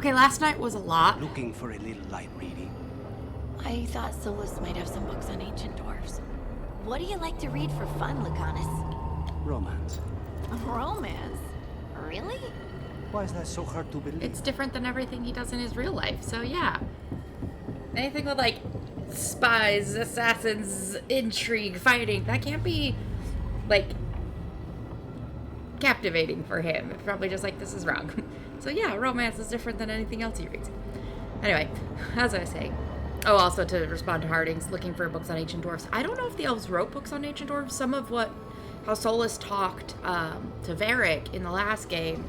Okay, last night was a lot. Looking for a little light reading. I thought Solus might have some books on ancient dwarves. What do you like to read for fun, Lucanus? Romance. Romance? Really? Why is that so hard to believe? It's different than everything he does in his real life, so yeah. Anything with, like, spies, assassins, intrigue, fighting, that can't be, like, captivating for him. It's probably just like, this is wrong. So yeah, romance is different than anything else he reads. Anyway, as I say. Oh, also to respond to Harding's, looking for books on ancient dwarves. I don't know if the elves wrote books on ancient dwarves. Some of how Solus talked to Varric in the last game,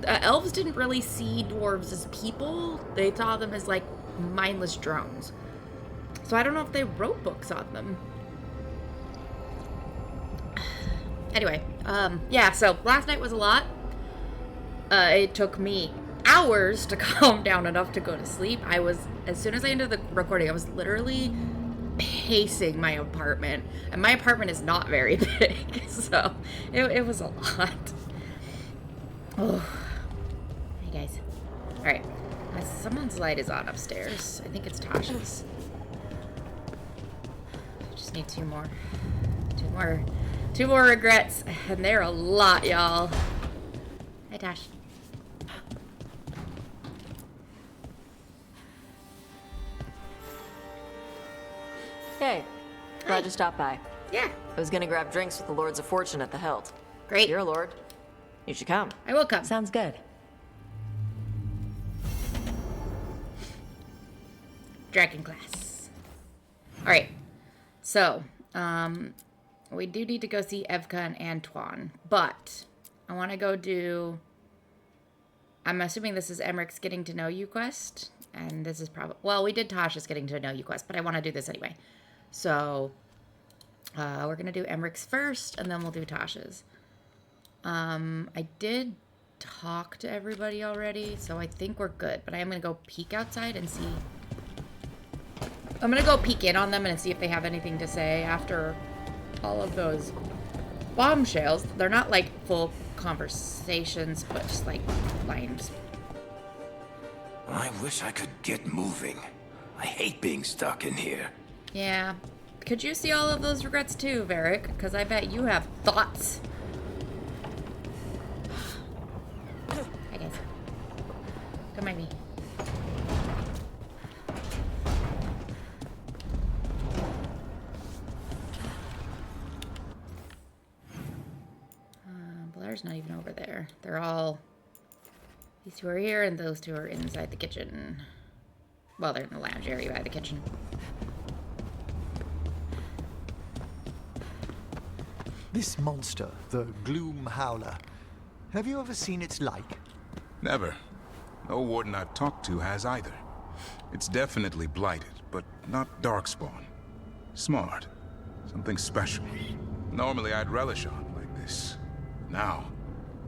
elves didn't really see dwarves as people. They saw them as, like, mindless drones. So I don't know if they wrote books on them. Anyway, yeah, so last night was a lot. It took me hours to calm down enough to go to sleep. As soon as I ended the recording, I was literally pacing my apartment. And my apartment is not very big, so it was a lot. Oh. Hey, guys. Alright. Someone's light is on upstairs. I think it's Tasha's. I just need two more. Two more regrets. And they're a lot, y'all. Hi, Tash. Hey, glad you stopped by. Yeah. I was gonna grab drinks with the Lords of Fortune at the Hilt. Great. You're a lord. You should come. I will come. Sounds good. Dragon class. Alright. So, we do need to go see Evka and Antoine, but I want to go do... I'm assuming this is Emmerich's Getting to Know You quest, and this is probably... Well, we did Tasha's Getting to Know You quest, but I want to do this anyway. So, we're going to do Emmerich's first, and then we'll do Tasha's. I did talk to everybody already, so I think we're good, but I am going to go peek outside and see... I'm going to go peek in on them and see if they have anything to say after all of those bombshells. They're not like full conversations, but just like lines. I wish I could get moving. I hate being stuck in here. Yeah. Could you see all of those regrets too, Varric? Because I bet you have thoughts. Hi, guys. Come at me. Blair's not even over there. They're all... These two are here, and those two are inside the kitchen. Well, they're in the lounge area by the kitchen. This monster, the Gloom Howler, have you ever seen its like? Never. No warden I've talked to has either. It's definitely blighted, but not darkspawn. Smart. Something special. Normally I'd relish on like this. Now...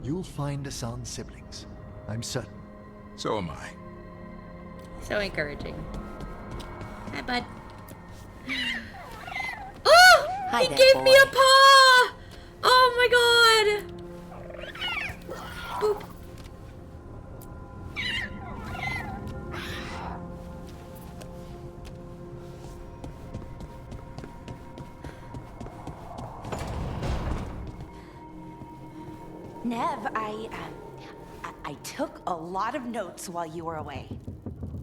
You'll find Asan's siblings. I'm certain. So am I. So encouraging. Hi, bud. Oh! Hi He there, gave boy. me a paw! Oh my god! Boop. Nev, I took a lot of notes while you were away.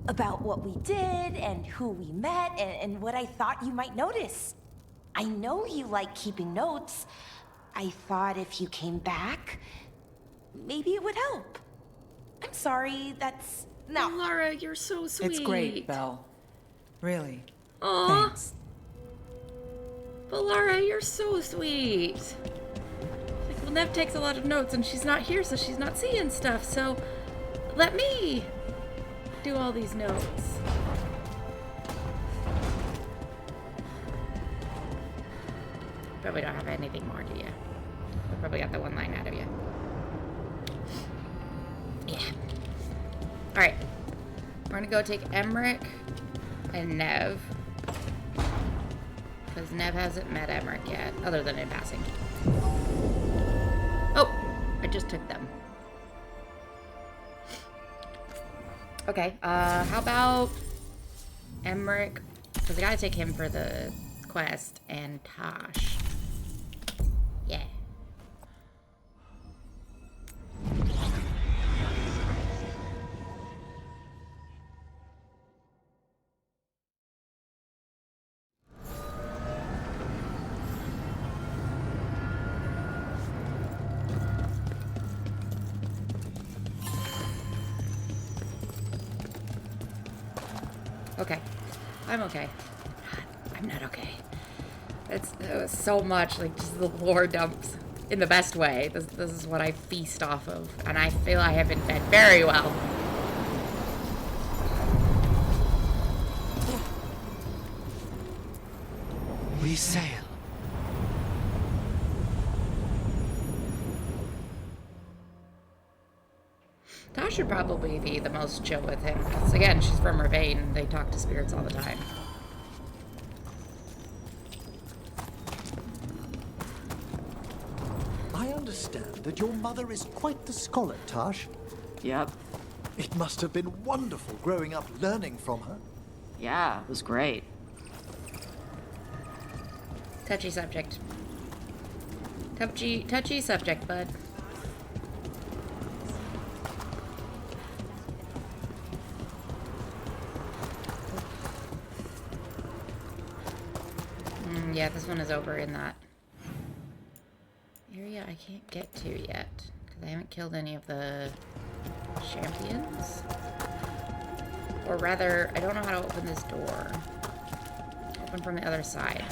About what we did, and who we met, and what I thought you might notice. I know you like keeping notes. I thought if you came back, maybe it would help. I'm sorry, that's... No. Laura, you're so sweet. It's great, Belle. Really. Aw. Thanks. But Laura, you're so sweet. Like, well, Nev takes a lot of notes, and she's not here, so she's not seeing stuff, so let me do all these notes. Probably don't have anything more, do you? I probably got the one line out of you. Yeah. Alright. We're gonna go take Emmerich and Nev. Because Nev hasn't met Emmerich yet, other than in passing. Oh! I just took them. Okay, how about Emmerich? Because I gotta take him for the quest, and Tosh. Yeah. Okay. I'm okay. I'm not okay. It was so much, like, just the lore dumps in the best way. This is what I feast off of, and I feel I have been fed very well. We sail. Tosh should probably be the most chill with him, because, again, she's from Ravane, and they talk to spirits all the time. I understand that your mother is quite the scholar, Tash. Yep. It must have been wonderful growing up learning from her. Yeah, it was great. Touchy subject. Touchy subject, bud. Yeah, this one is over in that area I can't get to yet, because I haven't killed any of the champions. Or rather, I don't know how to open this door. Open from the other side.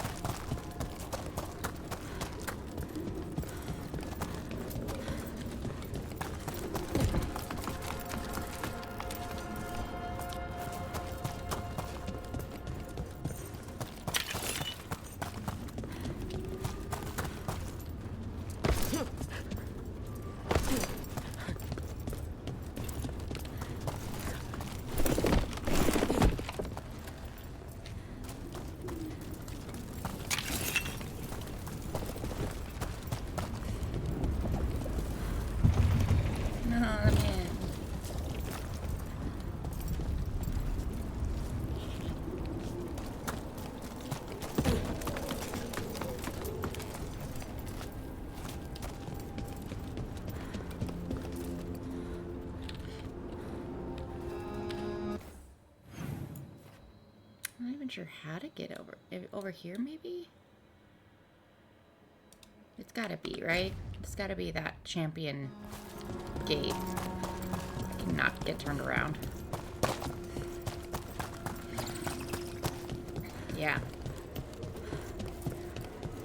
I'm not even sure how to get over here, maybe? It's gotta be, right? It's gotta be that champion gate. I cannot get turned around. Yeah.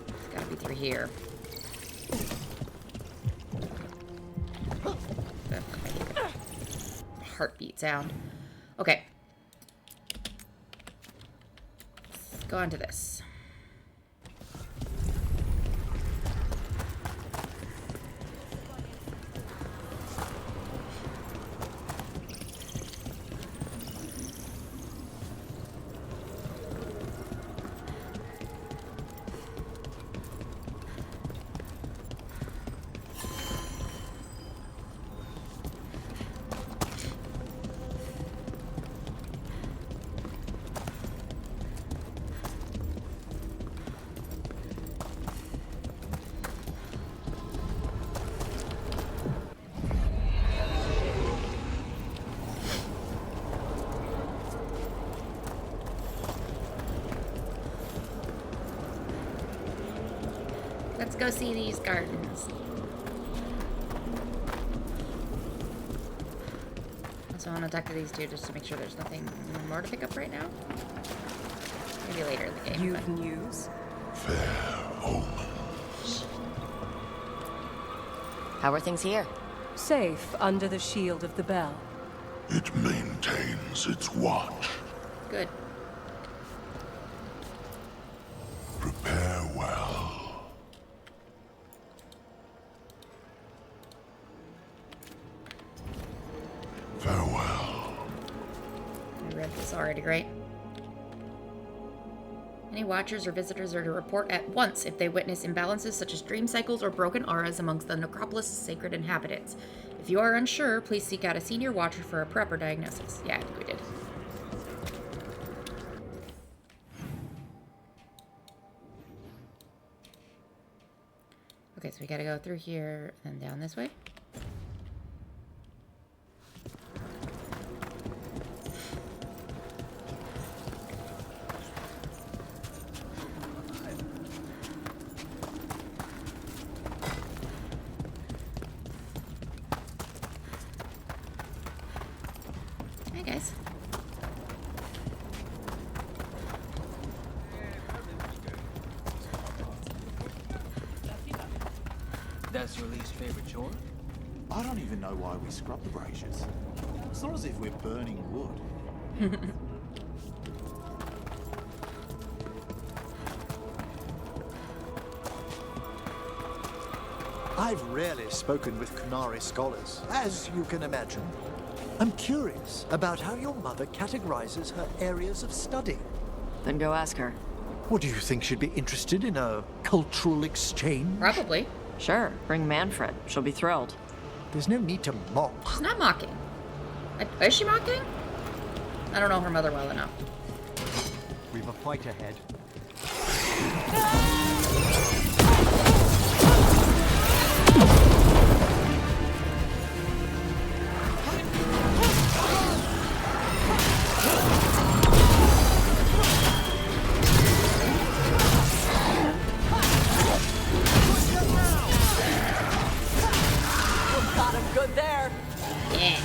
It's gotta be through here. Ugh, I hate that heartbeat sound. Okay. Let's go on to this. Let's go see these gardens. Also, I want to talk to these two just to make sure there's nothing more to pick up right now. Maybe later in the game. You've news? Fair omens. How are things here? Safe under the shield of the bell. It maintains its watch. Good. Prepare well. Farewell. I read this already, right? Any watchers or visitors are to report at once if they witness imbalances such as dream cycles or broken auras amongst the necropolis' sacred inhabitants. If you are unsure, please seek out a senior watcher for a proper diagnosis. Yeah, I think we did. Okay, so we gotta go through here and then down this way. Hi, guys. That's your least favorite chore? I don't even know why we scrub the braziers. It's not as if we're burning wood. I've rarely spoken with Qunari scholars, as you can imagine. I'm curious about how your mother categorizes her areas of study. Then go ask her. What do you think she'd be interested in, a cultural exchange? Probably. Sure, bring Manfred. She'll be thrilled. There's no need to mock. She's not mocking. Is she mocking? I don't know her mother well enough. We've a fight ahead. Got him good there. Yeah.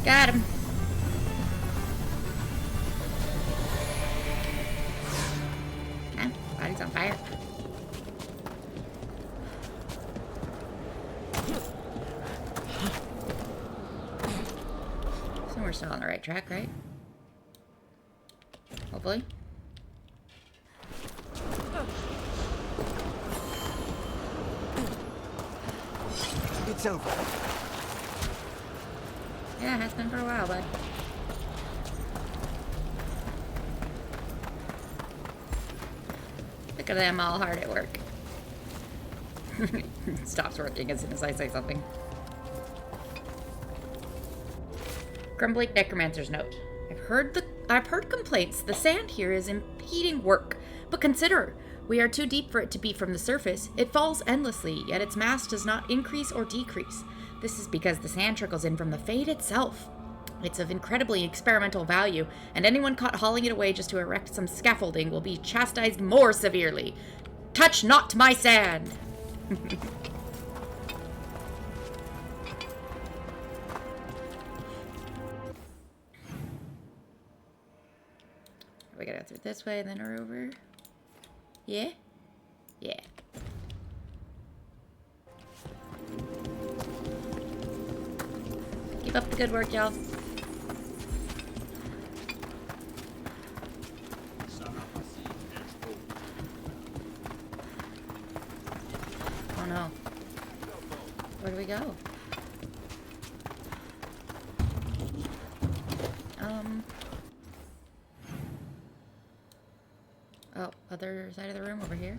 Got him. Okay, body's on fire. So we're still on the right track, right? Hopefully. It's over. Yeah, it has been for a while, bud. Look at them all hard at work. Stops working as soon as I say something. Grumbling Necromancer's note. I've heard complaints the sand here is impeding work, but consider, we are too deep for it to be from the surface. It falls endlessly, yet its mass does not increase or decrease. This is because the sand trickles in from the Fade itself. It's of incredibly experimental value, and anyone caught hauling it away just to erect some scaffolding will be chastised more severely. Touch not my sand! We gotta go through this way, then we're over. Yeah? Yeah. Keep up the good work, y'all. Oh no. Where do we go? Oh, other side of the room over here.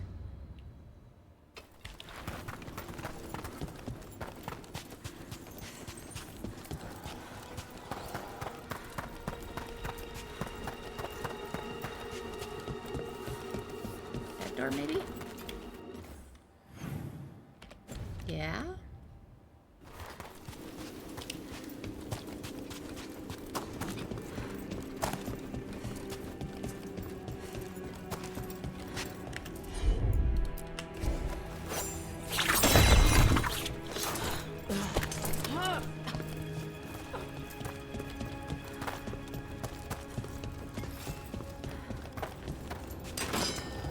That door, maybe? Yeah?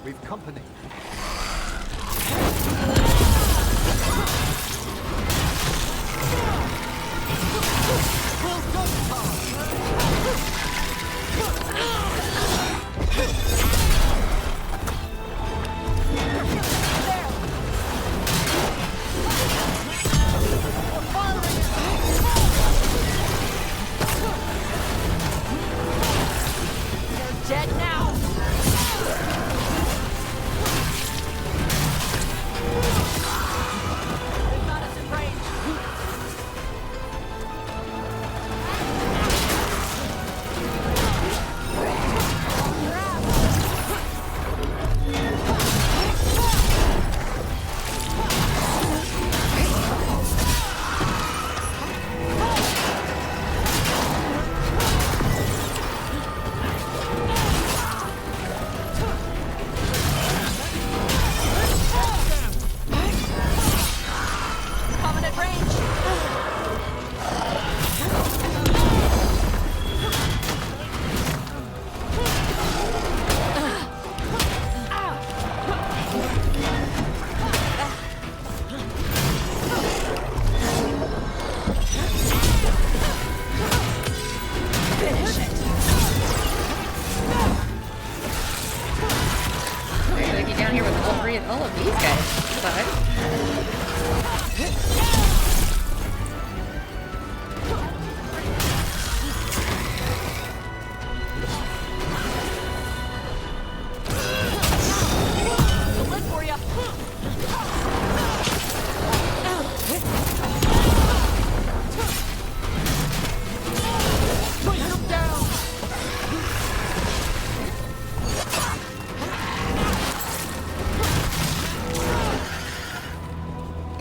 We've company.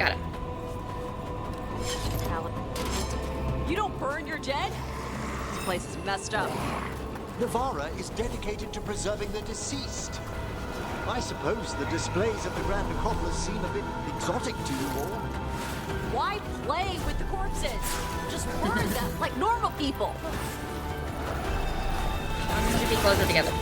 Got it. You don't burn your dead? This place is messed up. Navarra is dedicated to preserving the deceased. I suppose the displays at the Grand Necropolis seem a bit exotic to you all. Why play with the corpses? Just burn them like normal people. I'm gonna be closer together.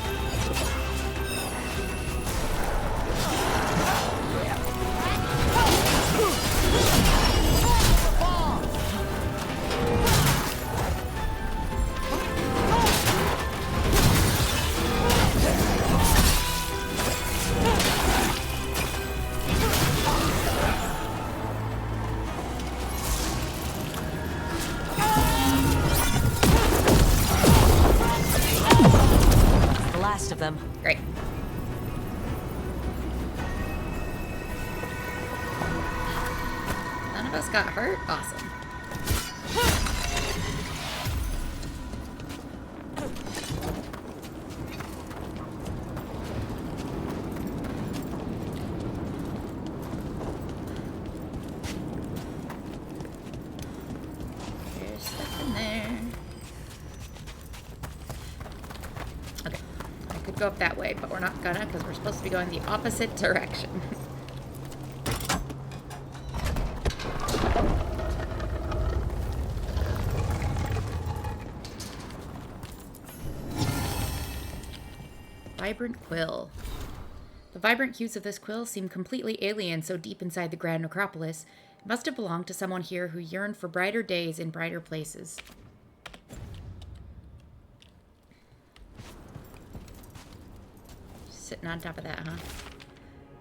The last of them. Great. None of us got hurt. Awesome. There's stuff in there. Okay. I could go up that way, but we're not gonna because we're supposed to be going the opposite direction. Vibrant quill. The vibrant hues of this quill seem completely alien so deep inside the Grand Necropolis. It must have belonged to someone here who yearned for brighter days in brighter places. Sitting on top of that, huh?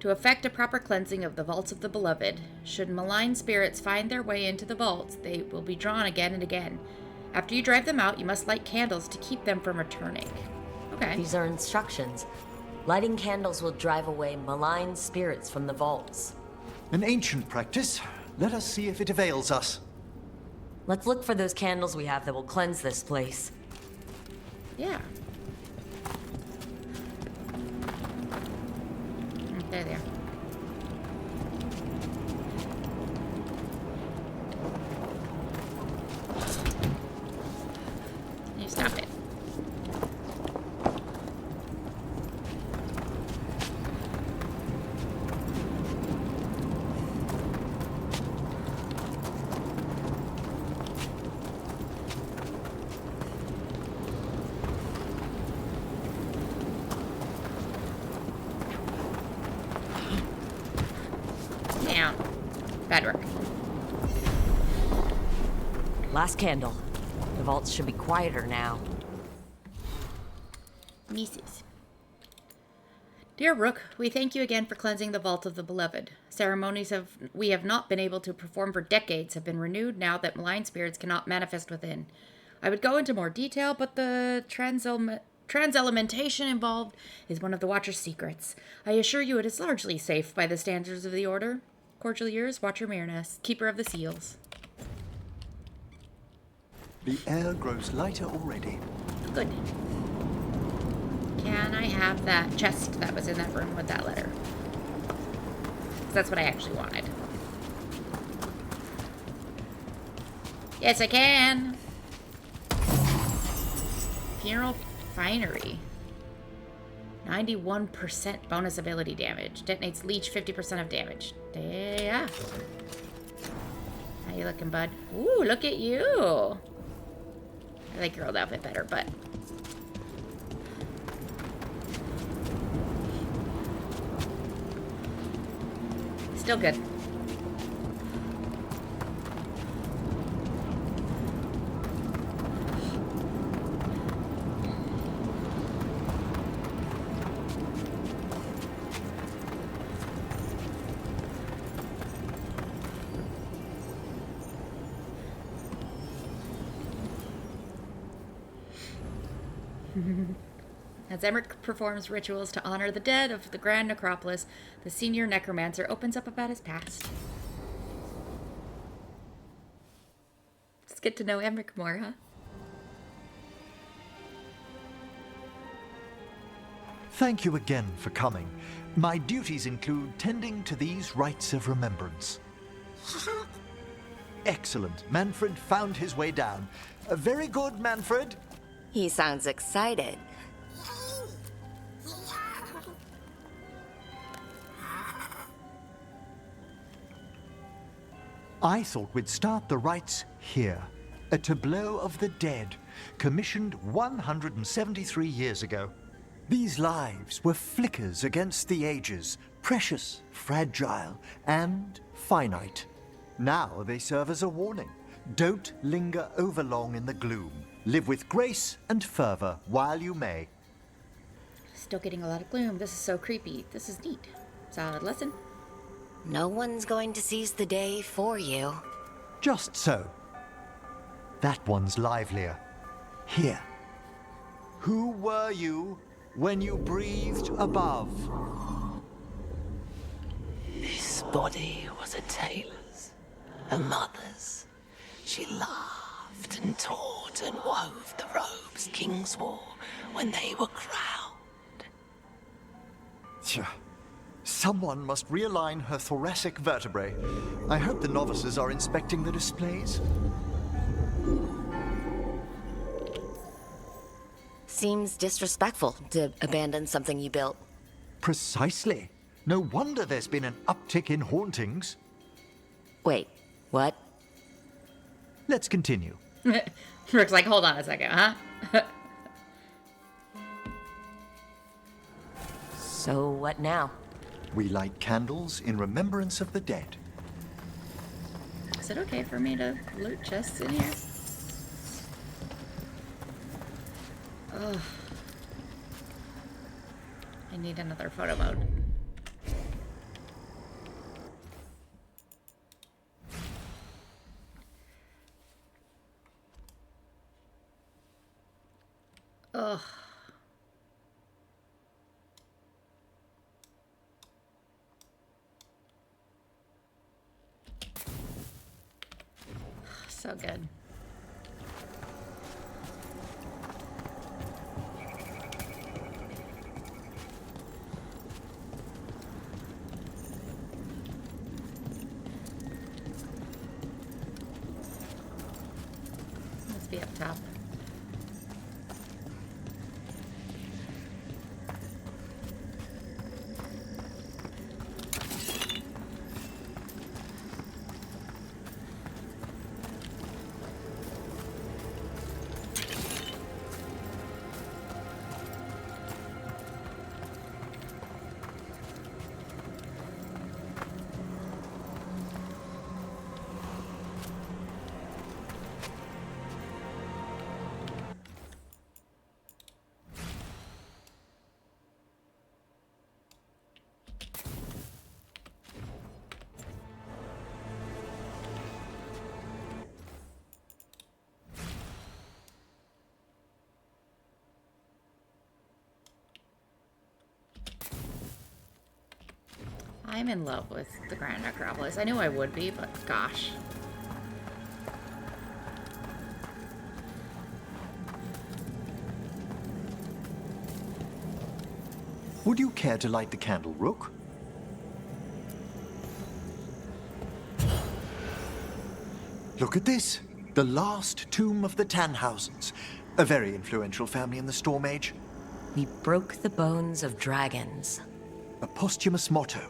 To effect a proper cleansing of the vaults of the beloved, should malign spirits find their way into the vaults, they will be drawn again and again. After you drive them out, you must light candles to keep them from returning. Okay. These are instructions. Lighting candles will drive away malign spirits from the vaults. An ancient practice. Let us see if it avails us. Let's look for those candles we have that will cleanse this place. Yeah. There they are. You stop it. Down. Bad work. Last candle. The vaults should be quieter now. Mises. Dear Rook, we thank you again for cleansing the vault of the beloved. Ceremonies we have not been able to perform for decades have been renewed now that malign spirits cannot manifest within. I would go into more detail, but the transelementation involved is one of the Watcher's secrets. I assure you it is largely safe by the standards of the Order. Cordially yours, Watcher Mirness, Keeper of the Seals. The air grows lighter already. Good. Can I have that chest that was in that room with that letter? 'Cause that's what I actually wanted. Yes, I can. Funeral Finery. 91% bonus ability damage. Detonates leech 50% of damage. Yeah. How you looking, bud? Ooh, look at you. I like your old outfit better, but... still good. As Emmerich performs rituals to honor the dead of the Grand Necropolis, the senior necromancer opens up about his past. Let's get to know Emmerich more, huh? Thank you again for coming. My duties include tending to these rites of remembrance. Excellent. Manfred found his way down. Very good, Manfred. He sounds excited. I thought we'd start the rites here. A tableau of the dead, commissioned 173 years ago. These lives were flickers against the ages, precious, fragile, and finite. Now they serve as a warning. Don't linger overlong in the gloom. Live with grace and fervor while you may. Still getting a lot of gloom. This is so creepy. This is neat. Solid lesson. No one's going to seize the day for you. Just so. That one's livelier. Here. Who were you when you breathed above? This body was a tailor's, a mother's. She laughed and taught and wove the robes kings wore when they were crowned. Tja. Someone must realign her thoracic vertebrae. I hope the novices are inspecting the displays. Seems disrespectful to abandon something you built. Precisely. No wonder there's been an uptick in hauntings. Wait, what? Let's continue. Rick's like, hold on a second, huh? So what now? We light candles in remembrance of the dead. Is it okay for me to loot chests in here? Ugh. I need another photo mode. Ugh. So good. Let's be up top. I'm in love with the Grand Necropolis. I knew I would be, but gosh. Would you care to light the candle, Rook? Look at this. The last tomb of the Tannhausens. A very influential family in the Storm Age. We broke the bones of dragons. A posthumous motto.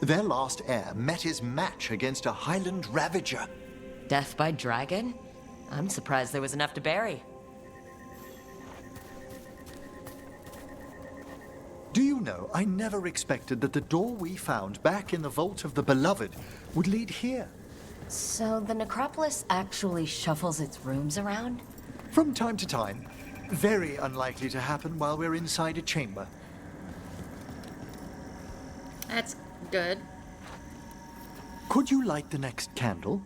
Their last heir met his match against a Highland Ravager. Death by dragon? I'm surprised there was enough to bury. Do you know, I never expected that the door we found back in the Vault of the Beloved would lead here. So the necropolis actually shuffles its rooms around? From time to time. Very unlikely to happen while we're inside a chamber. That's good. Could you light the next candle?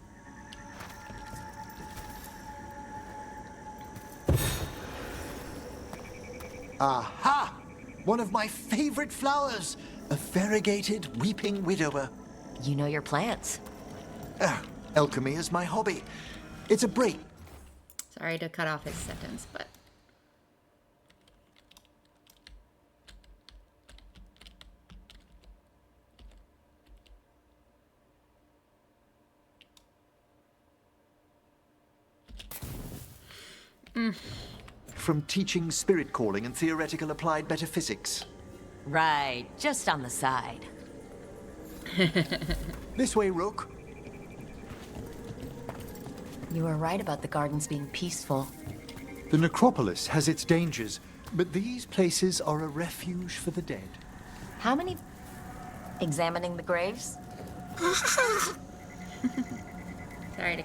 Aha! One of my favorite flowers! A variegated weeping widower. You know your plants. Alchemy is my hobby. It's a break. Sorry to cut off his sentence, but... From teaching spirit calling and theoretical applied metaphysics. Right, just on the side. This way, Rook. You were right about the gardens being peaceful. The necropolis has its dangers, but these places are a refuge for the dead. How many... Examining the graves? Sorry to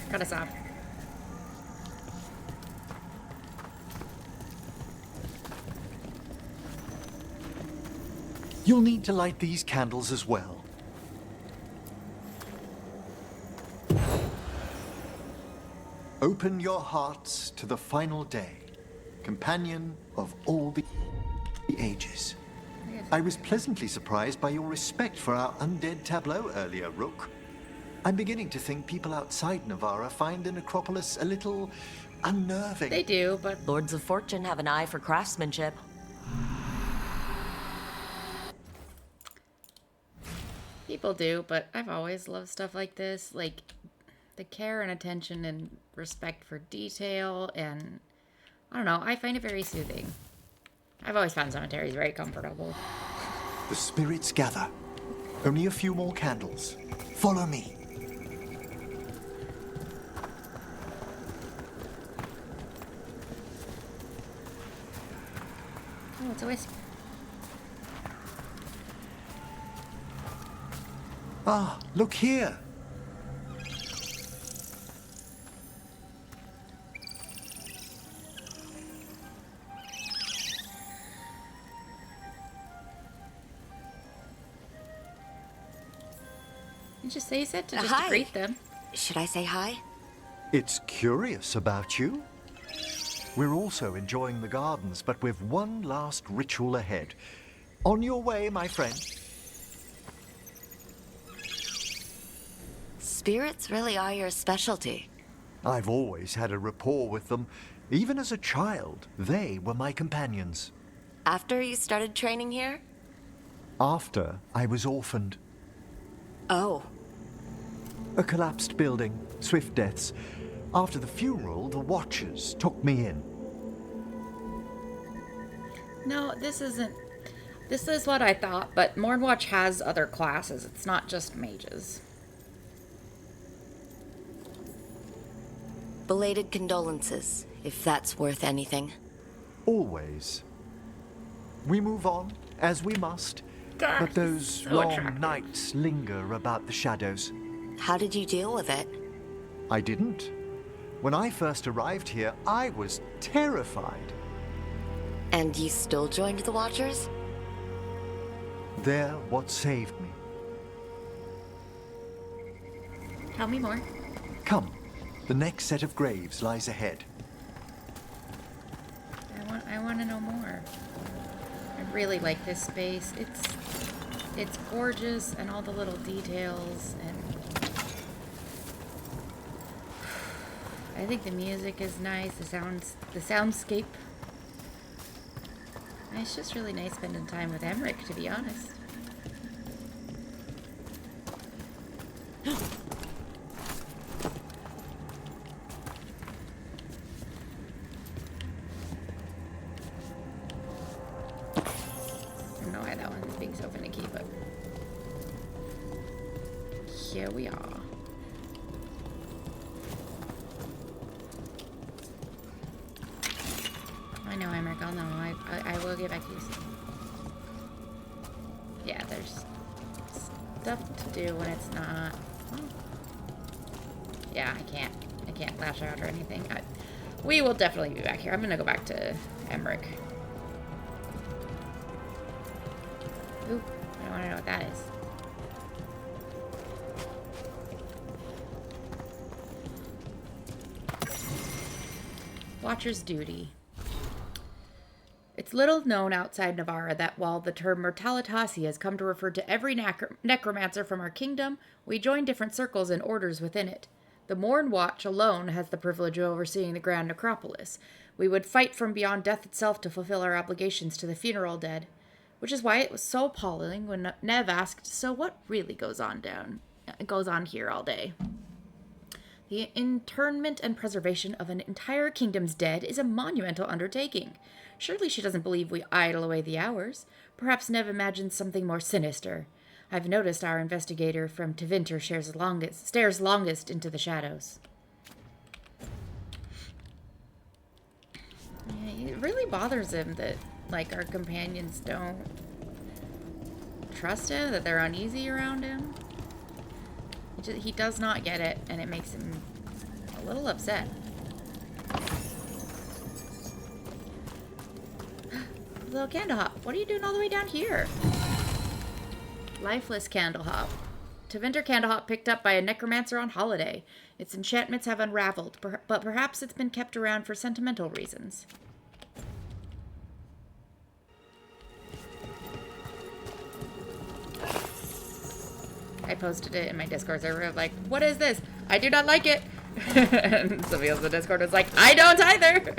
cut us off. You'll need to light these candles as well. Open your hearts to the final day, companion of all the ages. I was pleasantly surprised by your respect for our undead tableau earlier, Rook. I'm beginning to think people outside Navarra find the necropolis a little unnerving. They do, but... Lords of Fortune have an eye for craftsmanship. People do, but I've always loved stuff like this. Like, the care and attention and respect for detail, and I don't know, I find it very soothing. I've always found cemeteries very comfortable. The spirits gather. Only a few more candles. Follow me. Oh, it's a wisp. Ah, look here. You just say it to just Hi. greet them. Should I say hi? It's curious about you. We're also enjoying the gardens, but with one last ritual ahead. On your way, my friend. Spirits really are your specialty. I've always had a rapport with them. Even as a child, they were my companions. After you started training here? After I was orphaned. Oh. A collapsed building, swift deaths. After the funeral, the Watchers took me in. No, this isn't... This is what I thought, but Mournwatch has other classes. It's not just mages. Belated condolences, if that's worth anything. Always. We move on, as we must. But those so long attractive. nights linger about the shadows. How did you deal with it? I didn't. When I first arrived here, I was terrified. And you still joined the Watchers? They're what saved me. Tell me more. Come, the next set of graves lies ahead. I want to know more. I really like this space. It's gorgeous, and all the little details, and I think the music is nice. The soundscape. It's just really nice spending time with Emmerich, to be honest. I don't know why that one's being so finicky, but here we are. I know, Emmerich, I'll know. I will get back to you soon. Yeah, there's stuff to do when it's not... Well, yeah, I can't lash out or anything. We will definitely be back here. I'm gonna go back to Emmerich. Ooh, I don't want to know what that is. Watcher's duty. It's little known outside Navarra that while the term Mortalitasi has come to refer to every necromancer from our kingdom, we join different circles and orders within it. The Mourn Watch alone has the privilege of overseeing the Grand Necropolis. We would fight from beyond death itself to fulfill our obligations to the funeral dead, which is why it was so appalling when Nev asked, "So what really goes on here all day?" The internment and preservation of an entire kingdom's dead is a monumental undertaking. Surely she doesn't believe we idle away the hours. Perhaps Nev imagines something more sinister. I've noticed our investigator from Tevinter stares longest into the shadows. Yeah, it really bothers him that, like, our companions don't trust him, that they're uneasy around him. He does not get it, and it makes him a little upset. Little Candlehop, what are you doing all the way down here? Lifeless Candlehop. Tevinter Candlehop picked up by a necromancer on holiday. Its enchantments have unraveled, but perhaps it's been kept around for sentimental reasons. I posted it in my Discord server of like, what is this? I do not like it. And somebody else in the Discord was like, I don't either.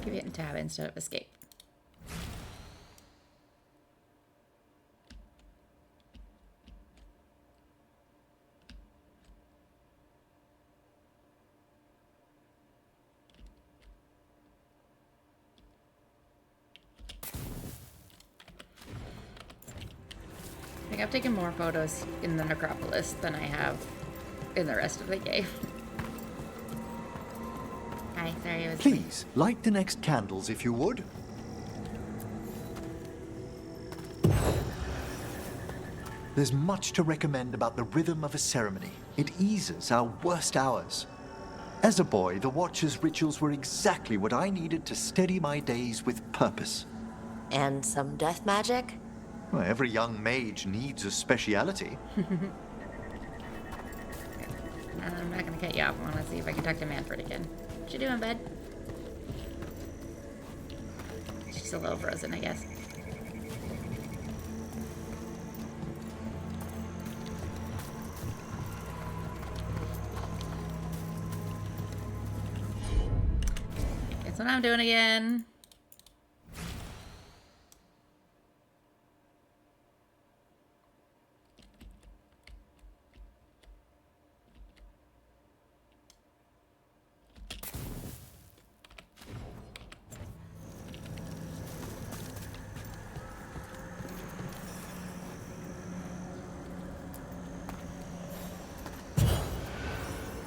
Keep hitting tab instead of escape. I think I've taken more photos in the necropolis than I have in the rest of the game. Hi, sorry, it was... Please, light the next candles if you would. There's much to recommend about the rhythm of a ceremony. It eases our worst hours. As a boy, the Watcher's rituals were exactly what I needed to steady my days with purpose. And some death magic? Well, every young mage needs a speciality. I'm not going to cut you off. I want to see if I can talk to Manfred again. What you doing, bud? She's a little frozen, I guess. Guess what I'm doing again.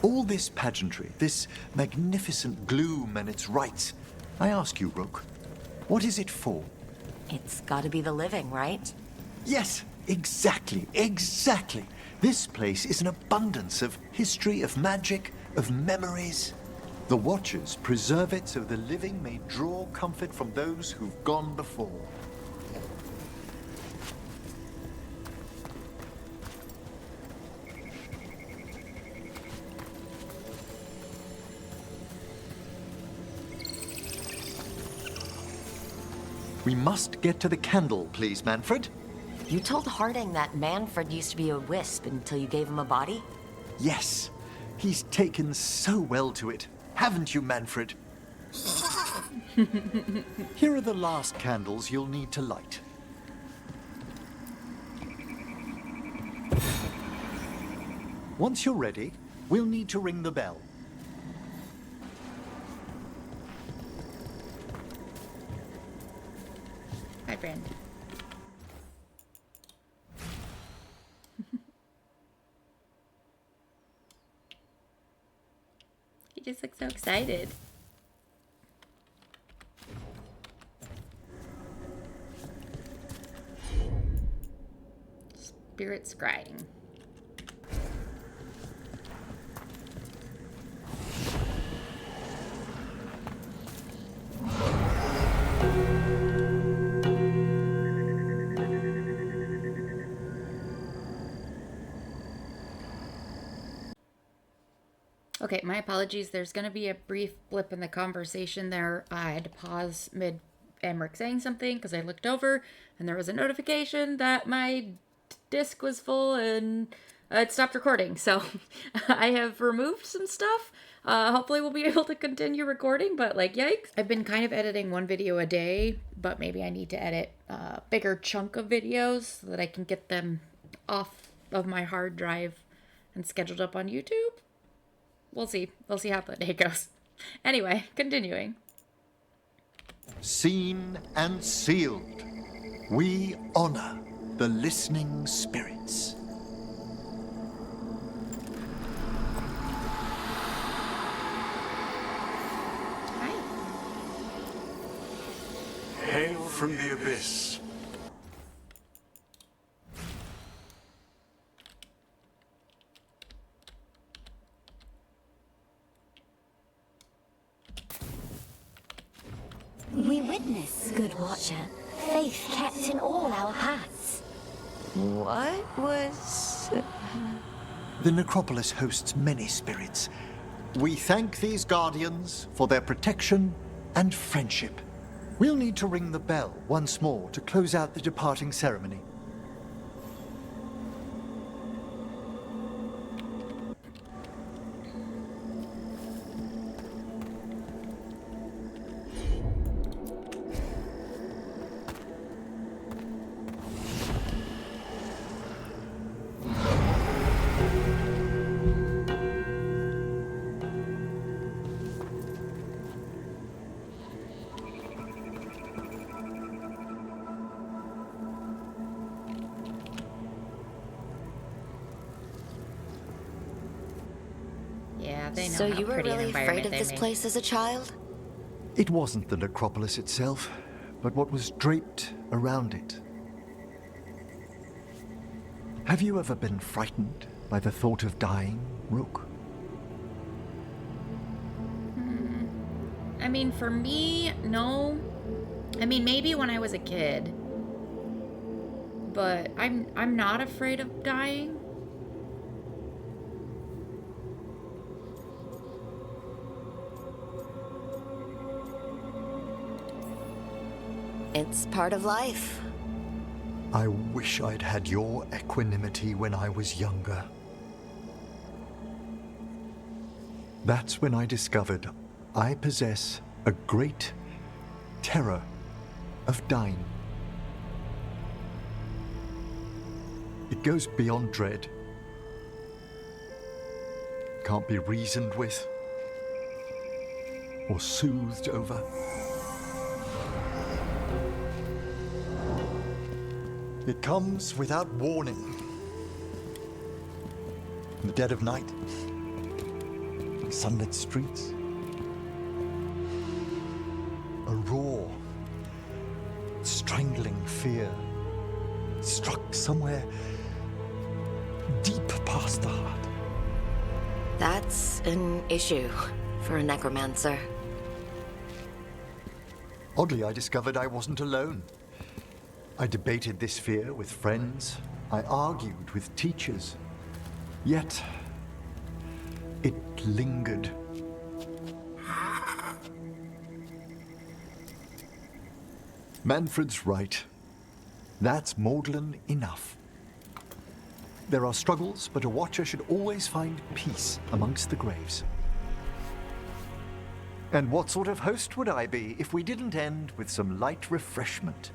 All this pageantry, this magnificent gloom and its rites. I ask you, Rook, what is it for? It's gotta be the living, right? Yes, exactly, exactly. This place is an abundance of history, of magic, of memories. The Watchers preserve it so the living may draw comfort from those who've gone before. We must get to the candle, please, Manfred. You told Harding that Manfred used to be a wisp until you gave him a body? Yes. He's taken so well to it. Haven't you, Manfred? Here are the last candles you'll need to light. Once you're ready, we'll need to ring the bell. Hi, friend. He just looks so excited. Spirit scrying. Okay, my apologies. There's going to be a brief blip in the conversation there. I had to pause mid Emmerich saying something because I looked over and there was a notification that my disk was full and it stopped recording. So I have removed some stuff. Hopefully we'll be able to continue recording, but like, yikes. I've been kind of editing one video a day, but maybe I need to edit a bigger chunk of videos so that I can get them off of my hard drive and scheduled up on YouTube. We'll see. We'll see how the day goes. Anyway, continuing. Seen and sealed, we honor the listening spirits. Hail from the abyss. We witness, good watcher, faith kept in all our paths. What was... The necropolis hosts many spirits. We thank these guardians for their protection and friendship. We'll need to ring the bell once more to close out the departing ceremony. Yeah, they know So how you were pretty an really afraid environment of they this make. place as a child? It wasn't the necropolis itself, but what was draped around it. Have you ever been frightened by the thought of dying, Rook? I mean, for me, no. I mean, maybe when I was a kid. But I'm not afraid of dying. It's part of life. I wish I'd had your equanimity when I was younger. That's when I discovered I possess a great terror of dying. It goes beyond dread. Can't be reasoned with or soothed over. It comes without warning. In the dead of night, sunlit streets, a raw, strangling fear struck somewhere deep past the heart. That's an issue for a necromancer. Oddly, I discovered I wasn't alone. I debated this fear with friends. I argued with teachers. Yet, it lingered. Manfred's right. That's maudlin enough. There are struggles, but a watcher should always find peace amongst the graves. And what sort of host would I be if we didn't end with some light refreshment?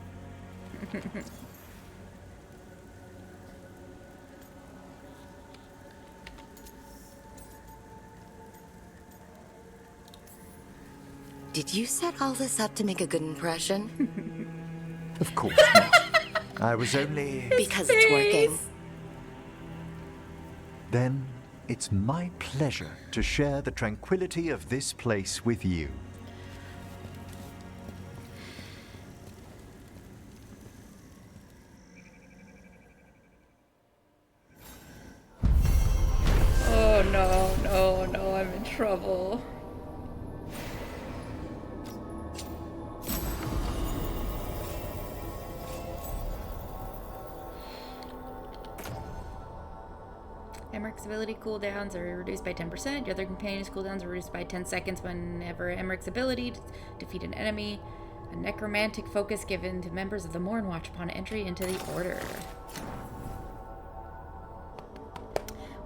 Did you set all this up to make a good impression? Of course not. I was only... Because it's working. Then it's my pleasure to share the tranquility of this place with you. Oh no, I'm in trouble. Emmerich's ability cooldowns are reduced by 10%. Your other companion's cooldowns are reduced by 10 seconds whenever Emmerich's ability to defeat an enemy. A necromantic focus given to members of the Morn Watch upon entry into the Order.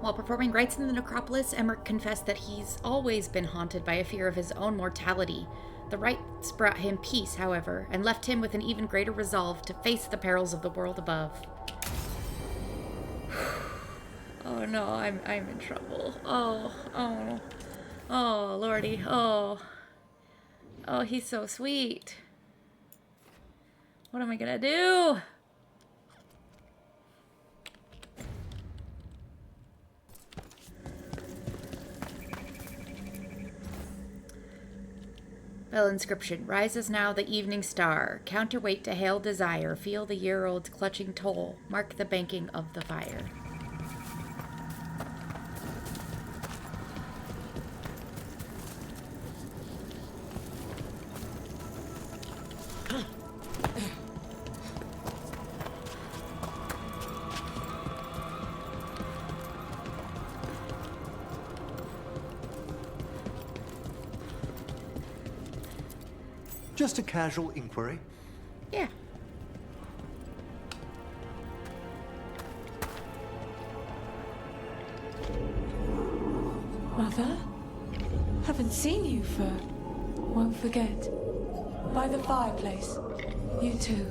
While performing rites in the necropolis, Emmerich confessed that he's always been haunted by a fear of his own mortality. The rites brought him peace, however, and left him with an even greater resolve to face the perils of the world above. Oh no, I'm in trouble. Oh, Lordy, oh, he's so sweet. What am I gonna do? Bell inscription. Rises now the evening star. Counterweight to hail desire. Feel the year-old's clutching toll. Mark the banking of the fire. Just a casual inquiry. Yeah. Mother? Haven't seen you for... Won't forget. By the fireplace. You too.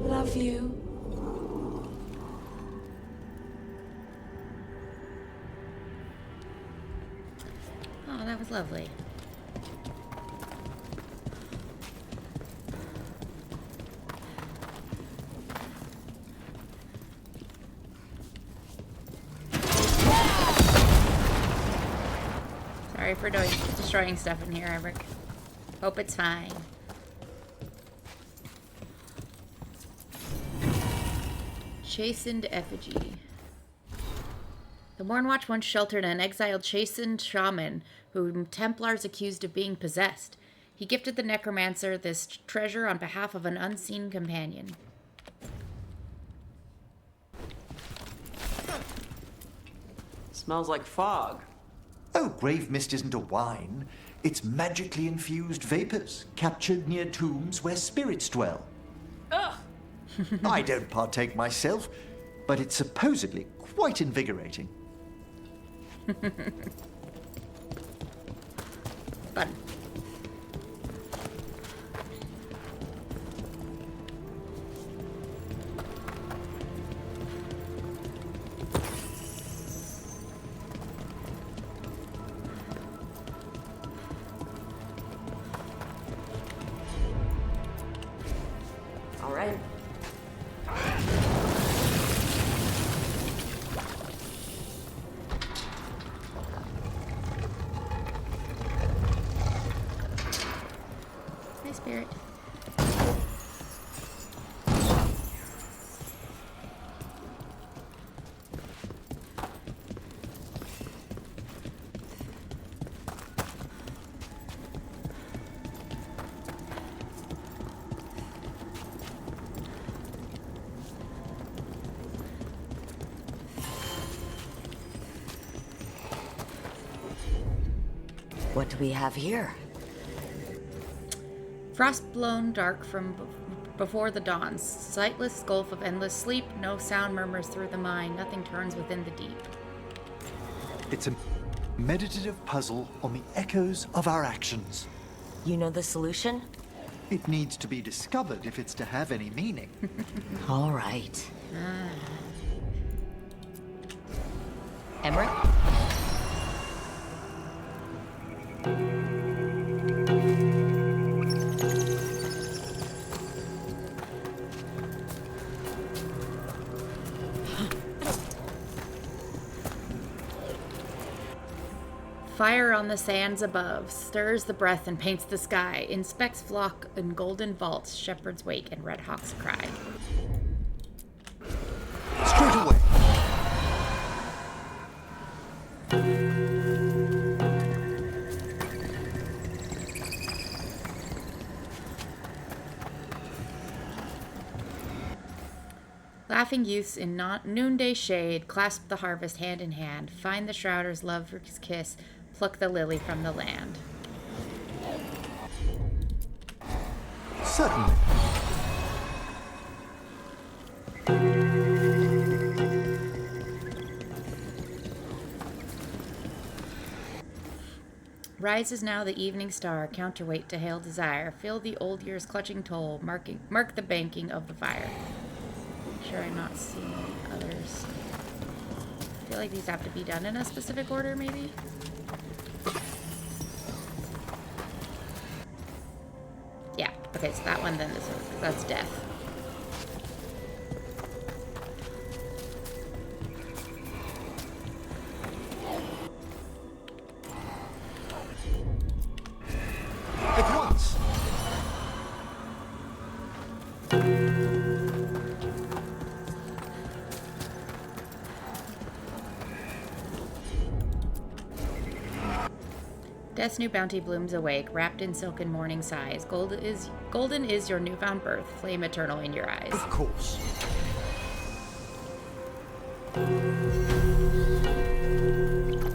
Love you. Oh, that was lovely. Sorry for destroying stuff in here, Emmerich. Hope it's fine. Chastened effigy. The Mornwatch once sheltered an exiled chastened shaman whom Templars accused of being possessed. He gifted the necromancer this treasure on behalf of an unseen companion. Smells like fog. Oh, grave mist isn't a wine. It's magically infused vapors, captured near tombs where spirits dwell. Ugh. I don't partake myself, but it's supposedly quite invigorating. Fun. All right. Hi, Spirit. What do we have here? Frost blown dark from before the dawns. Sightless gulf of endless sleep. No sound murmurs through the mind. Nothing turns within the deep. It's a meditative puzzle on the echoes of our actions. You know the solution? It needs to be discovered if it's to have any meaning. All right. Emmerich? Fire on the sands above, stirs the breath and paints the sky, inspects flock in golden vaults, shepherds wake and red hawks cry. Straight away. Laughing youths in noonday shade clasp the harvest hand in hand, find the shrouder's lover's kiss, pluck the lily from the land. Certainly. Rises now the evening star, counterweight to hail desire. Feel the old year's clutching toll, mark the banking of the fire. Make sure I'm not seeing others. I feel like these have to be done in a specific order, maybe? Yeah, okay, so that one, then this one, because that's death. At once! Death's new bounty blooms awake, wrapped in silken morning sighs. Golden is your newfound birth, flame eternal in your eyes. Of course.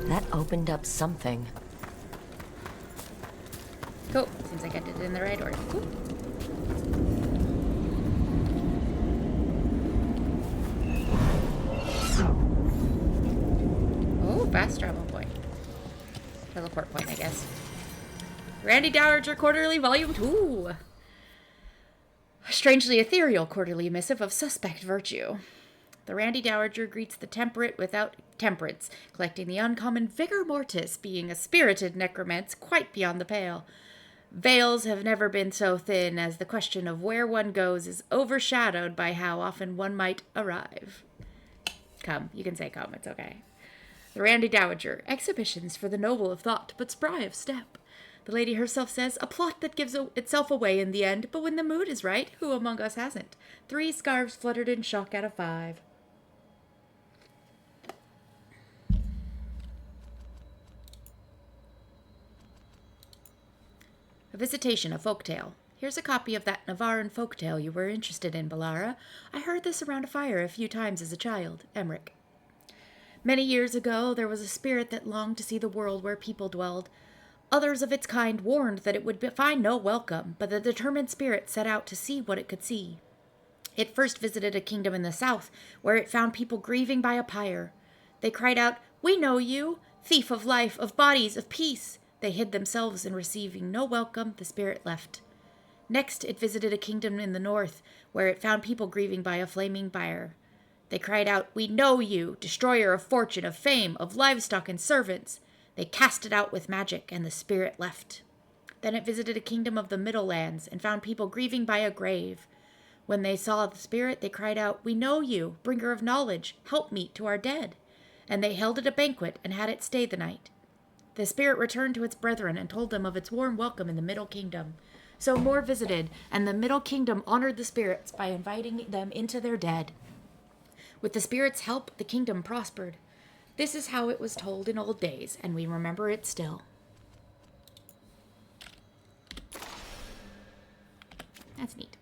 That opened up something. Cool. Seems like I did it in the right order. Cool. Oh, fast travel point. Teleport point, I guess. Randy Dowager Quarterly Volume 2. A strangely ethereal quarterly missive of suspect virtue. The Randy Dowager greets the temperate without temperance, collecting the uncommon vigor mortis, being a spirited necromancer quite beyond the pale. Veils have never been so thin as the question of where one goes is overshadowed by how often one might arrive. Come, you can say come, it's okay. The Randy Dowager, exhibitions for the noble of thought, but spry of step. The lady herself says, a plot that gives itself away in the end, but when the mood is right, who among us hasn't? 3 scarves fluttered in shock out of 5. A visitation, a folktale. Here's a copy of that Navarran folktale you were interested in, Balara. I heard this around a fire a few times as a child. Emmerich. Many years ago, there was a spirit that longed to see the world where people dwelled. Others of its kind warned that it would find no welcome, but the determined spirit set out to see what it could see. It first visited a kingdom in the south, where it found people grieving by a pyre. They cried out, "We know you, thief of life, of bodies, of peace." They hid themselves, and receiving no welcome, the spirit left. Next, it visited a kingdom in the north, where it found people grieving by a flaming pyre. They cried out, "We know you, destroyer of fortune, of fame, of livestock and servants." They cast it out with magic, and the spirit left. Then it visited a kingdom of the Middle Lands, and found people grieving by a grave. When they saw the spirit, they cried out, "We know you, bringer of knowledge, helpmeet to our dead." And they held it a banquet, and had it stay the night. The spirit returned to its brethren, and told them of its warm welcome in the Middle Kingdom. So more visited, and the Middle Kingdom honored the spirits by inviting them into their dead. With the spirit's help, the kingdom prospered. This is how it was told in old days, and we remember it still. That's neat.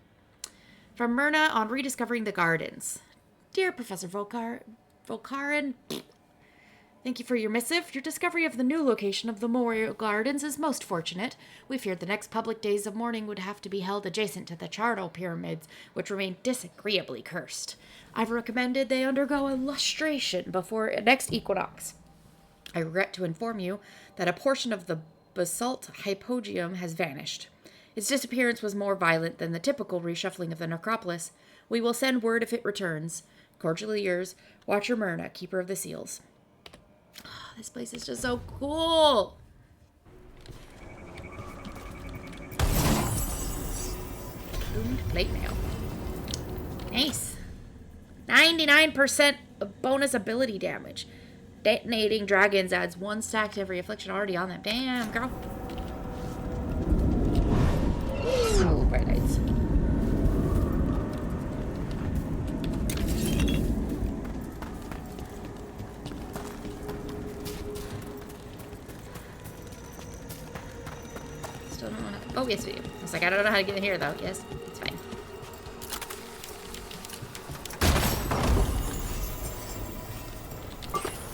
From Myrna on rediscovering the gardens. Dear Professor Volkaren, thank you for your missive. Your discovery of the new location of the Memorial Gardens is most fortunate. We feared the next public days of mourning would have to be held adjacent to the charnel pyramids, which remain disagreeably cursed. I've recommended they undergo a lustration before next equinox. I regret to inform you that a portion of the basalt hypogeum has vanished. Its disappearance was more violent than the typical reshuffling of the necropolis. We will send word if it returns. Cordially yours, Watcher Myrna, Keeper of the Seals. Oh, this place is just so cool. Doomed plate mail. Nice. 99% of bonus ability damage. Detonating dragons adds 1 stack to every affliction already on them. Damn, girl. Ooh, bright lights. Still don't want to. Oh, yes, we do. I was like, I don't know how to get in here, though. Yes, it's fine.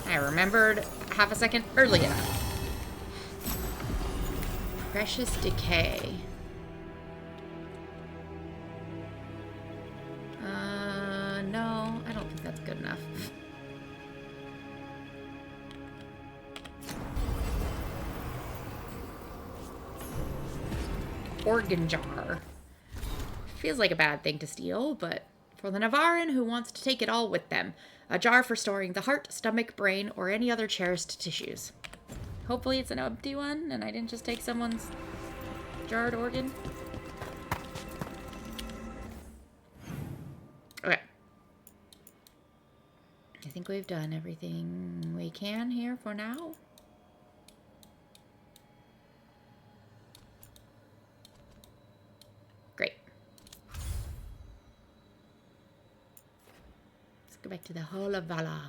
I remembered half a second early enough. Precious Decay. No, I don't think that's good enough. organ jar. Feels like a bad thing to steal, but for the Navaran who wants to take it all with them. A jar for storing the heart, stomach, brain, or any other cherished tissues. Hopefully it's an empty one, and I didn't just take someone's jarred organ. Okay. I think we've done everything we can here for now. Great. Let's go back to the Hall of Valor.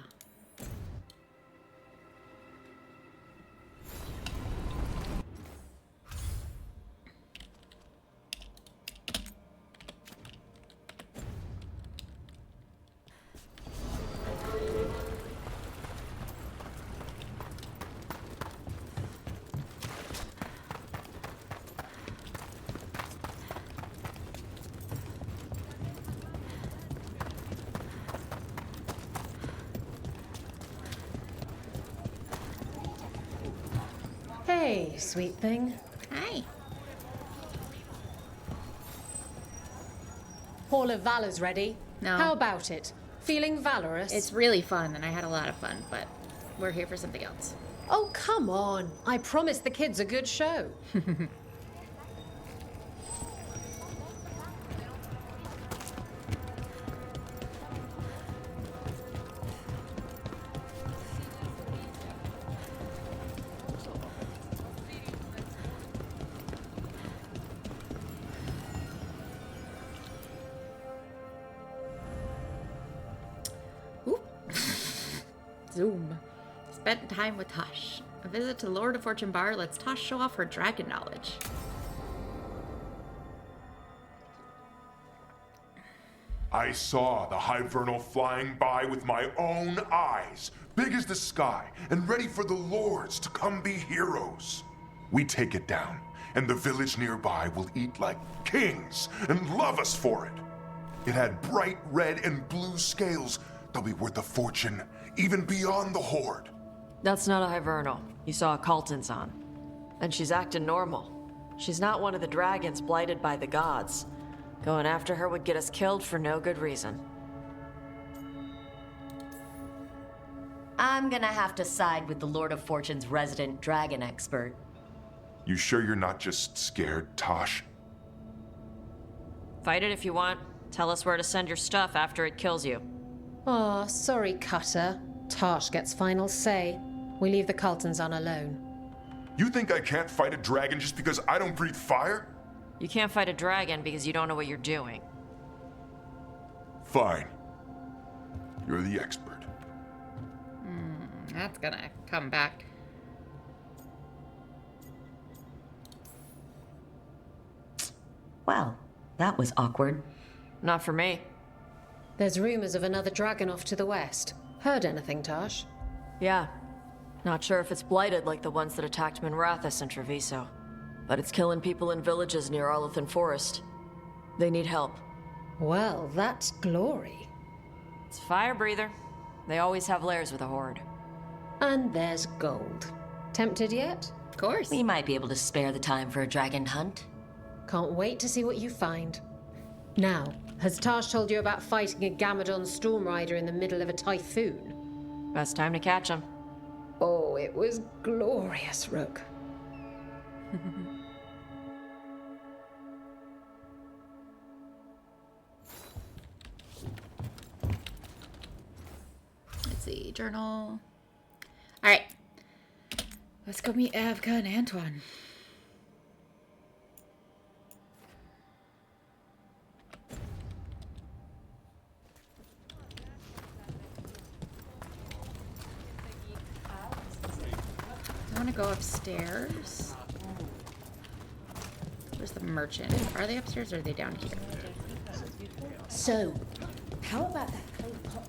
Hey, sweet thing. Hi. Hall of Valor's ready. No. How about it? Feeling valorous? It's really fun, and I had a lot of fun, but we're here for something else. Oh, come on. I promised the kids a good show. Zoom. Spent time with Tosh. A visit to Lord of Fortune Bar lets Tosh show off her dragon knowledge. I saw the Hivernal flying by with my own eyes, big as the sky, and ready for the lords to come be heroes. We take it down, and the village nearby will eat like kings and love us for it. It had bright red and blue scales. They'll be worth a fortune, even beyond the Horde. That's not a Hivernal. You saw a Calton's on. And she's acting normal. She's not one of the dragons blighted by the gods. Going after her would get us killed for no good reason. I'm gonna have to side with the Lord of Fortune's resident dragon expert. You sure you're not just scared, Tosh? Fight it if you want. Tell us where to send your stuff after it kills you. Aw, sorry, Cutter. Tosh gets final say. We leave the Carltons on alone. You think I can't fight a dragon just because I don't breathe fire? You can't fight a dragon because you don't know what you're doing. Fine. You're the expert. That's gonna come back. Well, that was awkward. Not for me. There's rumors of another dragon off to the west. Heard anything, Tosh? Yeah. Not sure if it's blighted like the ones that attacked Minrathous and Treviso. But it's killing people in villages near Arlethan Forest. They need help. Well, that's glory. It's a fire breather. They always have lairs with a horde. And there's gold. Tempted yet? Of course. We might be able to spare the time for a dragon hunt. Can't wait to see what you find. Now, has Tosh told you about fighting a Gamadon storm rider in the middle of a typhoon? Best time to catch him. Oh, it was glorious, Rook. Let's see, journal. All right, let's go meet Evka and Antoine. I want to go upstairs. Where's the merchant? Are they upstairs or are they down here? So, how about that cold pot?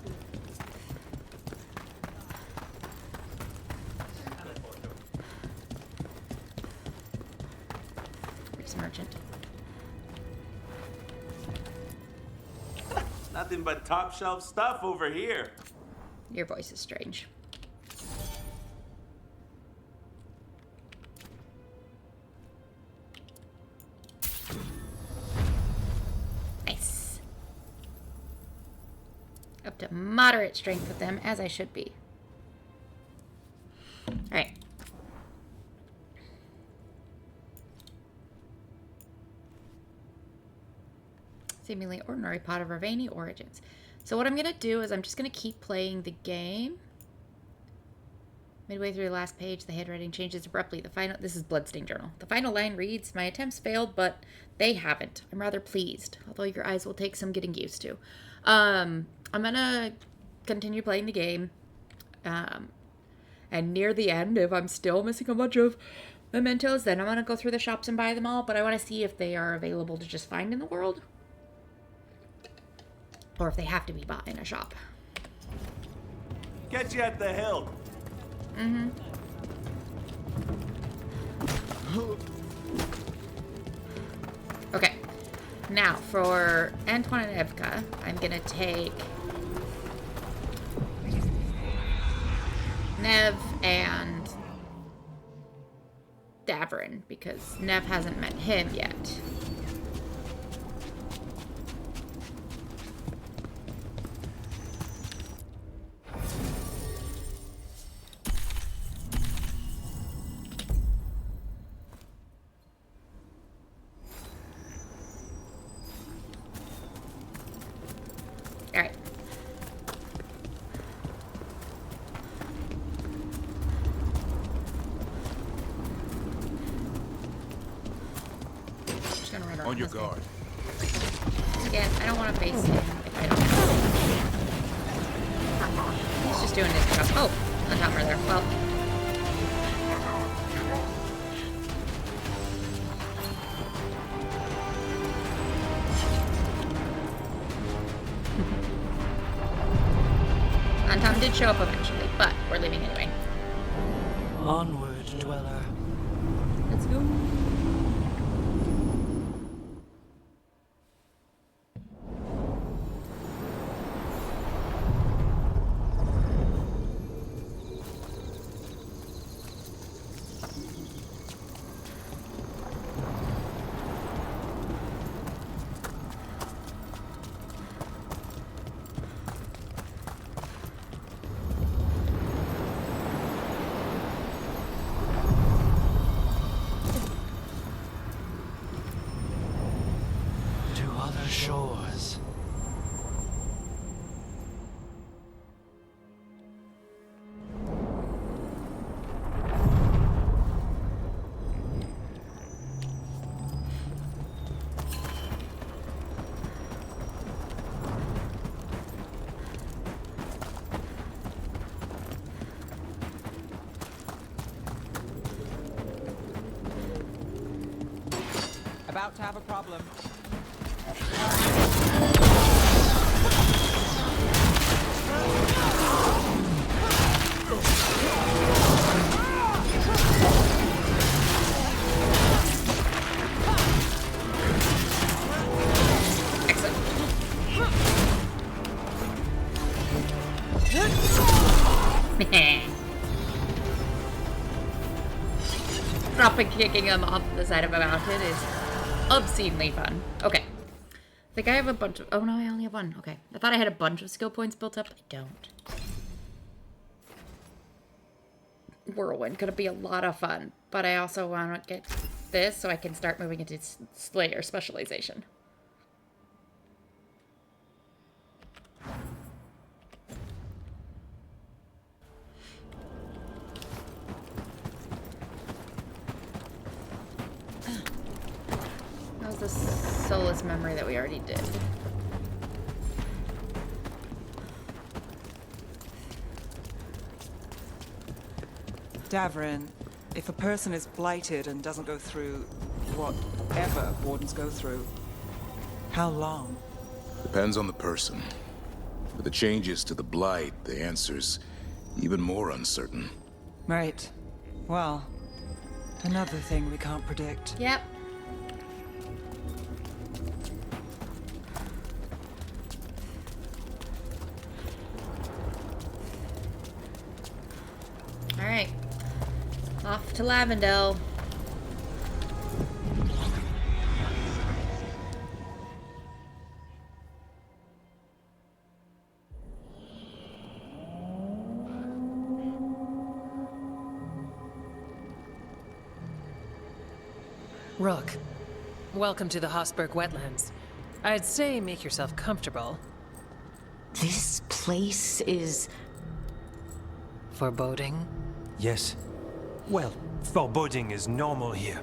Where's the merchant? Nothing but top shelf stuff over here. Your voice is strange. moderate strength with them, as I should be. Alright. Seemingly ordinary pot of Ravani origins. So what I'm going to do is I'm just going to keep playing the game. Midway through the last page, the handwriting changes abruptly. This is Bloodstained Journal. The final line reads, "My attempts failed, but they haven't. I'm rather pleased, although your eyes will take some getting used to." I'm going to continue playing the game. And near the end, if I'm still missing a bunch of mementos, then I'm going to go through the shops and buy them all. But I want to see if they are available to just find in the world, or if they have to be bought in a shop. Get you at the hill. Mm-hmm. Okay. Now, for Antoine and Evka, I'm going to take Nev and Davrin, because Nev hasn't met him yet. Alright. Just gonna run around On your this thing. guard. Again, I don't want to face him if I don't. He's just doing his job. Oh, on top right there. Well. Anton did show up eventually, but we're leaving anyway. Onward, dweller. Let's go. Shores. About to have a problem. Dropping kicking him off the side of a mountain is obscenely fun. Okay. I think I have a bunch of... Oh, no, I only have one. Okay. I thought I had a bunch of skill points built up. I don't. Whirlwind. Gonna be a lot of fun. But I also want to get this so I can start moving into Slayer specialization. That was the Soulless Memory that we already did. Davrin, if a person is blighted and doesn't go through whatever wardens go through, how long? Depends on the person. With the changes to the blight, the answer's even more uncertain. Right. Well, another thing we can't predict. Yep. All right. Off to Lavendel. Rook, welcome to the Hosberg wetlands. I'd say make yourself comfortable. This place is... foreboding? Yes. Well, foreboding is normal here,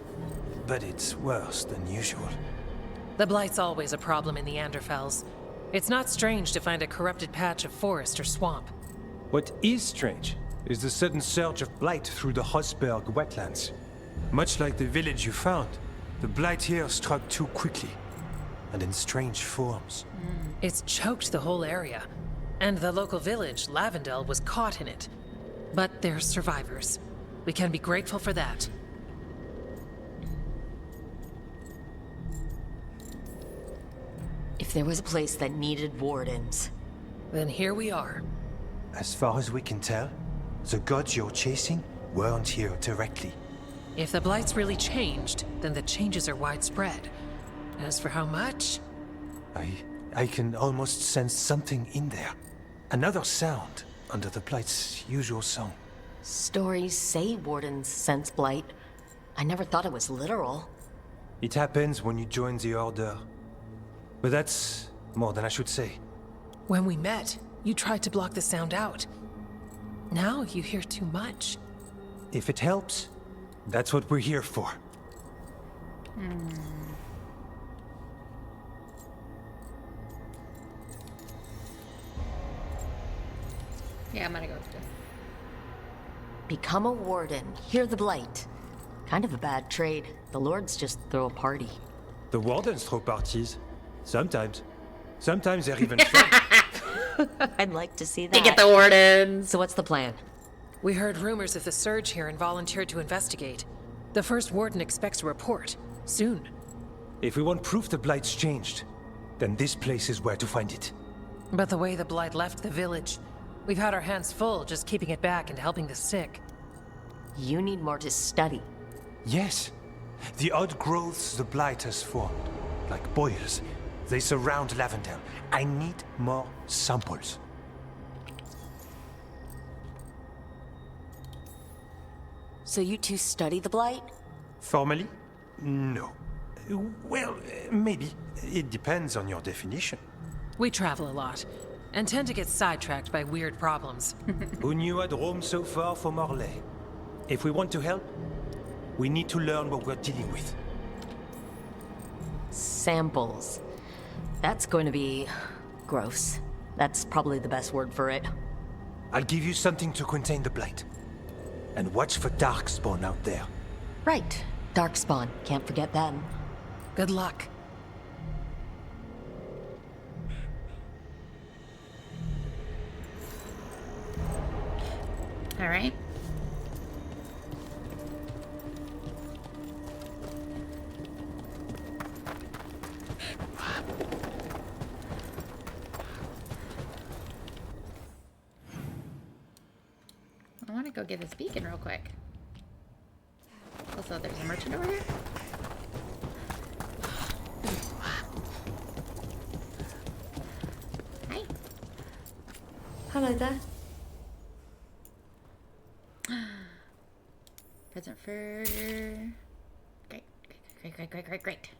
but it's worse than usual. The Blight's always a problem in the Anderfels. It's not strange to find a corrupted patch of forest or swamp. What is strange is the sudden surge of blight through the Hosberg wetlands. Much like the village you found, the blight here struck too quickly, and in strange forms. It's choked the whole area, and the local village, Lavendel, was caught in it. But they're survivors. We can be grateful for that. If there was a place that needed wardens... Then here we are. As far as we can tell, the gods you're chasing weren't here directly. If the Blight's really changed, then the changes are widespread. As for how much... I can almost sense something in there. Another sound under the Blight's usual song. Stories say wardens sense blight. I never thought it was literal. It happens when you join the Order. But that's more than I should say. When we met, you tried to block the sound out. Now you hear too much. If it helps, that's what we're here for. Yeah, I'm gonna go with this. Become a warden, hear the blight. Kind of a bad trade. The lords just throw a party. The wardens throw parties. Sometimes. Sometimes they're even fun. I'd like to see that. They get the wardens. So what's the plan? We heard rumors of the surge here and volunteered to investigate. The first warden expects a report. Soon. If we want proof the Blight's changed, then this place is where to find it. But the way the Blight left the village, we've had our hands full just keeping it back and helping the sick. You need more to study. Yes. The odd growths the Blight has formed, like boils, they surround Lavendel. I need more samples. So you two study the blight? Formally? No. Well, maybe. It depends on your definition. We travel a lot, and tend to get sidetracked by weird problems. Who knew I'd roam so far from Orlais? If we want to help, we need to learn what we're dealing with. Samples. That's going to be... gross. That's probably the best word for it. I'll give you something to contain the blight. And watch for Darkspawn out there. Right. Darkspawn. Can't forget them. Good luck. All right. I want to go get this beacon real quick. Also, there's a merchant over here. Hi. Hello there. Present for... Great.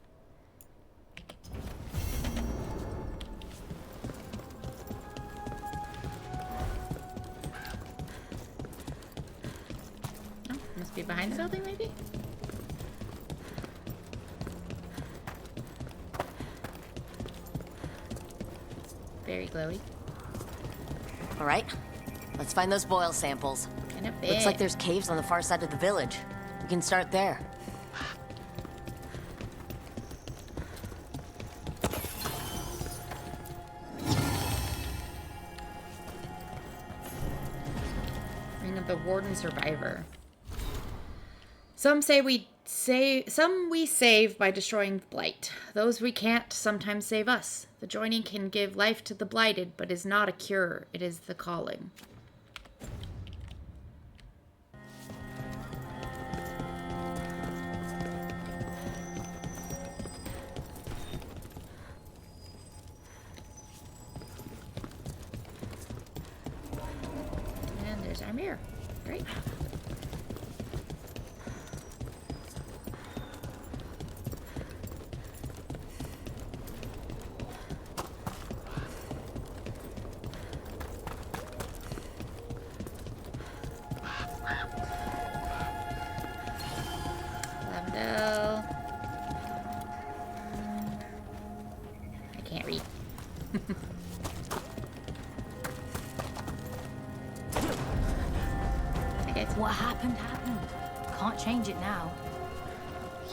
Oh, must be behind the building, maybe? Very glowy. All right. Let's find those boil samples. Kind of big. Looks like there's caves on the far side of the village. We can start there. Ring of the Warden Survivor. Some we save by destroying the Blight. Those we can't sometimes save us. The joining can give life to the blighted, but is not a cure. It is the calling. And there's our mirror. Great. guys. What happened, happened. Can't change it now.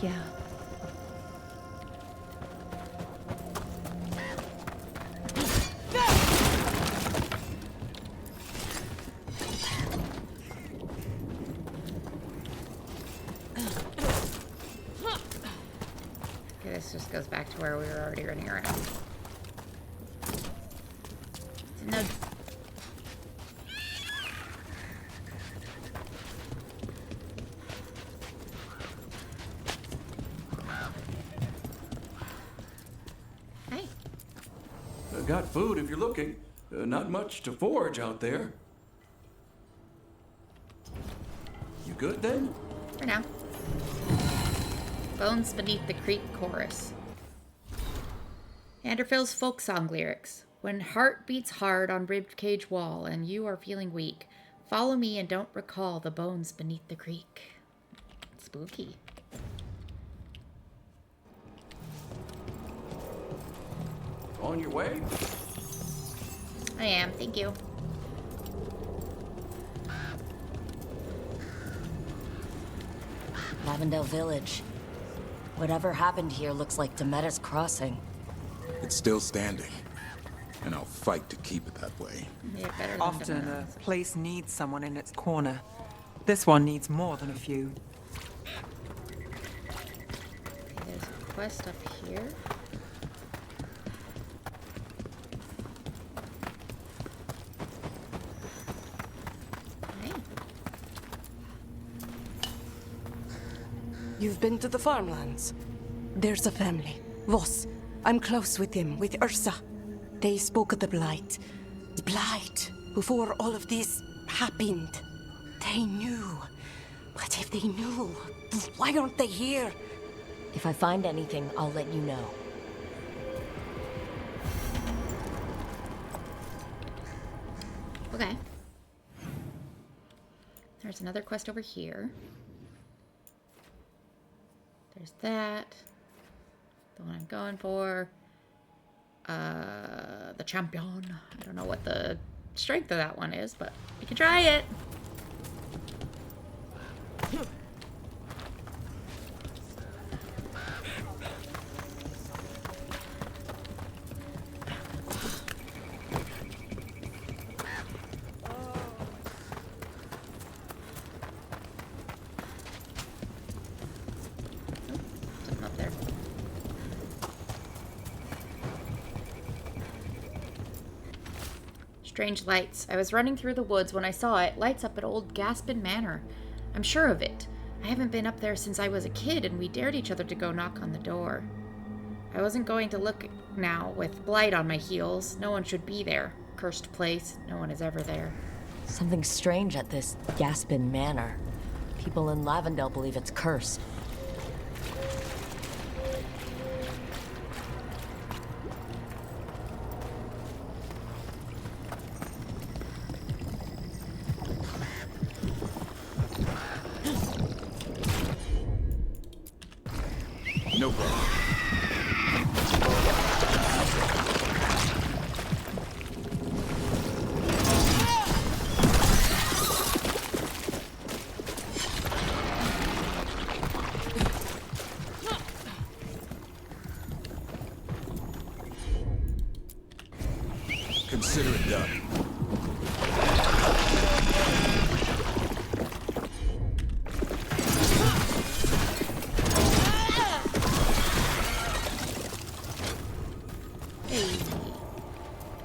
Yeah. Okay, this just goes back to where we were already running around. No. Hey. Got food if you're looking. Not much to forage out there. You good then? For now. Bones Beneath the Creek chorus. Anderfill's folk song lyrics. When heart beats hard on ribcage wall and you are feeling weak, follow me and don't recall the bones beneath the creek. Spooky. On your way? I am, thank you. Lavendel Village. Whatever happened here looks like Demeter's Crossing. It's still standing, and I'll fight to keep it that way. Yeah, better than Often Demeter. a place needs someone in its corner. This one needs more than a few. Okay, there's a quest up here. You've been to the farmlands. There's a family. Voss. I'm close with them, with Ursa. They spoke of the Blight. Blight. Before all of this happened. They knew. But if they knew, why aren't they here? If I find anything, I'll let you know. Okay. There's another quest over here. There's that. The one I'm going for. The champion. I don't know what the strength of that one is, but we can try it. Something up there. Strange lights. I was running through the woods when I saw it. Lights up at old Gaspin Manor. I'm sure of it. I haven't been up there since I was a kid, and we dared each other to go knock on the door. I wasn't going to look now with Blight on my heels. No one should be there. Cursed place. No one is ever there. Something strange at this Gaspin Manor. People in Lavendel believe it's cursed. No problem. Consider it done.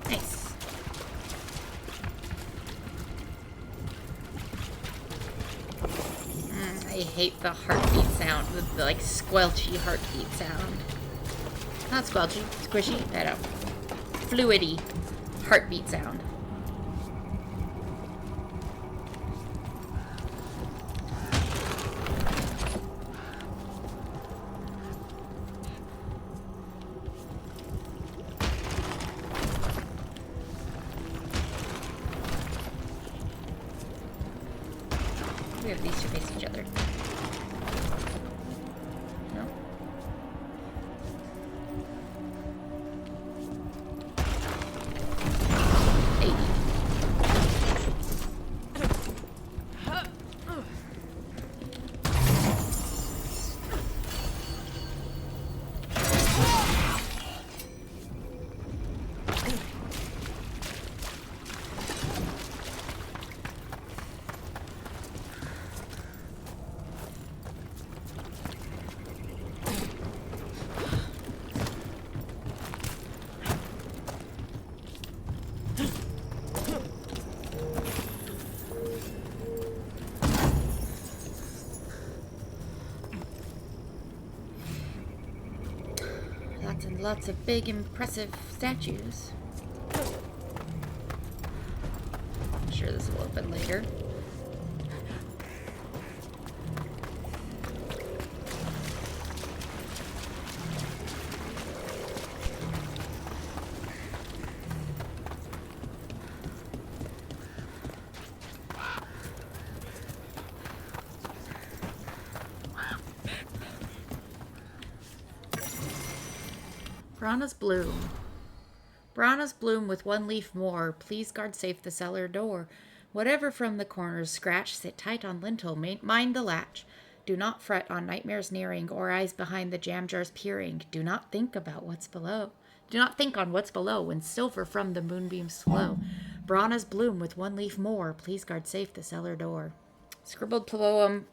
Nice. I hate the heartbeat sound, the like squelchy heartbeat sound. Not squelchy, squishy, I don't know. Fluidy heartbeat sound. We have these two face each other. No? Hey. Lots of big, impressive statues. I'm sure this will open later. Brana's Bloom. Brana's Bloom with one leaf more. Please guard safe the cellar door. Whatever from the corners scratch, sit tight on lintel, mind the latch. Do not fret on nightmares nearing, or eyes behind the jam jars peering. Do not think about what's below. Do not think on what's below, when silver from the moonbeams flow. Brana's Bloom with one leaf more. Please guard safe the cellar door. Scribbled below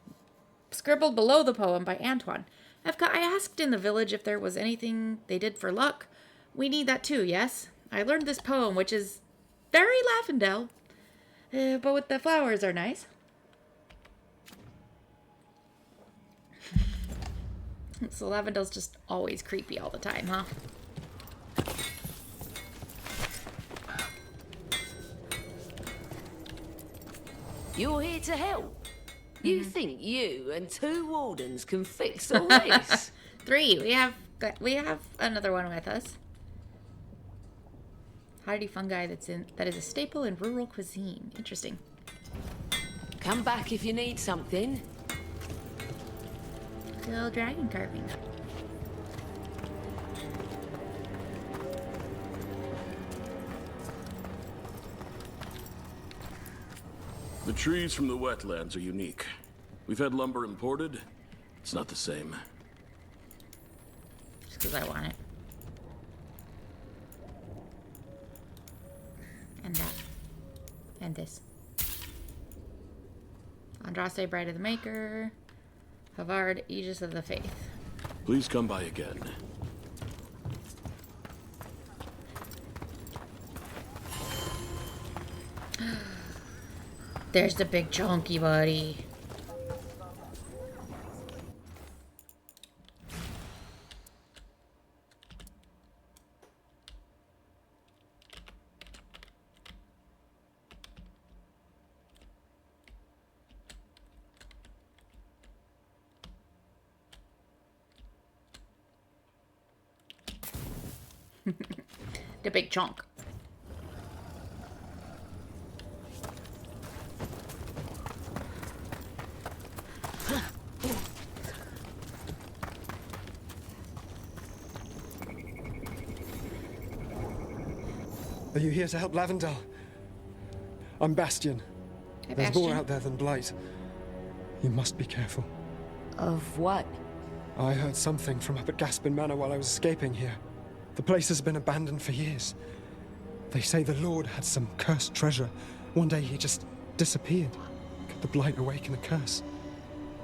the poem by Antoine. Evka, I asked in the village if there was anything they did for luck. We need that too, yes? I learned this poem, which is very Lavendel. But with the flowers are nice. So Lavendel's just always creepy all the time, huh? You're here to help. You think you and 2 wardens can fix all this? 3. We have another one with us. Hardy fungi that is a staple in rural cuisine. Interesting. Come back if you need something. Still dragon carving. The trees from the wetlands are unique. We've had lumber imported. It's not the same. Just because I want it. And that. And this. Andraste, Bride of the Maker. Havard, Aegis of the Faith. Please come by again. There's the big chunky buddy. The big chunk. Are you here to help Lavendel? I'm Bastion. Hi, There's Bastion. more out there than Blight. You must be careful. Of what? I heard something from up at Gaspin Manor while I was escaping here. The place has been abandoned for years. They say the Lord had some cursed treasure. One day he just disappeared. Could the Blight awaken a curse?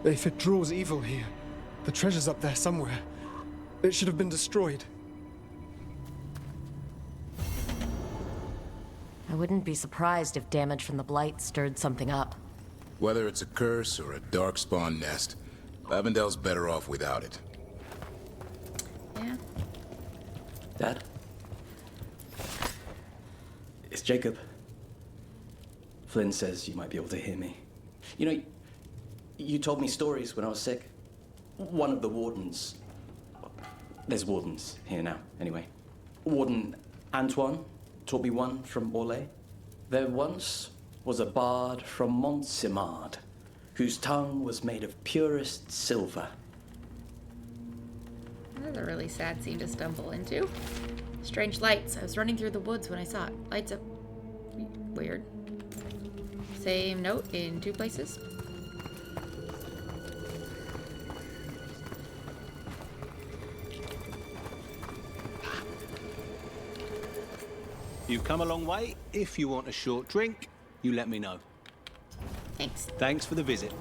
If it draws evil here, the treasure's up there somewhere. It should have been destroyed. I wouldn't be surprised if damage from the Blight stirred something up. Whether it's a curse or a darkspawn nest, Lavendel's better off without it. Yeah. Dad? It's Jacob. Flynn says you might be able to hear me. You know, you told me stories when I was sick. One of the wardens... There's wardens here now, anyway. Warden Antoine taught me one from Orlais. There once was a bard from Montsimard, whose tongue was made of purest silver. That was a really sad scene to stumble into. Strange lights. I was running through the woods when I saw it. Lights up. Weird. Same note in 2 places. You've come a long way. If you want a short drink, you let me know. Thanks. Thanks for the visit.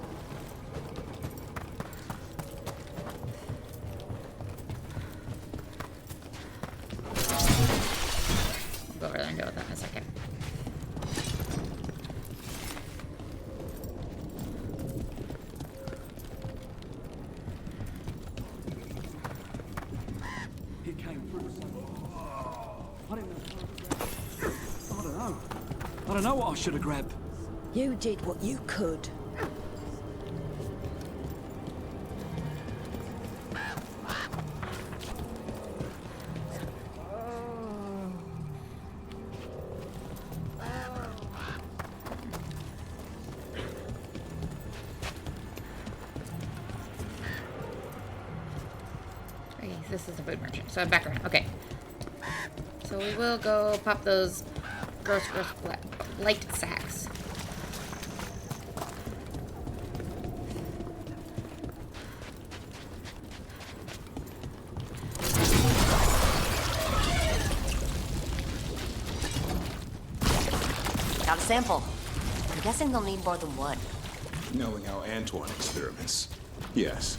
I'll go over there and deal with that in a second. He came through. I don't know what I should have grabbed. You did what you could. Okay, this is a food merchant, so I'm back around. Okay. So we will go pop those gross light sacks. Got a sample. I'm guessing they'll need more than one. Knowing how Antoine experiments. Yes.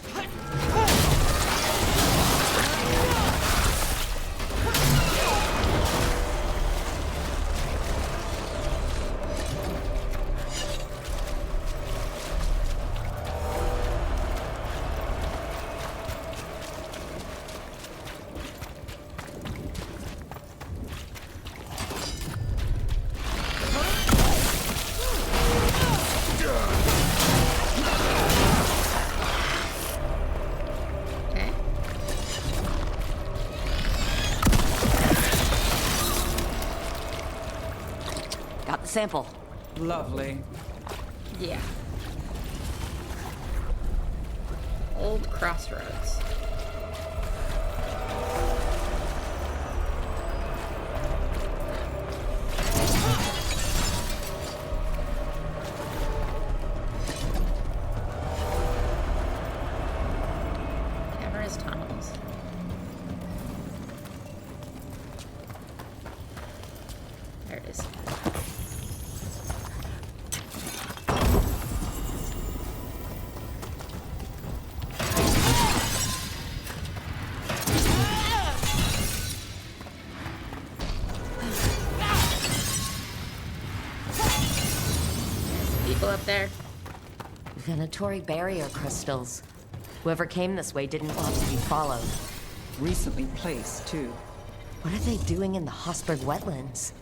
Sample. Lovely. Yeah. Old crossroads. Cameras, tunnels. There it is. Up there. Venatory barrier crystals. Whoever came this way didn't want to be followed. Recently placed, too. What are they doing in the Hosberg wetlands?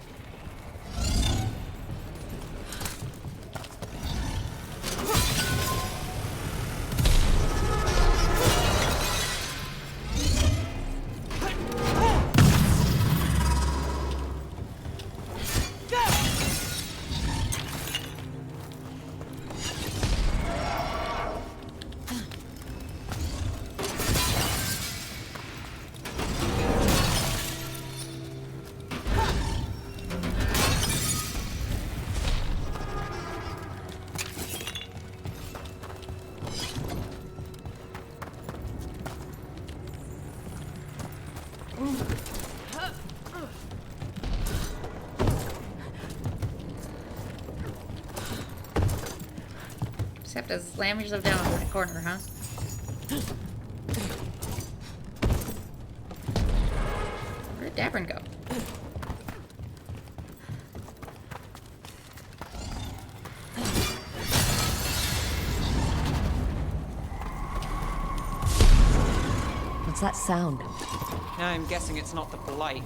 Just have to slam yourself down in that corner, huh? Where did Davern go? What's that sound? I'm guessing it's not the blight.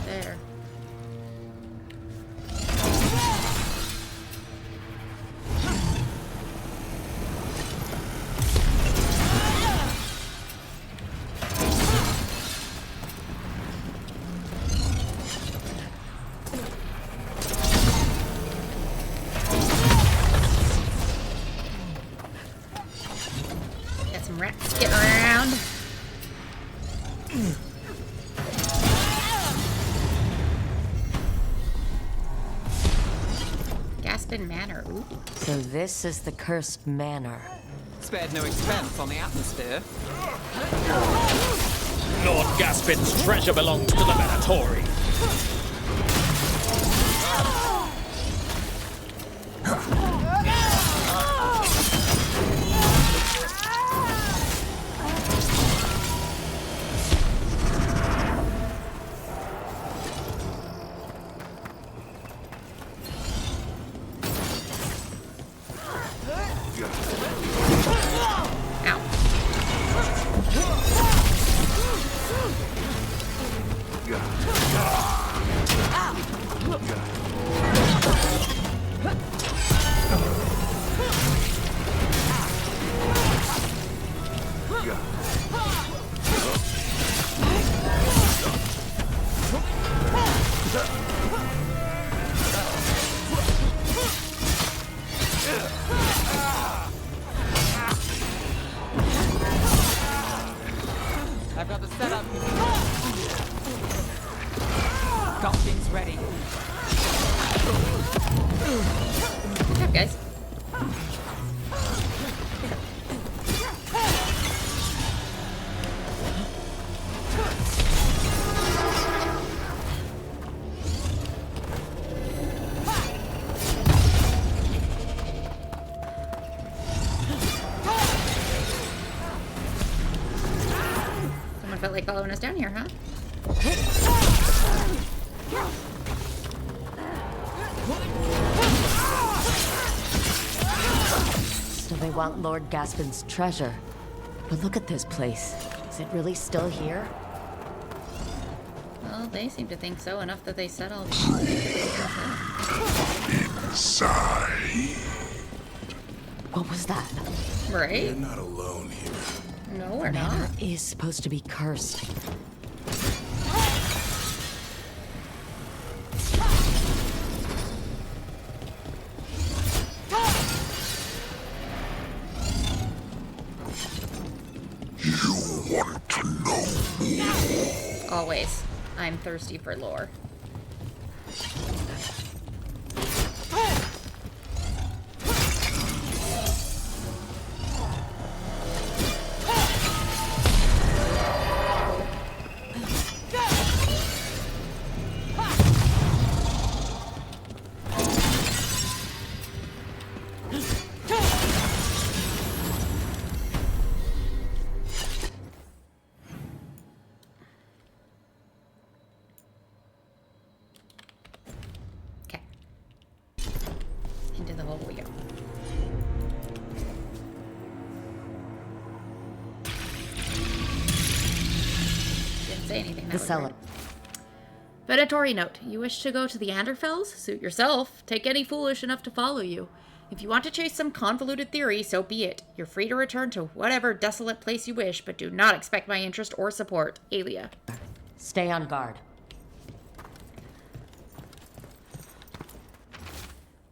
There. Got some rats getting around. Gaspin Manor. Ooh. So this is the cursed manor. Spared no expense on the atmosphere. Lord Gaspin's treasure belongs to the Venatory. I've got the setup. Got things ready. Good job, guys. Someone felt like following us down here, huh? So they want Lord Gaspin's treasure. But look at this place. Is it really still here? Well, they seem to think so, enough that they settled. Inside. What was that? Right? You're not alone here. No, we're Manor not. is supposed to be cursed. You want to know more? Always. I'm thirsty for lore. Into the hole we go. Didn't say anything. The cellar. Predatory note. You wish to go to the Anderfells? Suit yourself. Take any foolish enough to follow you. If you want to chase some convoluted theory, so be it. You're free to return to whatever desolate place you wish, but do not expect my interest or support. Aelia. Stay on guard.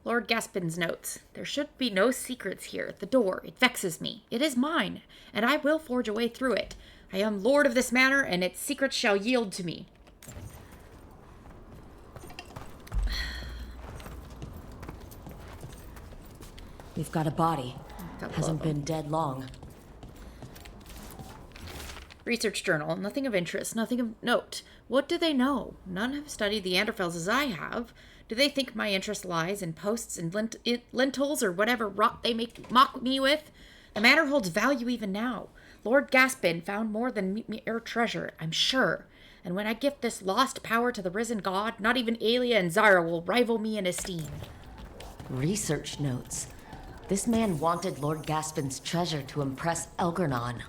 Lord Gaspin's notes. There should be no secrets here at the door. It vexes me. It is mine, and I will forge a way through it. I am lord of this manor, and its secrets shall yield to me. We've got a body. Couple Hasn't of them. been dead long. Research journal. Nothing of interest. Nothing of note. What do they know? None have studied the Anderfells as I have. Do they think my interest lies in posts and lentils or whatever rot they mock me with? The manor holds value even now. Lord Gaspin found more than mere treasure, I'm sure. And when I gift this lost power to the risen god, not even Aelia and Zyra will rival me in esteem. Research notes. This man wanted Lord Gaspin's treasure to impress Elgernon.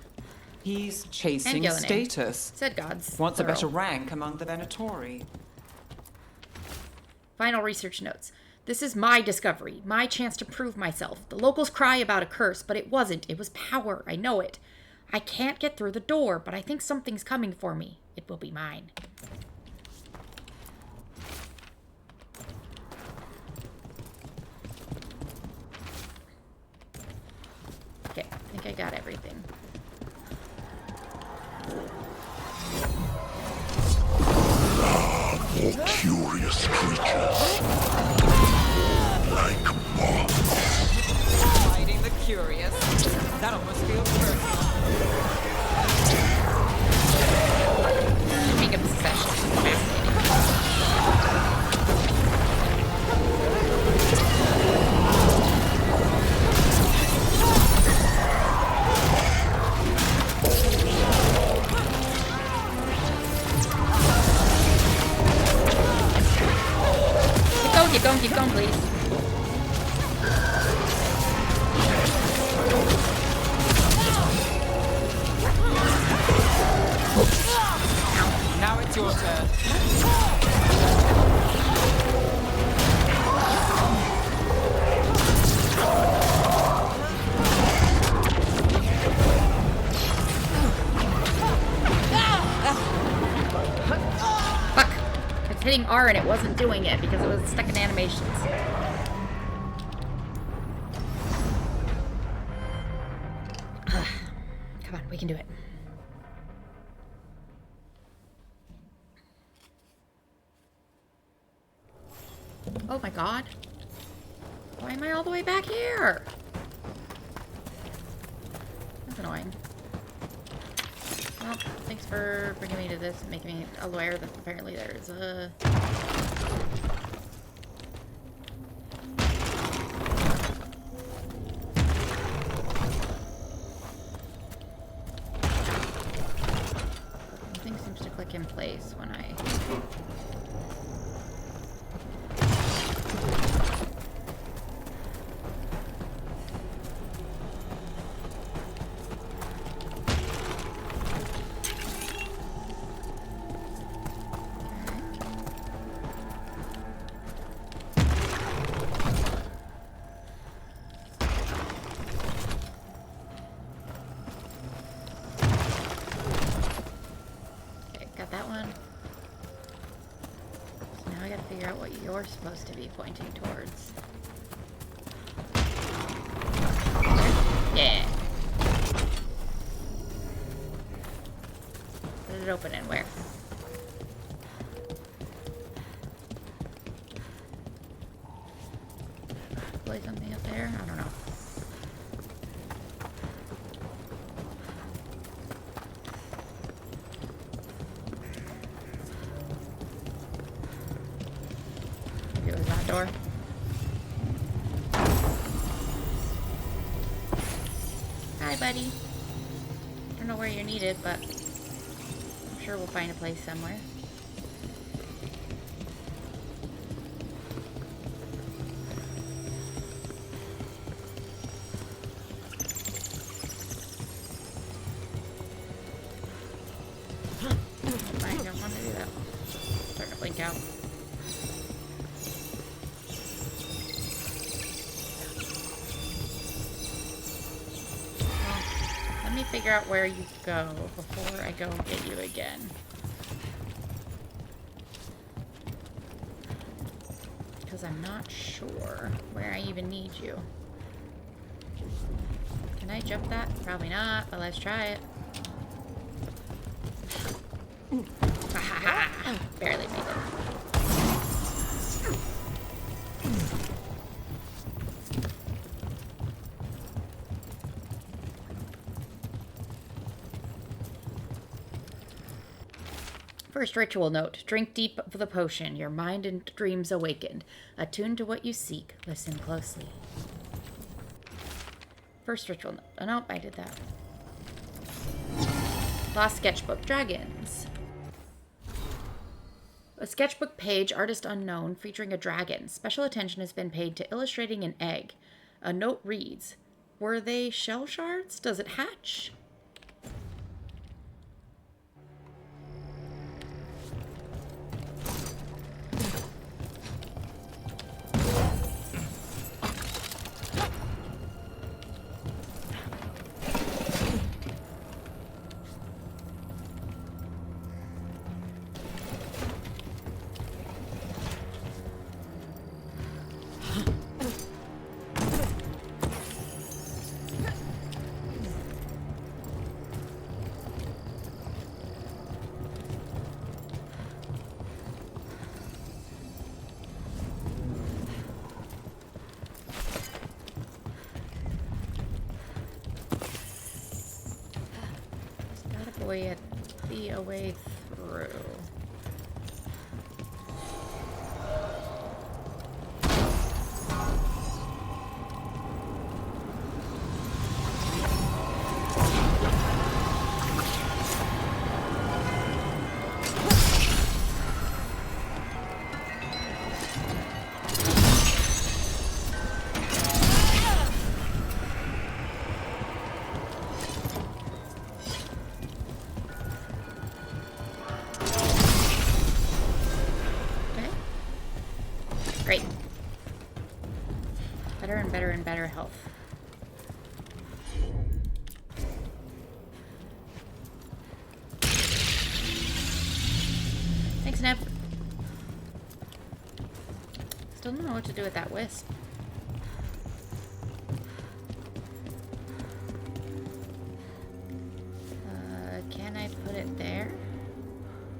He's chasing Yone. status. Said gods. Wants a plural. better rank among the Venatori. Final research notes. This is my discovery, my chance to prove myself. The locals cry about a curse, but it wasn't. It was power. I know it. I can't get through the door, but I think something's coming for me. It will be mine. Okay, I think I got everything. More curious creatures. Like moths. Fighting the curious. That almost feels personal. Make a session. Fascinating. Keep going, please. Now it's your turn. Fuck. I was hitting R and it wasn't doing it because it was stuck in animations. Come on, we can do it. Oh my god. Why am I all the way back here? That's annoying. Well, thanks for bringing me to this and making me aware that apparently there's a... Something seems to click in place when I... You're supposed to be pointing towards. Yeah. Did it open in where? Play something up there? I don't know. Door. Hi, buddy. Don't know where you're needed, but I'm sure we'll find a place somewhere. I don't want to do that. Starting to blink out. Let me figure out where you go before I go get you again. Because I'm not sure where I even need you. Can I jump that? Probably not, but let's try it. Barely made it. First ritual note. Drink deep of the potion. Your mind and dreams awakened. Attune to what you seek. Listen closely. First ritual note. Oh, nope, I did that. Lost sketchbook. Dragons. A sketchbook page, artist unknown, featuring a dragon. Special attention has been paid to illustrating an egg. A note reads, were they shell shards? Does it hatch? Be a way through. Great. Better and better and better health. Thanks, Nev. Still don't know what to do with that wisp. Can I put it there?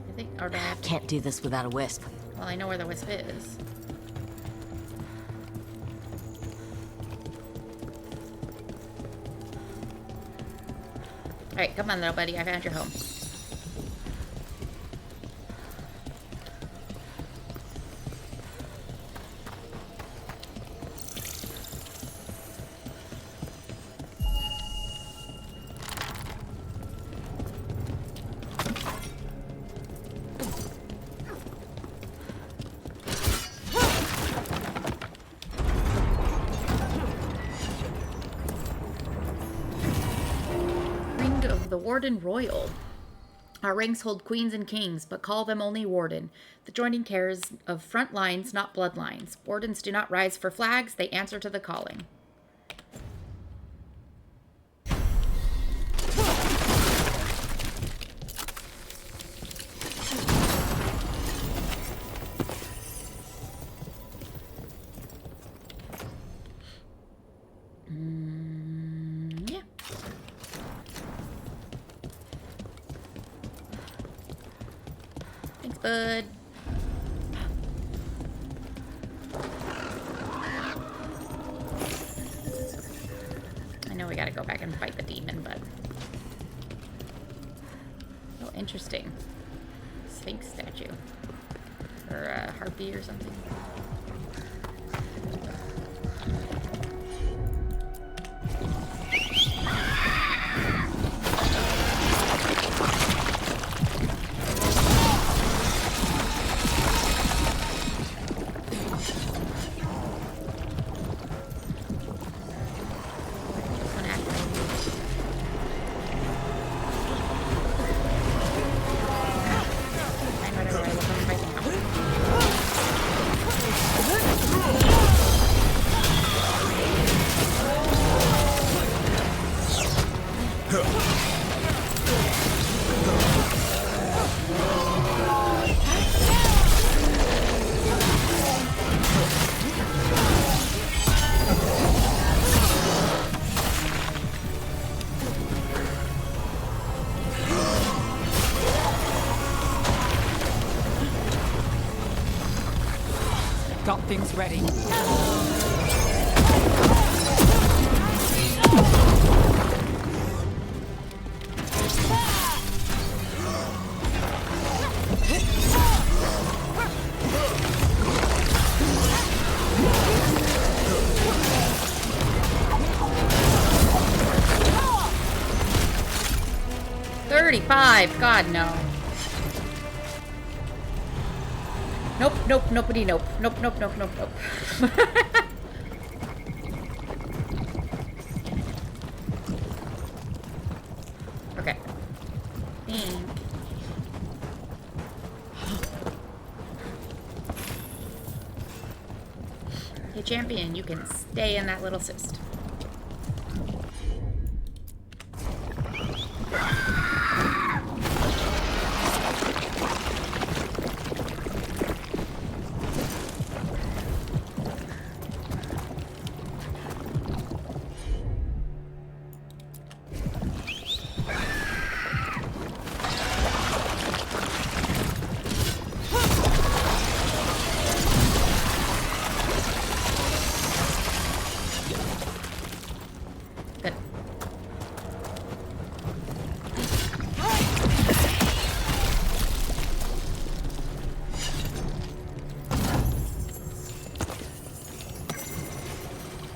I think, or do I have to... Can't do this without a wisp. Well, I know where the wisp is. Alright, come on, little buddy. I found your home. Warden Royal. Our ranks hold queens and kings, but call them only warden. The joining cares of front lines, not bloodlines. Wardens do not rise for flags, they answer to the calling. Yeah. Thanks, bud. I know we gotta go back and fight the demon, but... Oh, interesting. Sphinx statue. Or a harpy or something. Got things ready. God, no. Nope, nope, nobody, nope. Nope, nope, nope, nope, nope. Okay. Think. Hey, champion, you can stay in that little cyst.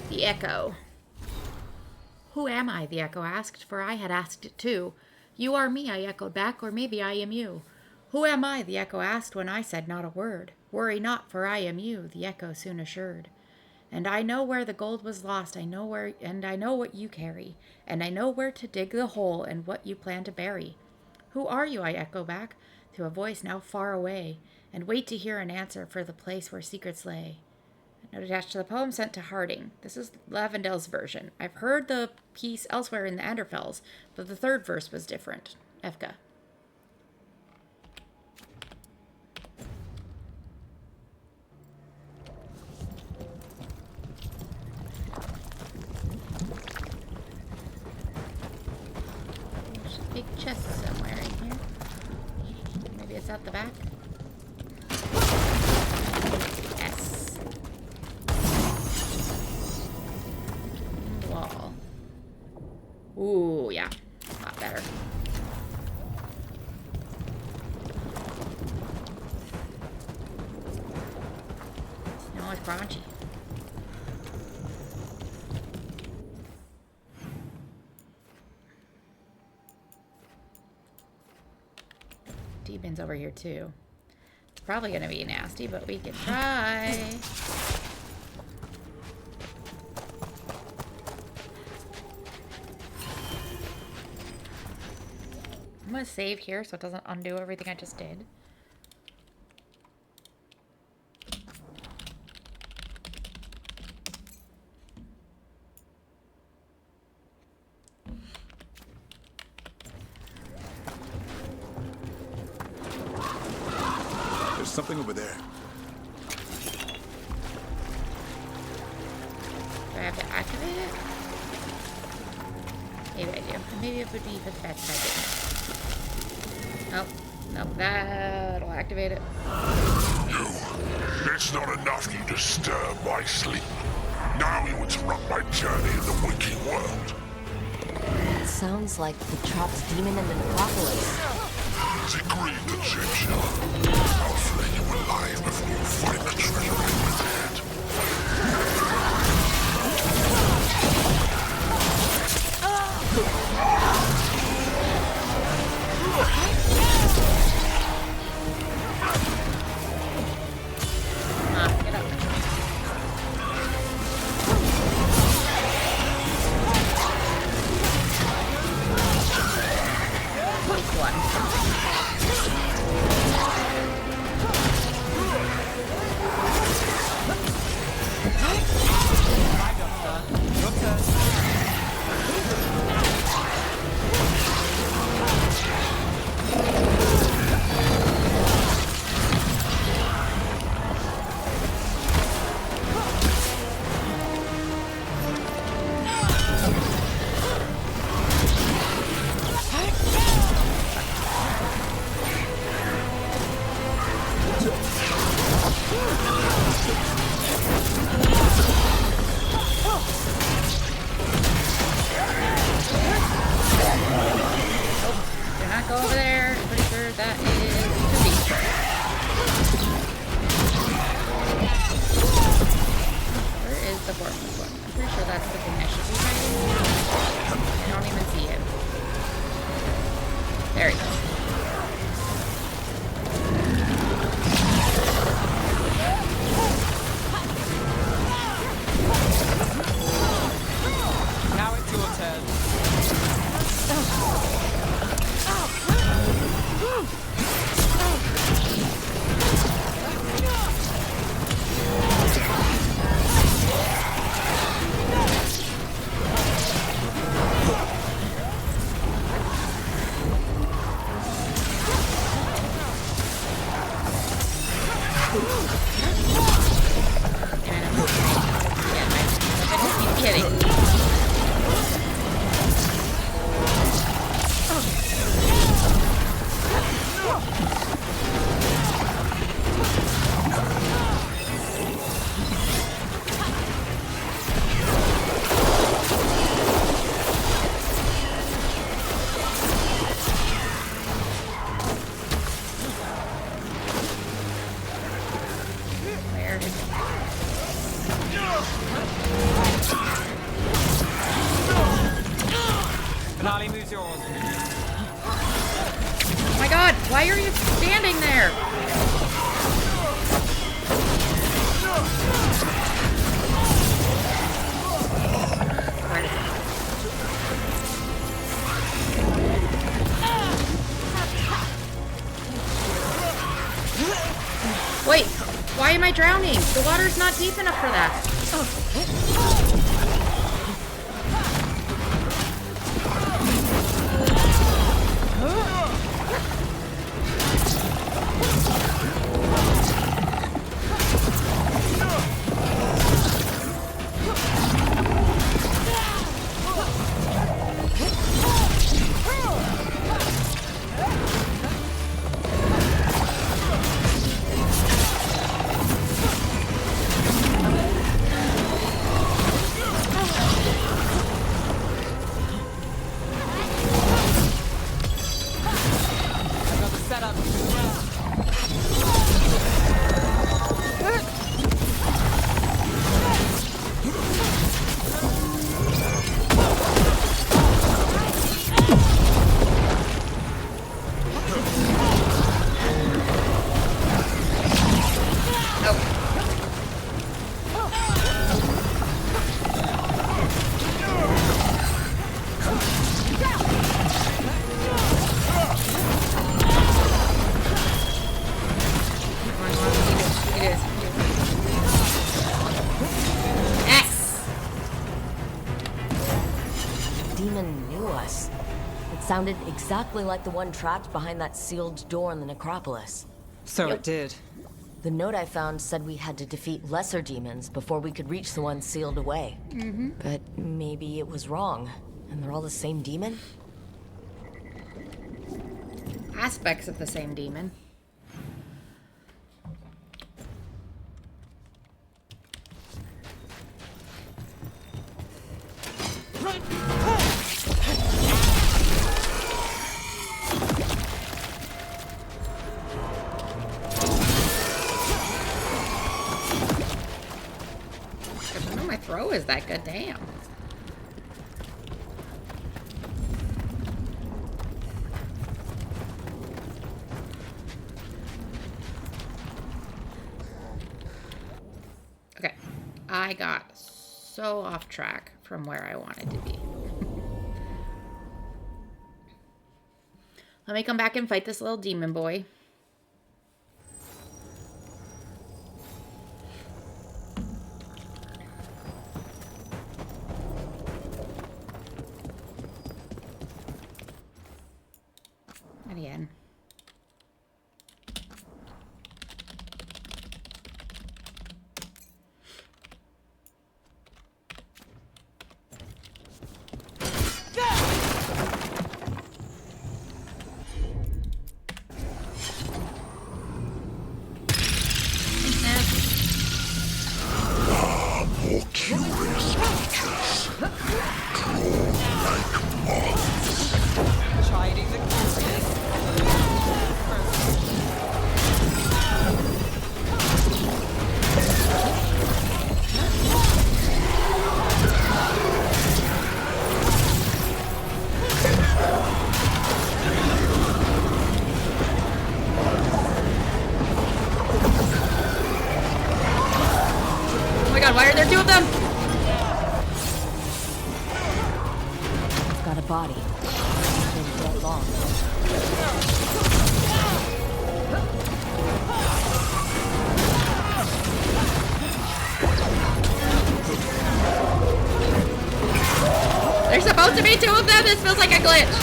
The Echo. Who am I? The Echo asked, for I had asked it too. You are me, I echoed back, or maybe I am you. Who am I? The Echo asked when I said not a word. Worry not, for I am you, the Echo soon assured. And I know where the gold was lost, I know where, and I know what you carry, and I know where to dig the hole and what you plan to bury. Who are you? I echo back, to a voice now far away, and wait to hear an answer for the place where secrets lay. Note attached to the poem sent to Harding. This is Lavendel's version. I've heard the piece elsewhere in the Anderfells, but the third verse was different. Evka. There's a big chest somewhere in here. Maybe it's at the back. Wall. Ooh, yeah. A lot better. crunchy. D-bin's over here too. It's probably gonna be nasty, but we can try. I'm gonna save here so it doesn't undo everything I just did. There's something over there. Do I have to activate it? Maybe I do. Maybe it would be for the best if I didn't. Nope. Nope. That'll activate it. It's not enough you disturb my sleep. Now you interrupt my journey in the waking world. It sounds like the trapped demon in the necropolis. Is it greed that shapes you? I'll flay you alive before you find the treasure in with it. Get up. Go over there. I'm pretty sure that is Tubi. Where is the formless one? I'm pretty sure that's the thing I should be fighting. I don't even see him. There he goes. Now it's your turn. Oh my god, why are you standing there? Wait, why am I drowning? The water's not deep enough for that. Sounded exactly like the one trapped behind that sealed door in the necropolis. So it did. The note I found said we had to defeat lesser demons before we could reach the one sealed away. But maybe it was wrong, and they're all the same demon? Aspects of the same demon. I know my throw is that good, damn. Okay, I got so off track from where I wanted to be. Let me come back and fight this little demon boy. Again. More curious creatures. Crawl like moths. Chiding the curious. Oh my god, why are there two of them? It's got a body. It's been dead long. There's supposed to be two of them. This feels like a glitch.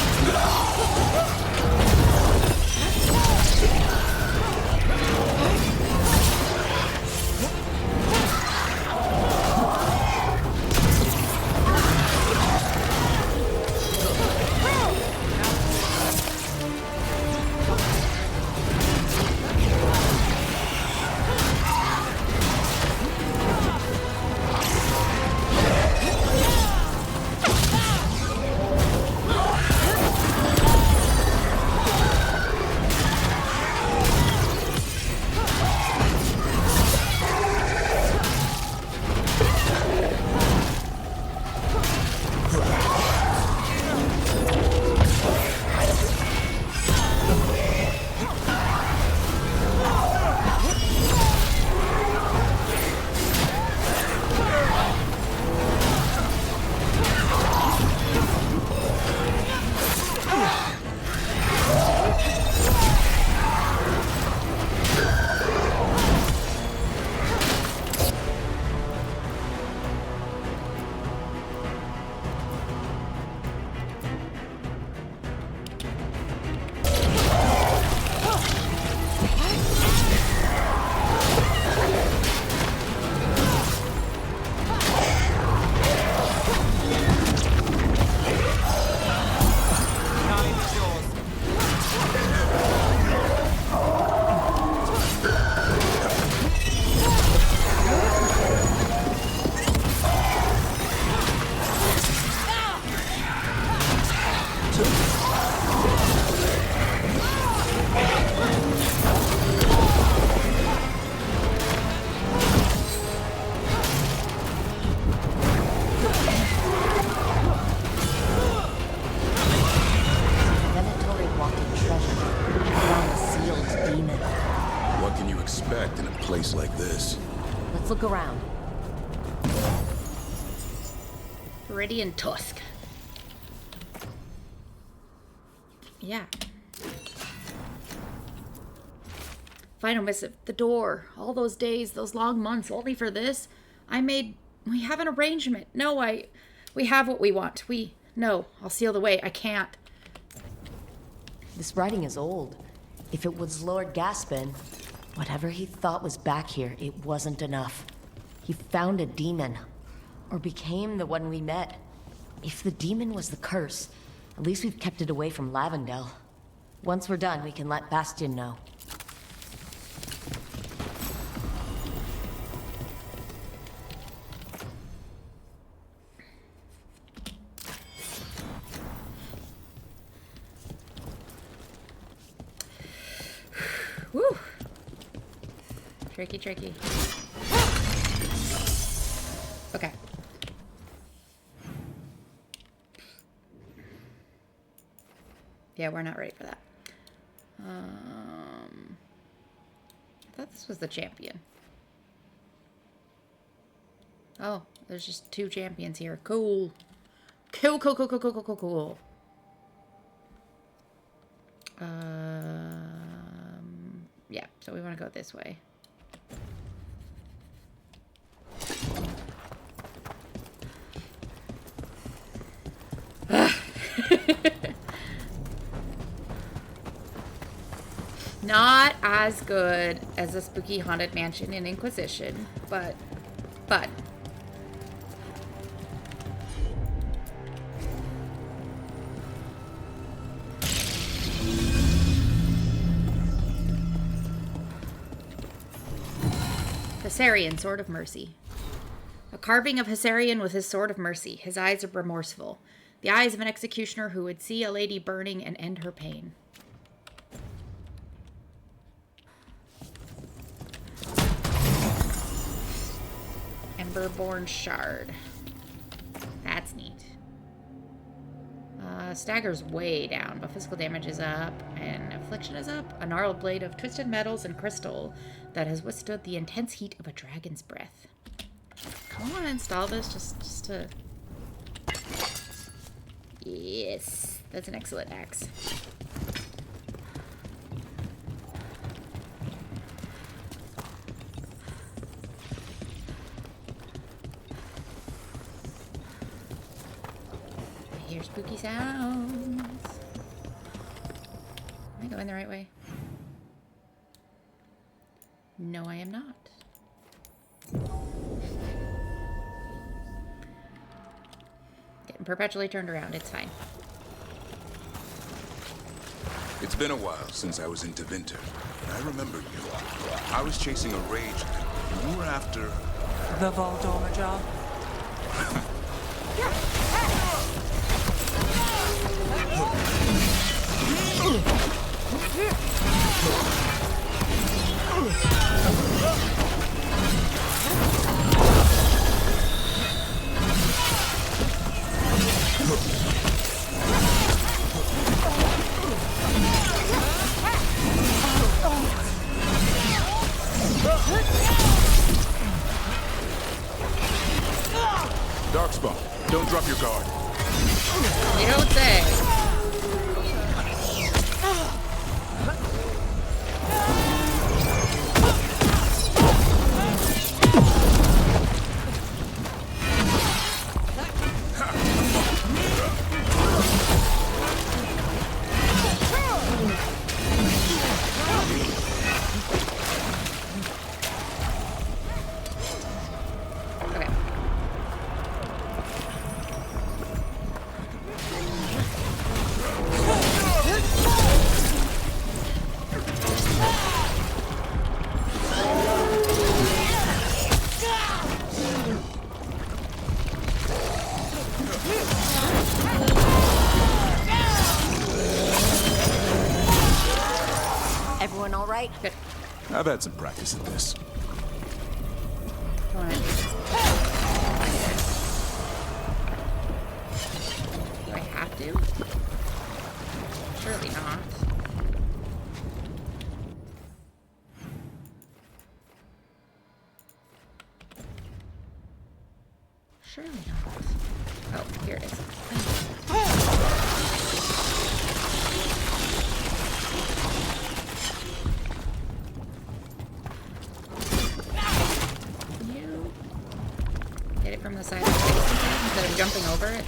expect in a place like this? Let's look around. Viridian Tusk. Yeah. Final missive. The door. All those days, those long months, only for this. We have an arrangement. No, we have what we want. No, I'll seal the way. I can't. This writing is old. If it was Lord Gaspin, whatever he thought was back here, it wasn't enough. He found a demon. Or became the one we met. If the demon was the curse, at least we've kept it away from Lavendel. Once we're done, we can let Bastion know. Woo! Tricky, tricky. Okay. Yeah, we're not ready for that. I thought this was the champion. Oh, there's just 2 champions here. Cool. Cool, cool, cool, cool, cool, cool, cool, cool. Yeah, so we want to go this way. Not as good as a spooky haunted mansion in Inquisition, but. Hessarian, Sword of Mercy. A carving of Hessarian with his Sword of Mercy. His eyes are remorseful. The eyes of an executioner who would see a lady burning and end her pain. Emberborn Shard. That's neat. Stagger's way down, but physical damage is up, and affliction is up. A gnarled blade of twisted metals and crystal that has withstood the intense heat of a dragon's breath. Come on, install this just to... Yes, that's an excellent axe. I hear spooky sounds. Am I going the right way? No, I am not. Getting perpetually turned around. It's fine. It's been a while since I was in Tevinter, but I remember you. I was chasing a rage and you were after... The Voldorma job? Darkspawn, don't drop your guard. You don't say. Everyone all right? Good. I've had some practice at this. Come on. Do I have to? Surely not. Surely not. Oh, here it is. Hit it from the side of the face instead of jumping over it.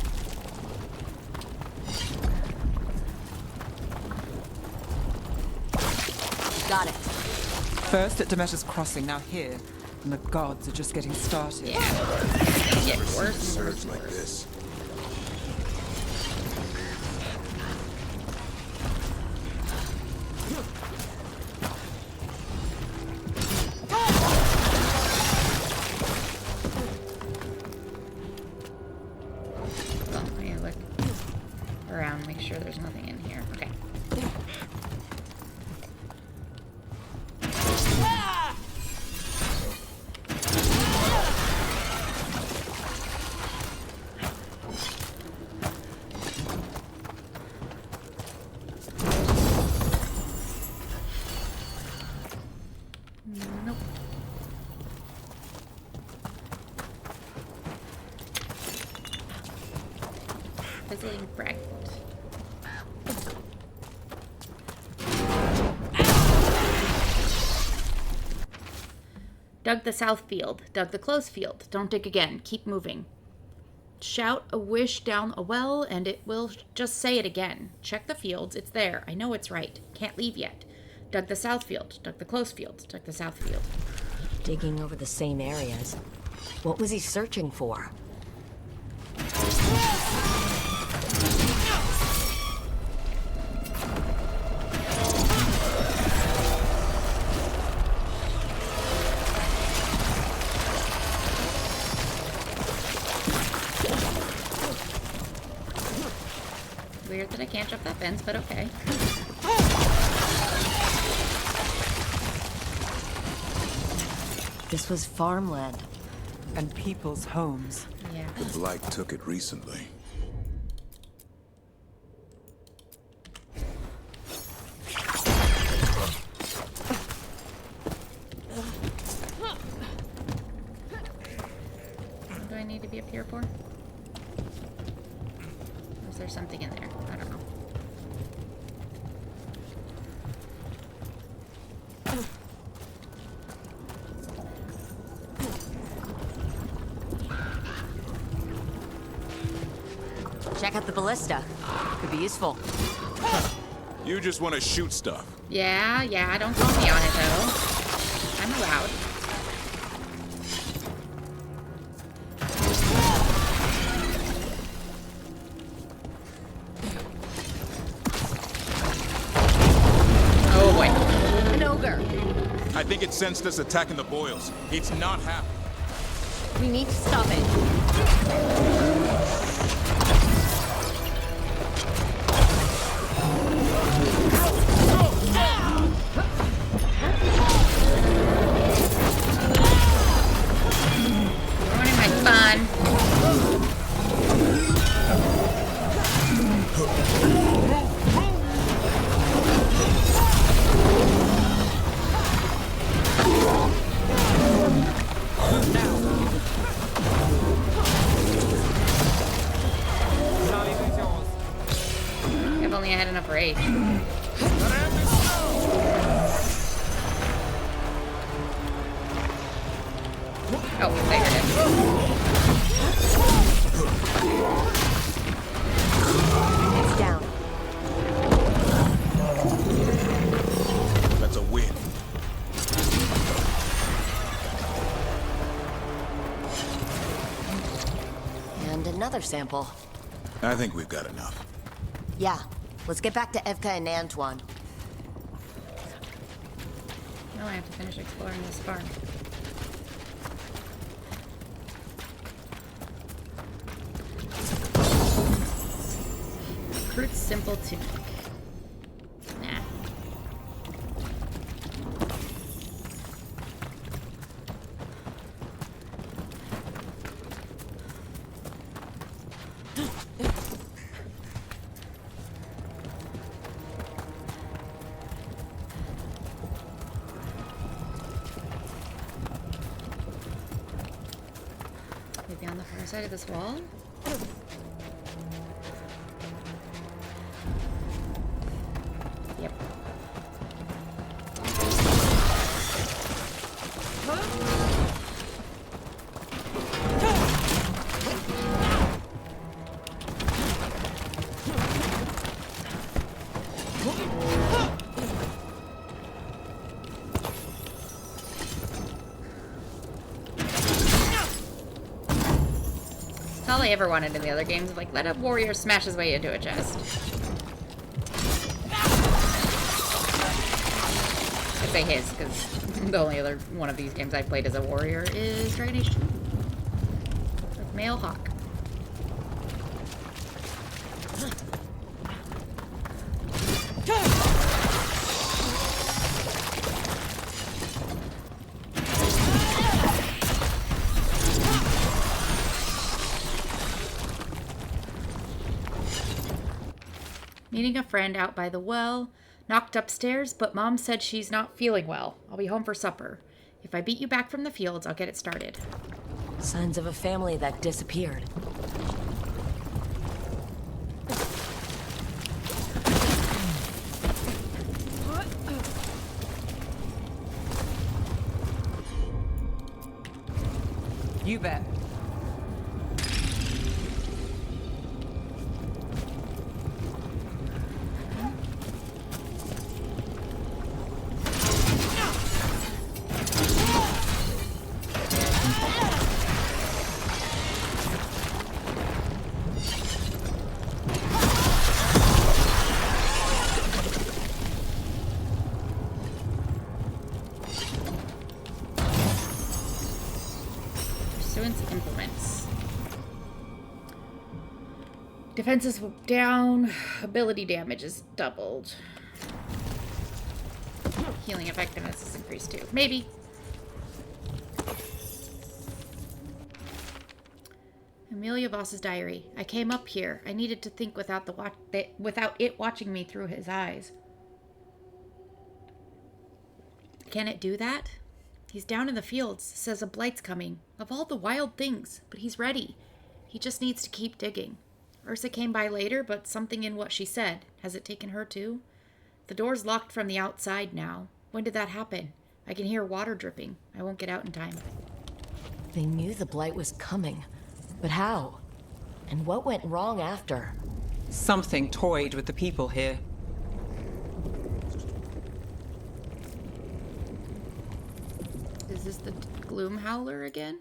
Got it. First at Demeter's Crossing, now here. And the gods are just getting started. Yeah. Get worse. Surge like this. Oh, yeah, look around, make sure there's nothing in here. Okay. Nope. Fizzling fragment. Dug the south field. Dug the close field. Don't dig again. Keep moving. Shout a wish down a well and it will just say it again. Check the fields. It's there. I know it's right. Can't leave yet. Dug the south field. Dug the close field. Dug the south field. Digging over the same areas. What was he searching for? Weird that I can't jump that fence, but okay. This was farmland. And people's homes. Yeah. The Blight took it recently. What do I need to be up here for? Or is there something in there? I don't know. Check out the ballista. Could be useful. You just want to shoot stuff. Yeah, don't call me on it though. I'm allowed. Oh boy. An ogre. I think it sensed us attacking the boils. It's not happy. We need to stop it. Ruining my fun. If only I had enough rage. Oh, there it is. It's down. That's a win. And another sample. I think we've got enough. Yeah. Let's get back to Evka and Antoine. Now I have to finish exploring this farm. Recruit simple tunic. Nah. Maybe on the far side of this wall? Yep. all I ever wanted in the other games. Like, let a warrior smash his way into a chest. I say his, because the only other one of these games I've played as a warrior is Dragon Age 2. With Male Hawk. Meeting a friend out by the well. Knocked upstairs, but Mom said she's not feeling well. I'll be home for supper. If I beat you back from the fields, I'll get it started. Signs of a family that disappeared. You bet. Implements. Defense is down. Ability damage is doubled. Healing effectiveness is increased too. Maybe. Amelia Voss's diary. I came up here. I needed to think without it watching me through his eyes. Can it do that? He's down in the fields, says a blight's coming. Of all the wild things, but he's ready. He just needs to keep digging. Ursa came by later, but something in what she said. Has it taken her too? The door's locked from the outside now. When did that happen? I can hear water dripping. I won't get out in time. They knew the blight was coming. But how? And what went wrong after? Something toyed with the people here. Is this the Gloom Howler again?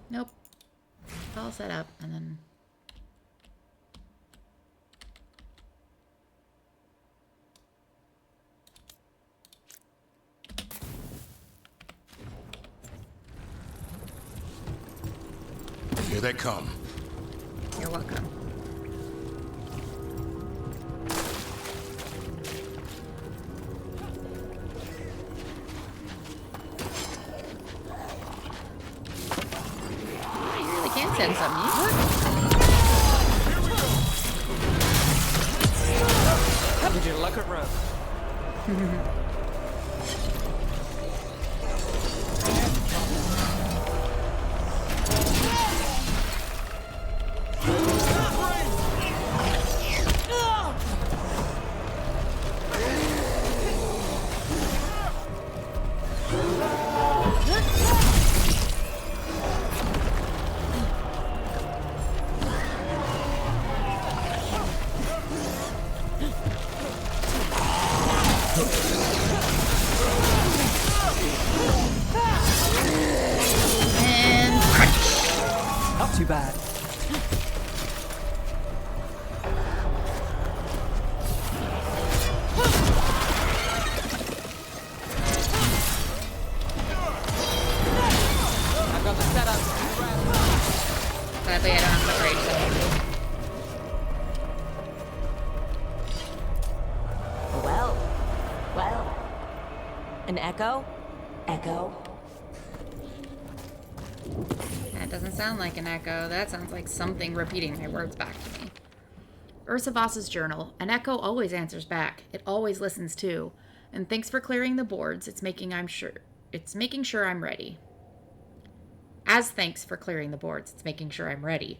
Nope. All set up, and then... Here they come. You're welcome. Oh, you really can send some music. Would you look at Rose? Too bad. I've got the setup. Sadly, I don't have the rage though. Well. An echo? Echo? That doesn't sound like an echo. That sounds like something repeating my words back to me. Ursa Voss's journal. An echo always answers back. It always listens too. And thanks for clearing the boards. It's making sure I'm ready. As thanks for clearing the boards, it's making sure I'm ready.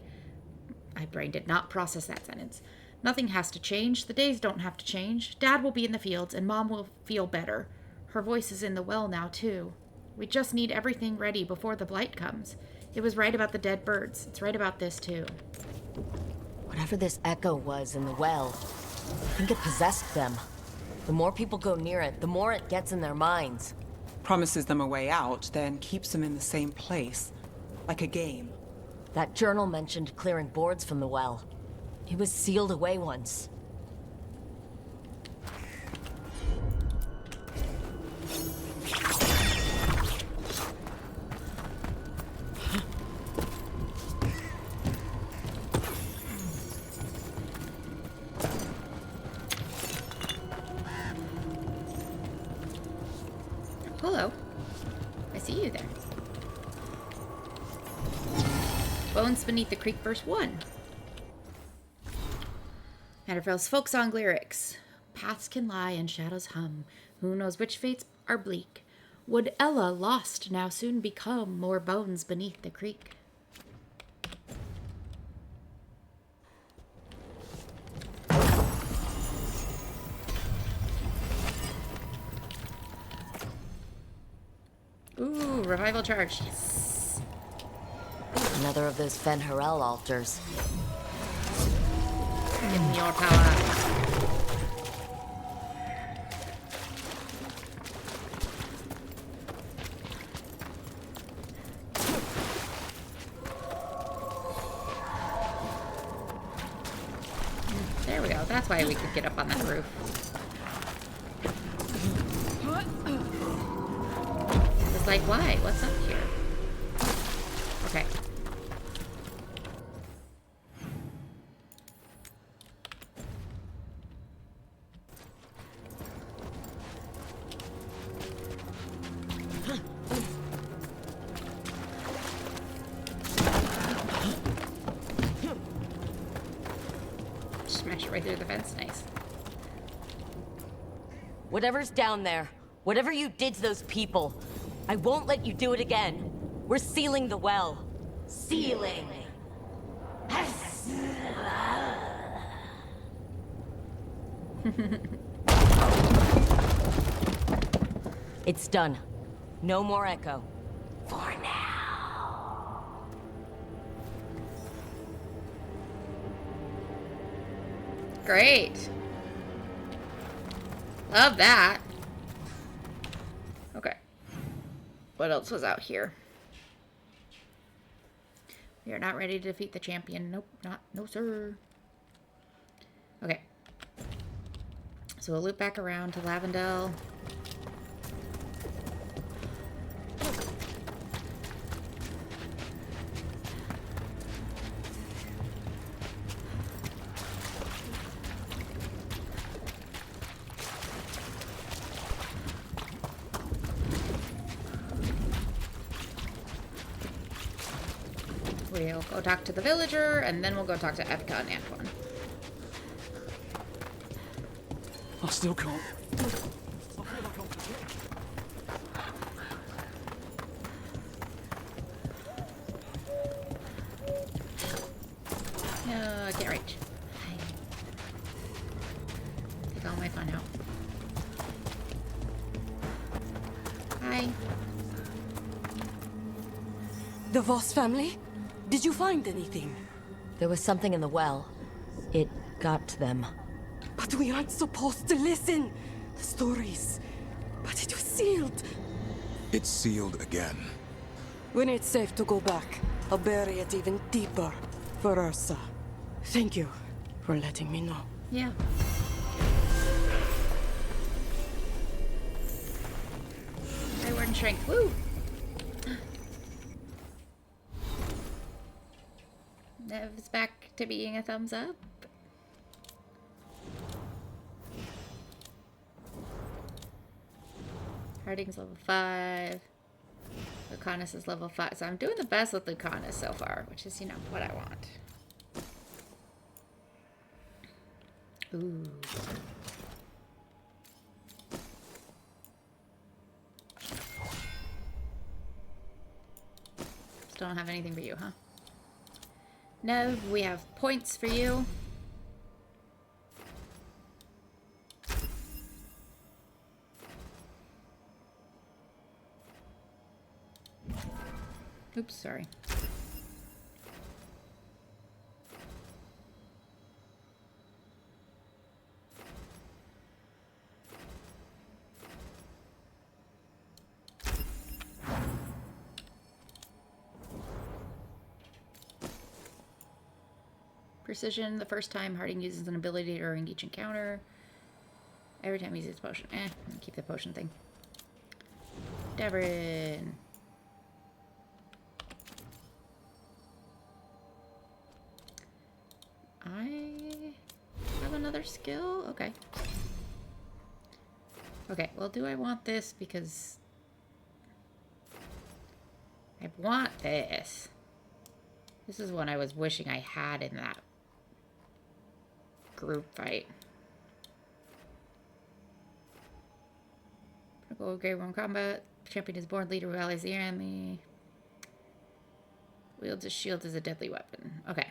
My brain did not process that sentence. Nothing has to change. The days don't have to change. Dad will be in the fields and Mom will feel better. Her voice is in the well now too. We just need everything ready before the blight comes. It was right about the dead birds. It's right about this, too. Whatever this echo was in the well, I think it possessed them. The more people go near it, the more it gets in their minds. Promises them a way out, then keeps them in the same place. Like a game. That journal mentioned clearing boards from the well. It was sealed away once. Hello. I see you there. Bones Beneath the Creek, verse 1. Matterfell's folk song lyrics. Paths can lie and shadows hum. Who knows which fates are bleak? Would Ella lost now soon become more bones beneath the creek? Ooh, revival charge. Yes. Another of those Fen'Harel altars. Give me your power. There we go. That's why we could get up on that roof. It's like, why? What's up here? Okay. Smash it right through the fence. Nice. Whatever's down there, whatever you did to those people, I won't let you do it again. We're sealing the well. Sealing. It's done. No more echo. For now. Great. Love that. Okay. What else was out here? We are not ready to defeat the champion. Nope, not. No, sir. Okay. So we'll loop back around to Lavendel. We'll go talk to the villager, and then we'll go talk to Evka and Antoine. I still can't. No, I can't reach. Take all my fun out. Hi. The Voss family? Did you find anything? There was something in the well. It got to them. But we aren't supposed to listen. The stories. But it was sealed. It's sealed again. When it's safe to go back, I'll bury it even deeper for Ursa. Thank you for letting me know. Yeah. I word and shrink. Woo! Nev's back to being a thumbs up. Harding's level 5. Lucanus is level 5. So I'm doing the best with Lucanus so far, which is, you know, what I want. Ooh. Still don't have anything for you, huh? No, we have points for you. Oops, sorry. Precision. The first time Harding uses an ability during each encounter. Every time he uses potion. I'm gonna keep the potion thing. Davrin. I have another skill? Okay. Okay, well, do I want this? Because I want this. This is one I was wishing I had in that group fight. Go Grade 1 combat. Champion is born leader who allies the enemy. Wields a shield as a deadly weapon. Okay.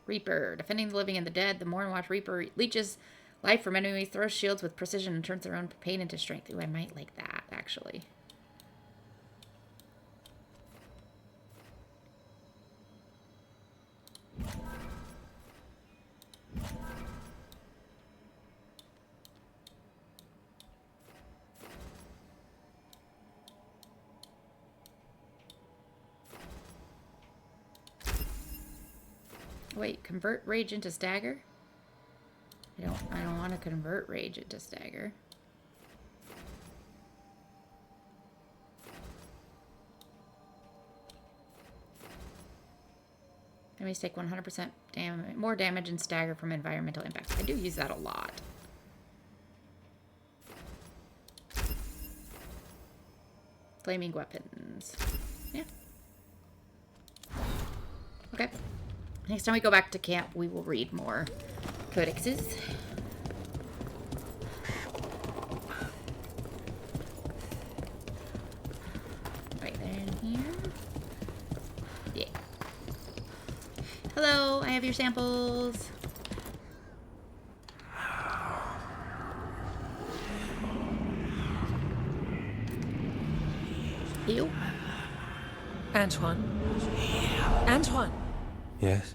Reaper. Defending the living and the dead. The Mornwatch Reaper leeches life from enemies, throws shields with precision, and turns their own pain into strength. Ooh, I might like that, actually. Wait, convert rage into stagger? I don't want to convert rage into stagger. Enemies take 100% more damage and stagger from environmental impact. I do use that a lot. Flaming weapons. Yeah. Okay. Next time we go back to camp, we will read more codexes. Right there in here. Yeah. Hello, I have your samples. You? Antoine? Antoine! Yes?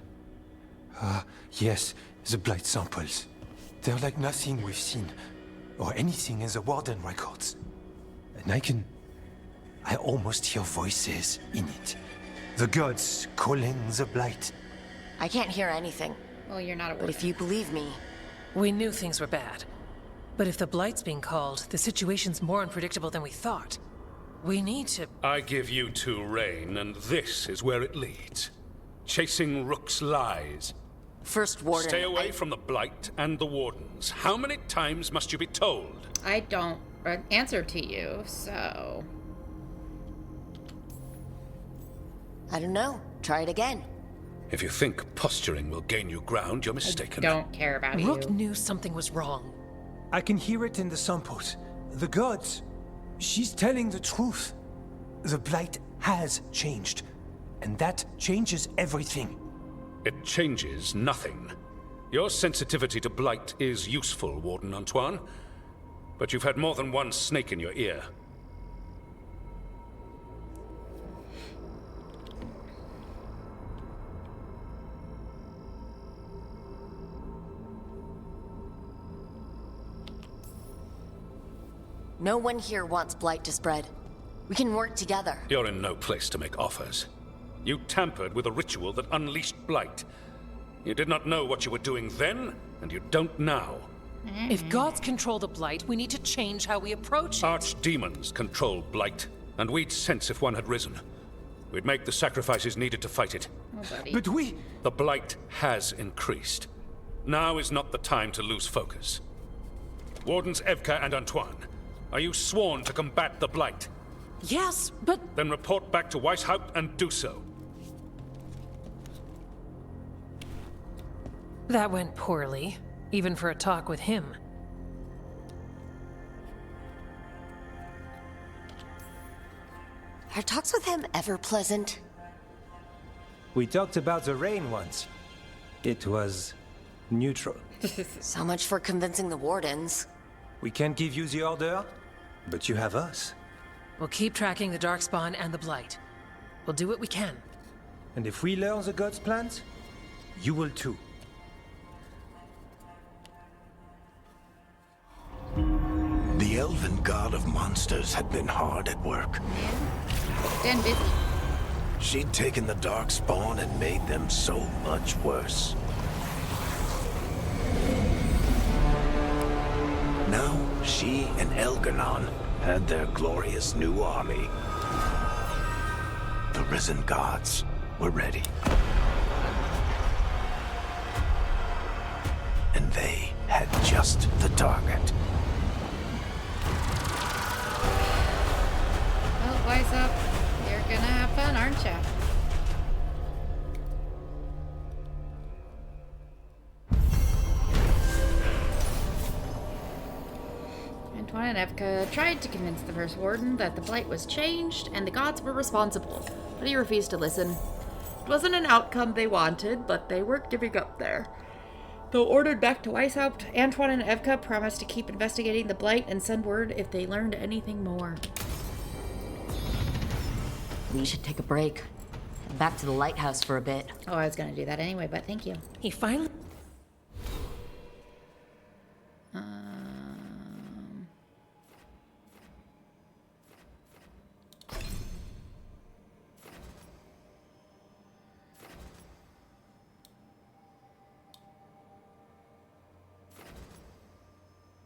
Yes, the blight samples. They're like nothing we've seen, or anything in the Warden records. And I almost hear voices in it. The gods calling the blight. I can't hear anything. Well, you're not a But if you believe me... We knew things were bad. But if the blight's being called, the situation's more unpredictable than we thought. We need to... I give you two reign, and this is where it leads. Chasing Rook's lies. First Warden... Stay away from the Blight and the Wardens. How many times must you be told? I don't answer to you, so... I don't know. Try it again. If you think posturing will gain you ground, you're mistaken. I don't care about Rook you. knew something was wrong. I can hear it in the samples. The gods. She's telling the truth. The blight has changed. And that changes everything. It changes nothing. Your sensitivity to blight is useful, Warden Antoine. But you've had more than one snake in your ear. No one here wants blight to spread. We can work together. You're in no place to make offers. You tampered with a ritual that unleashed blight. You did not know what you were doing then, and you don't now. If gods control the blight, we need to change how we approach it. Archdemons control blight, and we'd sense if one had risen. We'd make the sacrifices needed to fight it. But The blight has increased. Now is not the time to lose focus. Wardens Evka and Antoine, are you sworn to combat the blight? Yes, but... Then report back to Weishaupt and do so. That went poorly, even for a talk with him. Are talks with him ever pleasant? We talked about the rain once. It was neutral. So much for convincing the Wardens. We can't give you the order, but you have us. We'll keep tracking the Darkspawn and the Blight. We'll do what we can. And if we learn the gods' plans, you will too. The elven god of monsters had been hard at work. Been busy. She'd taken the Darkspawn and made them so much worse. Now, she and Elgar'nan had their glorious new army. The risen gods were ready. And they had just the target. Well, wise up. You're gonna have fun, aren't you? Antoine and Evka tried to convince the First Warden that the Blight was changed and the gods were responsible, but he refused to listen. It wasn't an outcome they wanted, but they weren't giving up there. Though ordered back to Weishaupt, Antoine and Evka promised to keep investigating the Blight and send word if they learned anything more. We should take a break. Head back to the lighthouse for a bit. Oh, I was gonna do that anyway, but thank you. He finally...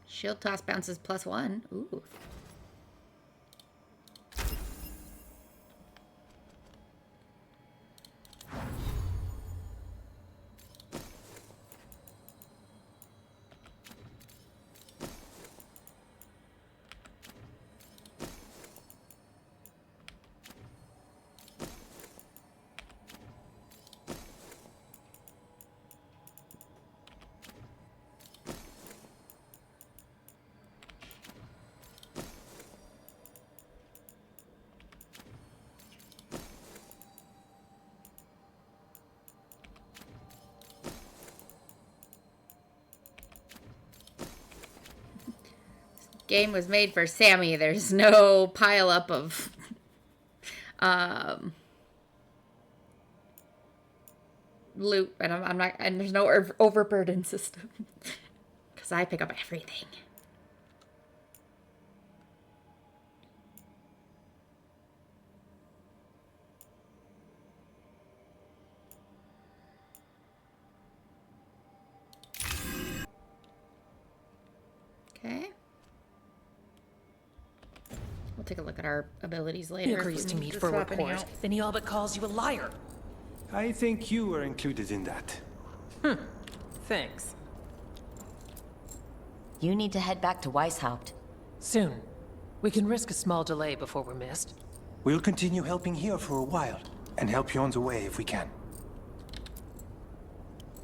Shield toss bounces +1. Ooh. Game was made for Sammy. There's no pile up of loot, and I'm not, and there's no overburden system because I pick up everything. Okay. We'll take a look at our abilities later. He agrees to meet for a report, then he all but calls you a liar. I think you were included in that. Thanks. You need to head back to Weishaupt. Soon. We can risk a small delay before we're missed. We'll continue helping here for a while, and help you on the way if we can.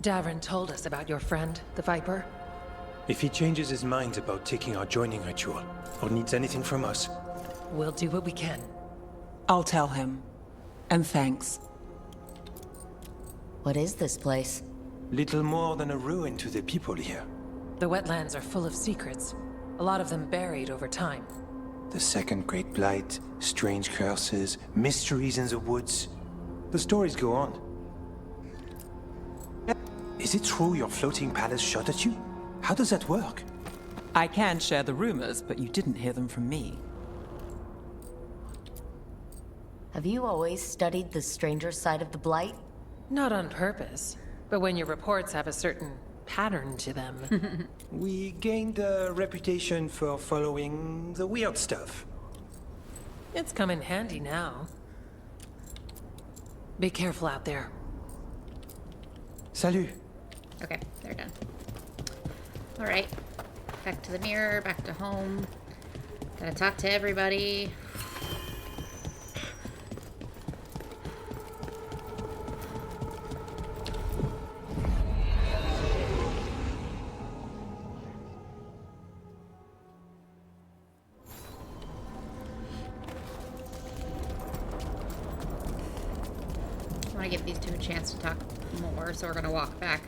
Davrin told us about your friend, the Viper. If he changes his mind about taking our joining ritual, or needs anything from us, we'll do what we can. I'll tell him. And thanks. What is this place? Little more than a ruin to the people here. The wetlands are full of secrets, a lot of them buried over time. The Second Great Blight, strange curses, mysteries in the woods. The stories go on. Is it true your floating palace shot at you? How does that work? I can share the rumors, but you didn't hear them from me. Have you always studied the stranger side of the Blight? Not on purpose, but when your reports have a certain pattern to them. We gained a reputation for following the weird stuff. It's come in handy now. Be careful out there. Salut. Okay, they're done. All right, back to the mirror, back to home. Gotta talk to everybody. I want to give these two a chance to talk more, so we're gonna walk back.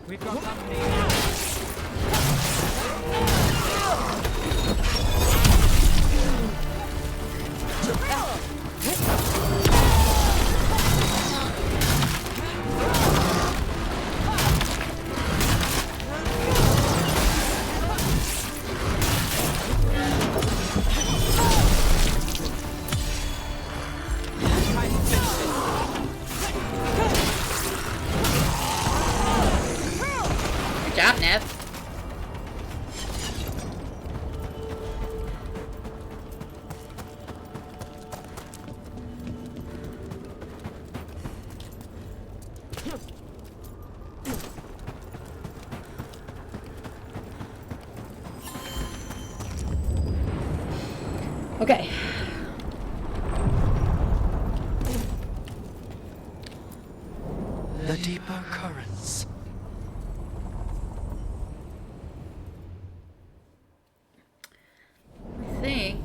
We've got company. Okay. The deeper currents. I think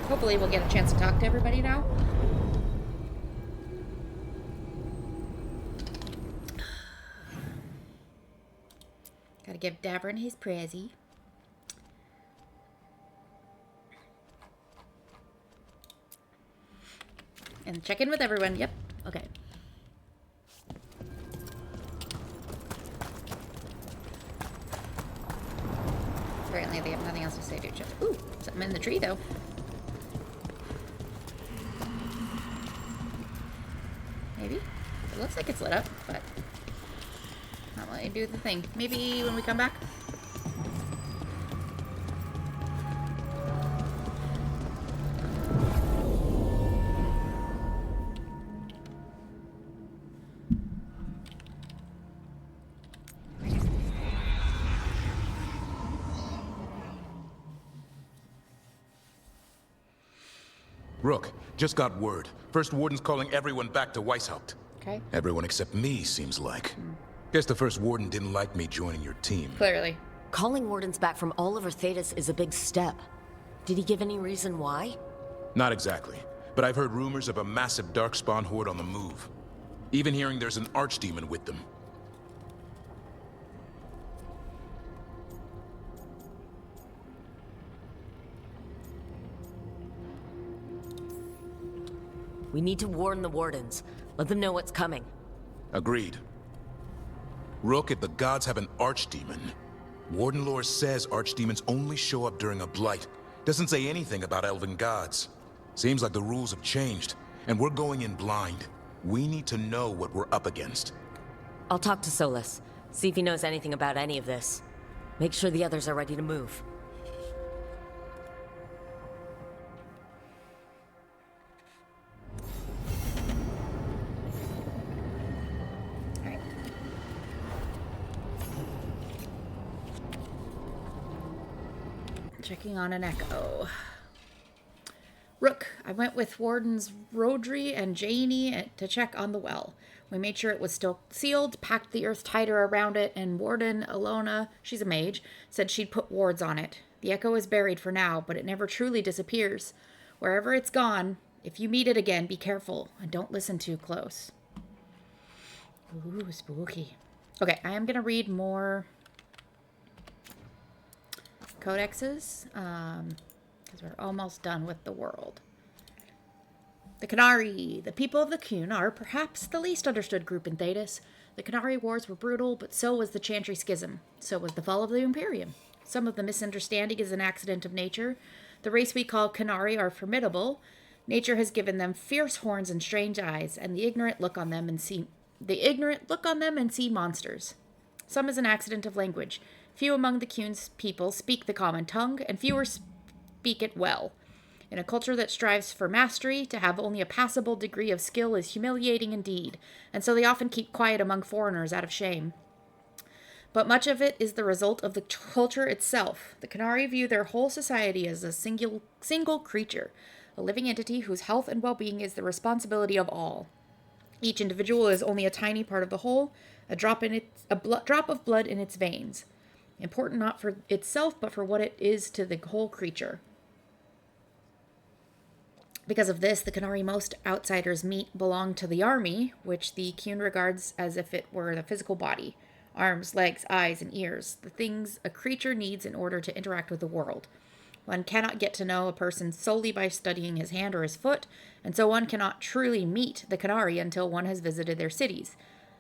hopefully we'll get a chance to talk to everybody now. Gotta give Davern his prezzy. And check in with everyone. Yep. Okay. Apparently they have nothing else to say to each other. Ooh, something in the tree though. Maybe? It looks like it's lit up, but not let me do the thing. Maybe when we come back? Rook, just got word. First Warden's calling everyone back to Weishaupt. Okay. Everyone except me, seems like. Guess the First Warden didn't like me joining your team. Clearly. Calling Wardens back from all over Thetis is a big step. Did he give any reason why? Not exactly, but I've heard rumors of a massive Darkspawn horde on the move. Even hearing there's an archdemon with them. We need to warn the Wardens. Let them know what's coming. Agreed. Rook, if the gods have an archdemon, Warden lore says archdemons only show up during a blight. Doesn't say anything about elven gods. Seems like the rules have changed, and we're going in blind. We need to know what we're up against. I'll talk to Solus. See if he knows anything about any of this. Make sure the others are ready to move. Checking on an echo. Rook, I went with Wardens Rodri and Janie to check on the well. We made sure it was still sealed, packed the earth tighter around it, and Warden Alona, she's a mage, said she'd put wards on it. The echo is buried for now, but it never truly disappears. Wherever it's gone, if you meet it again, be careful and don't listen too close. Ooh, spooky. Okay, I am going to read more codexes, because we're almost done with the world. The Qunari. The people of the Qun are perhaps the least understood group in Thetis. The Qunari wars were brutal, but so was the Chantry Schism. So was the fall of the Imperium. Some of the misunderstanding is an accident of nature. The race we call Qunari are formidable. Nature has given them fierce horns and strange eyes, and the ignorant look on them and see monsters. Some is an accident of language. Few among the Qun's people speak the common tongue, and fewer speak it well. In a culture that strives for mastery, to have only a passable degree of skill is humiliating indeed, and so they often keep quiet among foreigners out of shame. But much of it is the result of the culture itself. The Qunari view their whole society as a single creature, a living entity whose health and well-being is the responsibility of all. Each individual is only a tiny part of the whole, a drop of blood in its veins. Important not for itself, but for what it is to the whole creature. Because of this, the Qunari most outsiders meet belong to the army, which the Qun regards as if it were the physical body. Arms, legs, eyes, and ears. The things a creature needs in order to interact with the world. One cannot get to know a person solely by studying his hand or his foot, and so one cannot truly meet the Qunari until one has visited their cities.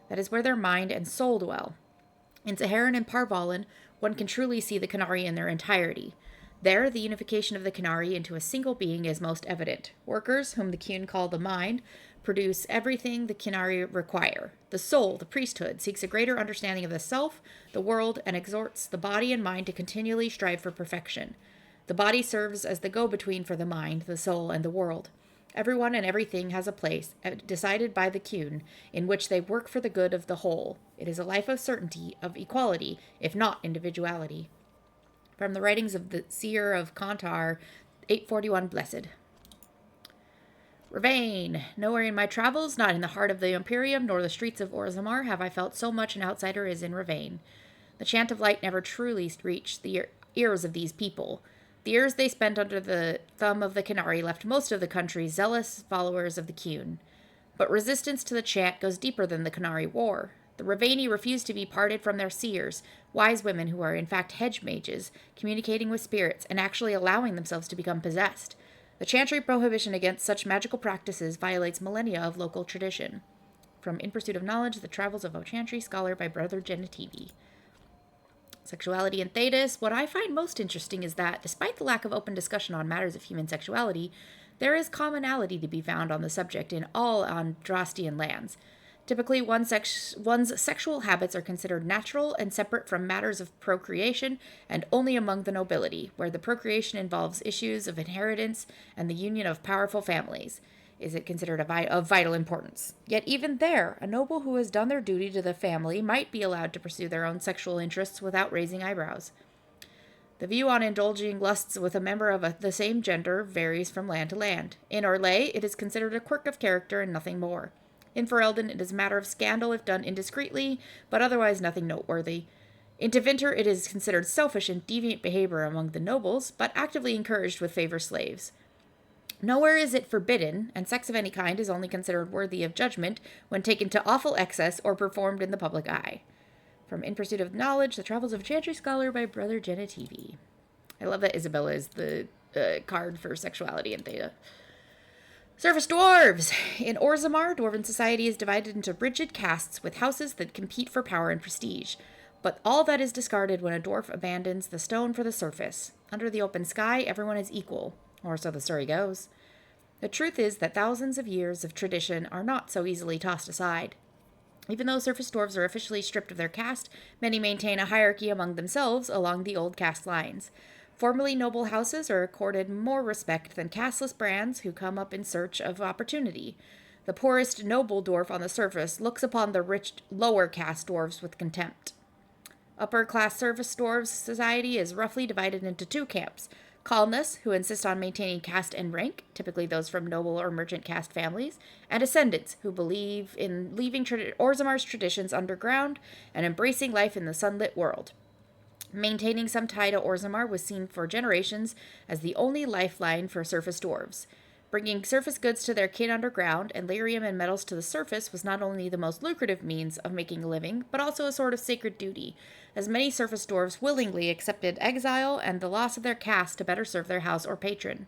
That is where their mind and soul dwell. In Saharan and Parvalan, one can truly see the Qunari in their entirety. There, the unification of the Qunari into a single being is most evident. Workers, whom the Qun call the mind, produce everything the Qunari require. The soul, the priesthood, seeks a greater understanding of the self, the world, and exhorts the body and mind to continually strive for perfection. The body serves as the go-between for the mind, the soul, and the world. Everyone and everything has a place, decided by the Qun, in which they work for the good of the whole. It is a life of certainty, of equality, if not individuality. From the writings of the seer of Kantar, 841 blessed. Ravane. Nowhere in my travels, not in the heart of the Imperium, nor the streets of Orzammar, have I felt so much an outsider as in Ravane. The chant of light never truly reached the ears of these people. The years they spent under the thumb of the Qunari left most of the country zealous followers of the Qun. But resistance to the chant goes deeper than the Qunari War. The Ravani refuse to be parted from their seers, wise women who are in fact hedge mages, communicating with spirits and actually allowing themselves to become possessed. The chantry prohibition against such magical practices violates millennia of local tradition. From In Pursuit of Knowledge, The Travels of a Chantry Scholar by Brother Genitivi. Sexuality in Thedas. What I find most interesting is that, despite the lack of open discussion on matters of human sexuality, there is commonality to be found on the subject in all Andrastian lands. Typically, one's sexual habits are considered natural and separate from matters of procreation, and only among the nobility, where the procreation involves issues of inheritance and the union of powerful families, is it considered of vital importance. Yet even there, a noble who has done their duty to the family might be allowed to pursue their own sexual interests without raising eyebrows. The view on indulging lusts with a member of the same gender varies from land to land. In Orlais, it is considered a quirk of character and nothing more. In Ferelden, it is a matter of scandal if done indiscreetly, but otherwise nothing noteworthy. In Tevinter, it is considered selfish and deviant behavior among the nobles, but actively encouraged with favor slaves. Nowhere is it forbidden, and sex of any kind is only considered worthy of judgment when taken to awful excess or performed in the public eye. From In Pursuit of Knowledge, The Travels of a Chantry Scholar by Brother Genitivi. I love that Isabella is the card for sexuality in Theta. Surface dwarves! In Orzammar, dwarven society is divided into rigid castes with houses that compete for power and prestige. But all that is discarded when a dwarf abandons the stone for the surface. Under the open sky, everyone is equal. Or so the story goes. The truth is that thousands of years of tradition are not so easily tossed aside. Even though surface dwarves are officially stripped of their caste, many maintain a hierarchy among themselves along the old caste lines. Formerly noble houses are accorded more respect than casteless brands who come up in search of opportunity. The poorest noble dwarf on the surface looks upon the rich lower caste dwarves with contempt. Upper class surface dwarves society is roughly divided into two camps. Colonists, who insist on maintaining caste and rank, typically those from noble or merchant caste families, and ascendants, who believe in leaving Orzammar's traditions underground and embracing life in the sunlit world. Maintaining some tie to Orzammar was seen for generations as the only lifeline for surface dwarves. Bringing surface goods to their kin underground and lyrium and metals to the surface was not only the most lucrative means of making a living, but also a sort of sacred duty, as many surface dwarves willingly accepted exile and the loss of their caste to better serve their house or patron.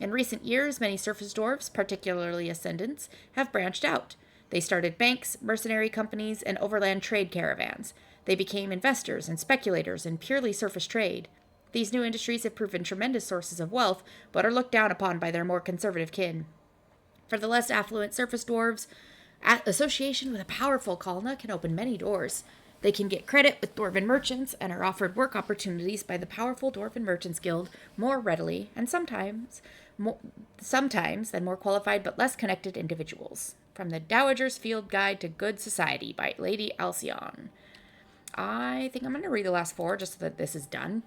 In recent years, many surface dwarves, particularly ascendants, have branched out. They started banks, mercenary companies, and overland trade caravans. They became investors and speculators in purely surface trade. These new industries have proven tremendous sources of wealth, but are looked down upon by their more conservative kin. For the less affluent surface dwarves, association with a powerful Kalna can open many doors. They can get credit with Dwarven merchants and are offered work opportunities by the powerful Dwarven Merchants Guild more readily and sometimes than more qualified but less connected individuals. From the Dowager's Field Guide to Good Society by Lady Alcyon. I think I'm going to read the last four just so that this is done.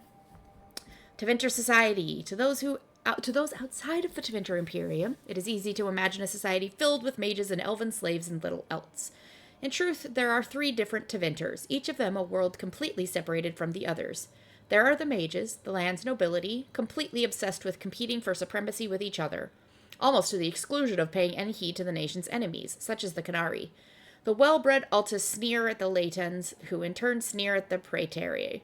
Tevinter Society. To those outside of the Tevinter Imperium, it is easy to imagine a society filled with mages and elven slaves and little else. In truth, there are 3 different Tevinters, each of them a world completely separated from the others. There are the mages, the land's nobility, completely obsessed with competing for supremacy with each other, almost to the exclusion of paying any heed to the nation's enemies, such as the Qunari. The well-bred Altas sneer at the Latans, who in turn sneer at the Praetarii.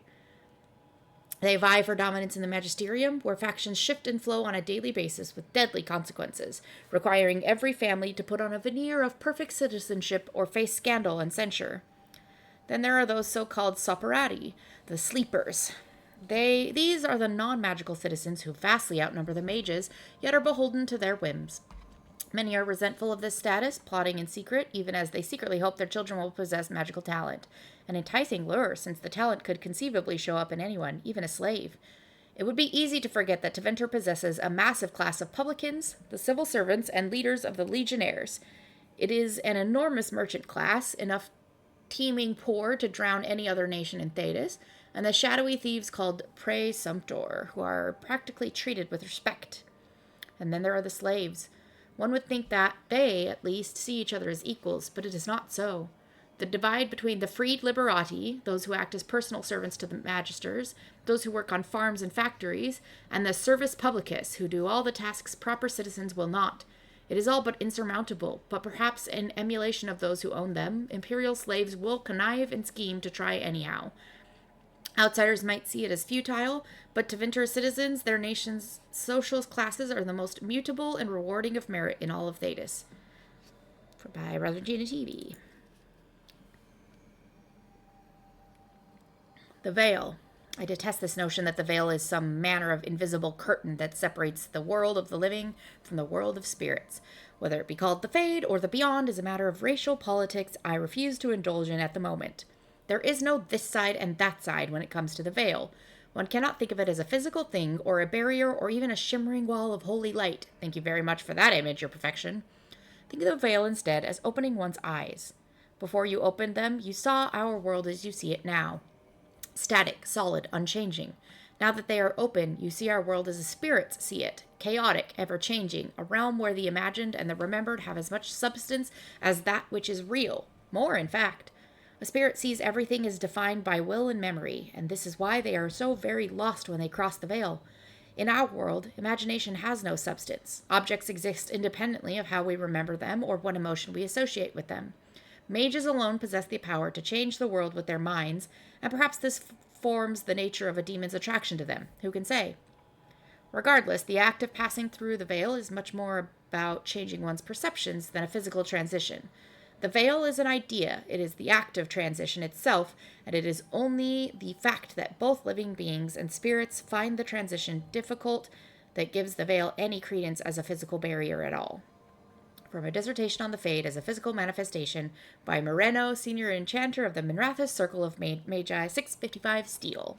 They vie for dominance in the magisterium, where factions shift and flow on a daily basis with deadly consequences, requiring every family to put on a veneer of perfect citizenship or face scandal and censure. Then there are those so-called Soperati, the sleepers. These are the non-magical citizens who vastly outnumber the mages, yet are beholden to their whims. Many are resentful of this status, plotting in secret, even as they secretly hope their children will possess magical talent. An enticing lure, since the talent could conceivably show up in anyone, even a slave. It would be easy to forget that Tevinter possesses a massive class of publicans, the civil servants, and leaders of the legionnaires. It is an enormous merchant class, enough teeming poor to drown any other nation in Thedas, and the shadowy thieves called Praesumptor, who are practically treated with respect. And then there are the slaves. One would think that they, at least, see each other as equals, but it is not so. The divide between the freed liberati, those who act as personal servants to the magisters, those who work on farms and factories, and the servus publicus, who do all the tasks proper citizens will not. It is all but insurmountable, but perhaps in emulation of those who own them, imperial slaves will connive and scheme to try anyhow. Outsiders might see it as futile, but to Ventur citizens, their nation's social classes are the most mutable and rewarding of merit in all of Thetis. By Brother Gina TV. The veil. I detest this notion that the veil is some manner of invisible curtain that separates the world of the living from the world of spirits. Whether it be called the Fade or the Beyond is a matter of racial politics I refuse to indulge in at the moment. There is no this side and that side when it comes to the veil. One cannot think of it as a physical thing or a barrier or even a shimmering wall of holy light. Thank you very much for that image, your perfection. Think of the veil instead as opening one's eyes. Before you opened them, you saw our world as you see it now. Static, solid, unchanging. Now that they are open, you see our world as the spirits see it, chaotic, ever-changing, a realm where the imagined and the remembered have as much substance as that which is real. More, in fact. A spirit sees everything as defined by will and memory, and this is why they are so very lost when they cross the veil. In our world, imagination has no substance. Objects exist independently of how we remember them or what emotion we associate with them. Mages alone possess the power to change the world with their minds, and perhaps this forms the nature of a demon's attraction to them. Who can say? Regardless, the act of passing through the veil is much more about changing one's perceptions than a physical transition. The veil is an idea, it is the act of transition itself, and it is only the fact that both living beings and spirits find the transition difficult that gives the veil any credence as a physical barrier at all. From a dissertation on the Fade as a physical manifestation by Moreno, senior enchanter of the Minrathous Circle of Magi, 655 Steel.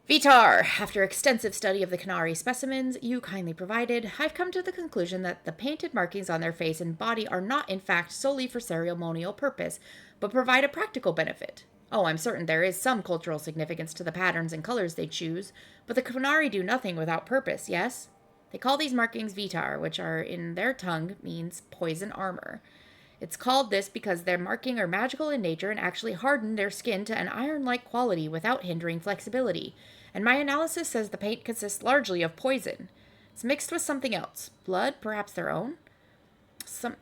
Vitar, after extensive study of the Canary specimens you kindly provided, I've come to the conclusion that the painted markings on their face and body are not in fact solely for ceremonial purpose, but provide a practical benefit. Oh, I'm certain there is some cultural significance to the patterns and colors they choose, but the Canary do nothing without purpose, yes? They call these markings Vitar, which are in their tongue means poison armor. It's called this because their marking are magical in nature and actually harden their skin to an iron-like quality without hindering flexibility. And my analysis says the paint consists largely of poison. It's mixed with something else. Blood, perhaps their own?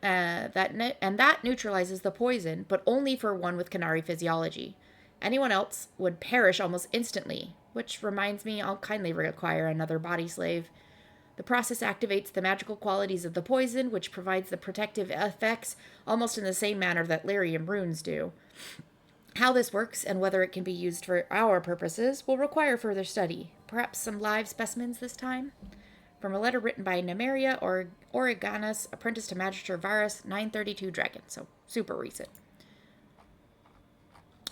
That neutralizes the poison, but only for one with Canary physiology. Anyone else would perish almost instantly, which reminds me I'll kindly require another body slave. The process activates the magical qualities of the poison, which provides the protective effects almost in the same manner that lyrium runes do. How this works and whether it can be used for our purposes will require further study. Perhaps some live specimens this time? From a letter written by Nemeria or Origanus, apprentice to Magister Varus, 932 Dragon, so super recent.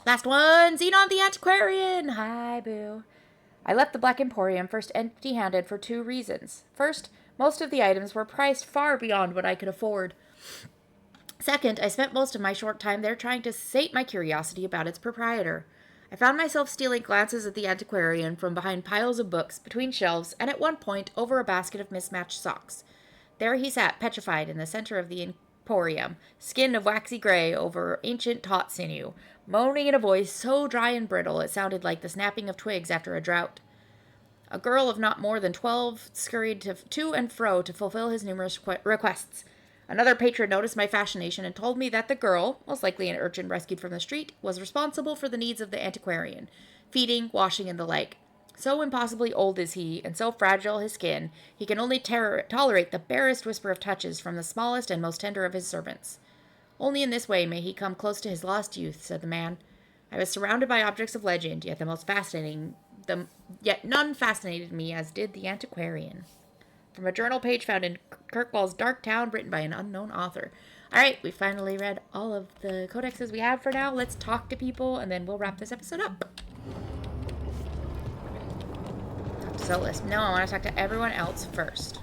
Last one, Xenon the Antiquarian! Hi, boo. I left the Black Emporium first empty-handed for two reasons. First, most of the items were priced far beyond what I could afford. Second, I spent most of my short time there trying to sate my curiosity about its proprietor. I found myself stealing glances at the antiquarian from behind piles of books, between shelves, and at one point over a basket of mismatched socks. There he sat, petrified in the center of the emporium, skin of waxy gray over ancient taut sinew, moaning in a voice so dry and brittle it sounded like the snapping of twigs after a drought. A girl of not more than 12 scurried to and fro to fulfill his numerous requests. Another patron noticed my fascination and told me that the girl, most likely an urchin rescued from the street, was responsible for the needs of the antiquarian, feeding, washing, and the like. So impossibly old is he, and so fragile his skin, he can only tolerate the barest whisper of touches from the smallest and most tender of his servants. Only in this way may he come close to his lost youth, said the man. I was surrounded by objects of legend, yet none fascinated me as did the antiquarian. From a journal page found in Kirkwall's Dark Town, written by an unknown author. Alright, we finally read all of the codexes we have for now. Let's talk to people, and then we'll wrap this episode up. Talk to Solus. No, I want to talk to everyone else first.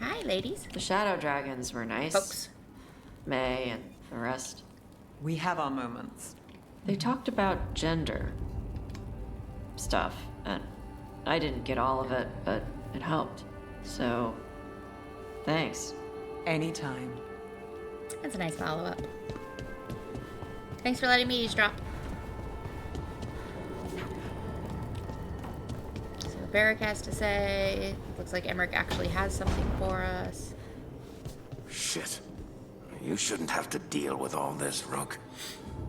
Hi. ladies. The shadow dragons were nice. Folks. May and the rest. We have our moments. They talked about gender stuff, and I didn't get all of it, but it helped. So, thanks. Anytime. That's a nice follow-up. Thanks for letting me eavesdrop. So Barrick has to say, looks like Emmerich actually has something for us. Shit. You shouldn't have to deal with all this, Rook.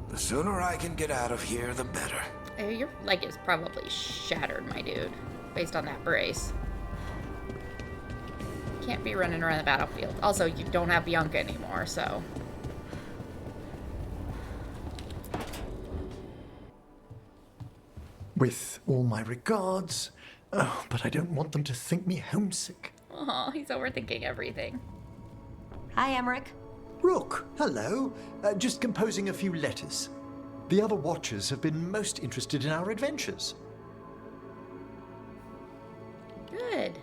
The sooner I can get out of here, the better. Your leg is probably shattered, my dude, based on that brace. Can't be running around the battlefield. Also, you don't have Bianca anymore, so... With all my regards, but I don't want them to think me homesick. Oh, he's overthinking everything. Hi, Emmerich. Rook, hello. Just composing a few letters. The other Watchers have been most interested in our adventures. Good.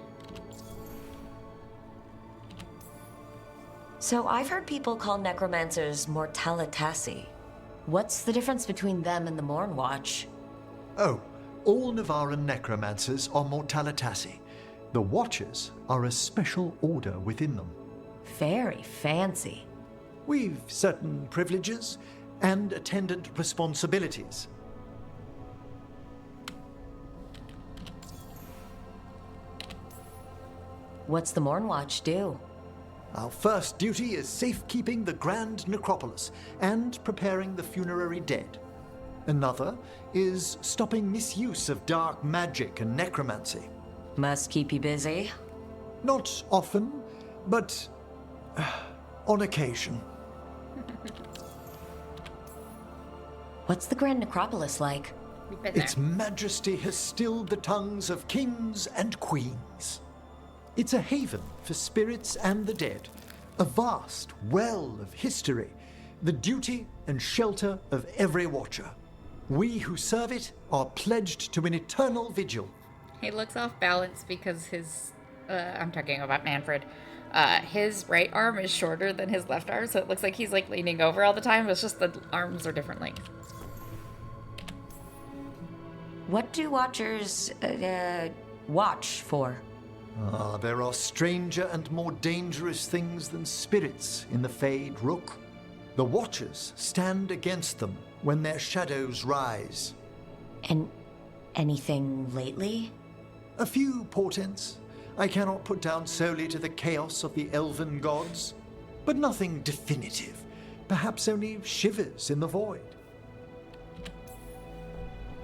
So I've heard people call necromancers mortalitasi. What's the difference between them and the Morn Watch? Oh, all Navaran necromancers are mortalitasi. The Watchers are a special order within them. Very fancy. We've certain privileges and attendant responsibilities. What's the Morn Watch do? Our first duty is safekeeping the Grand Necropolis and preparing the funerary dead. Another is stopping misuse of dark magic and necromancy. Must keep you busy? Not often, but on occasion. What's the Grand Necropolis like? Its Majesty has stilled the tongues of kings and queens. It's a haven for spirits and the dead, a vast well of history, the duty and shelter of every Watcher. We who serve it are pledged to an eternal vigil. He looks off balance because his, I'm talking about Manfred, his right arm is shorter than his left arm, so it looks like he's like leaning over all the time. It's just the arms are different lengths. What do Watchers, watch for? There are stranger and more dangerous things than spirits in the Fade, Rook. The Watchers stand against them when their shadows rise. And anything lately? A few portents I cannot put down solely to the chaos of the elven gods, but nothing definitive. Perhaps only shivers in the void.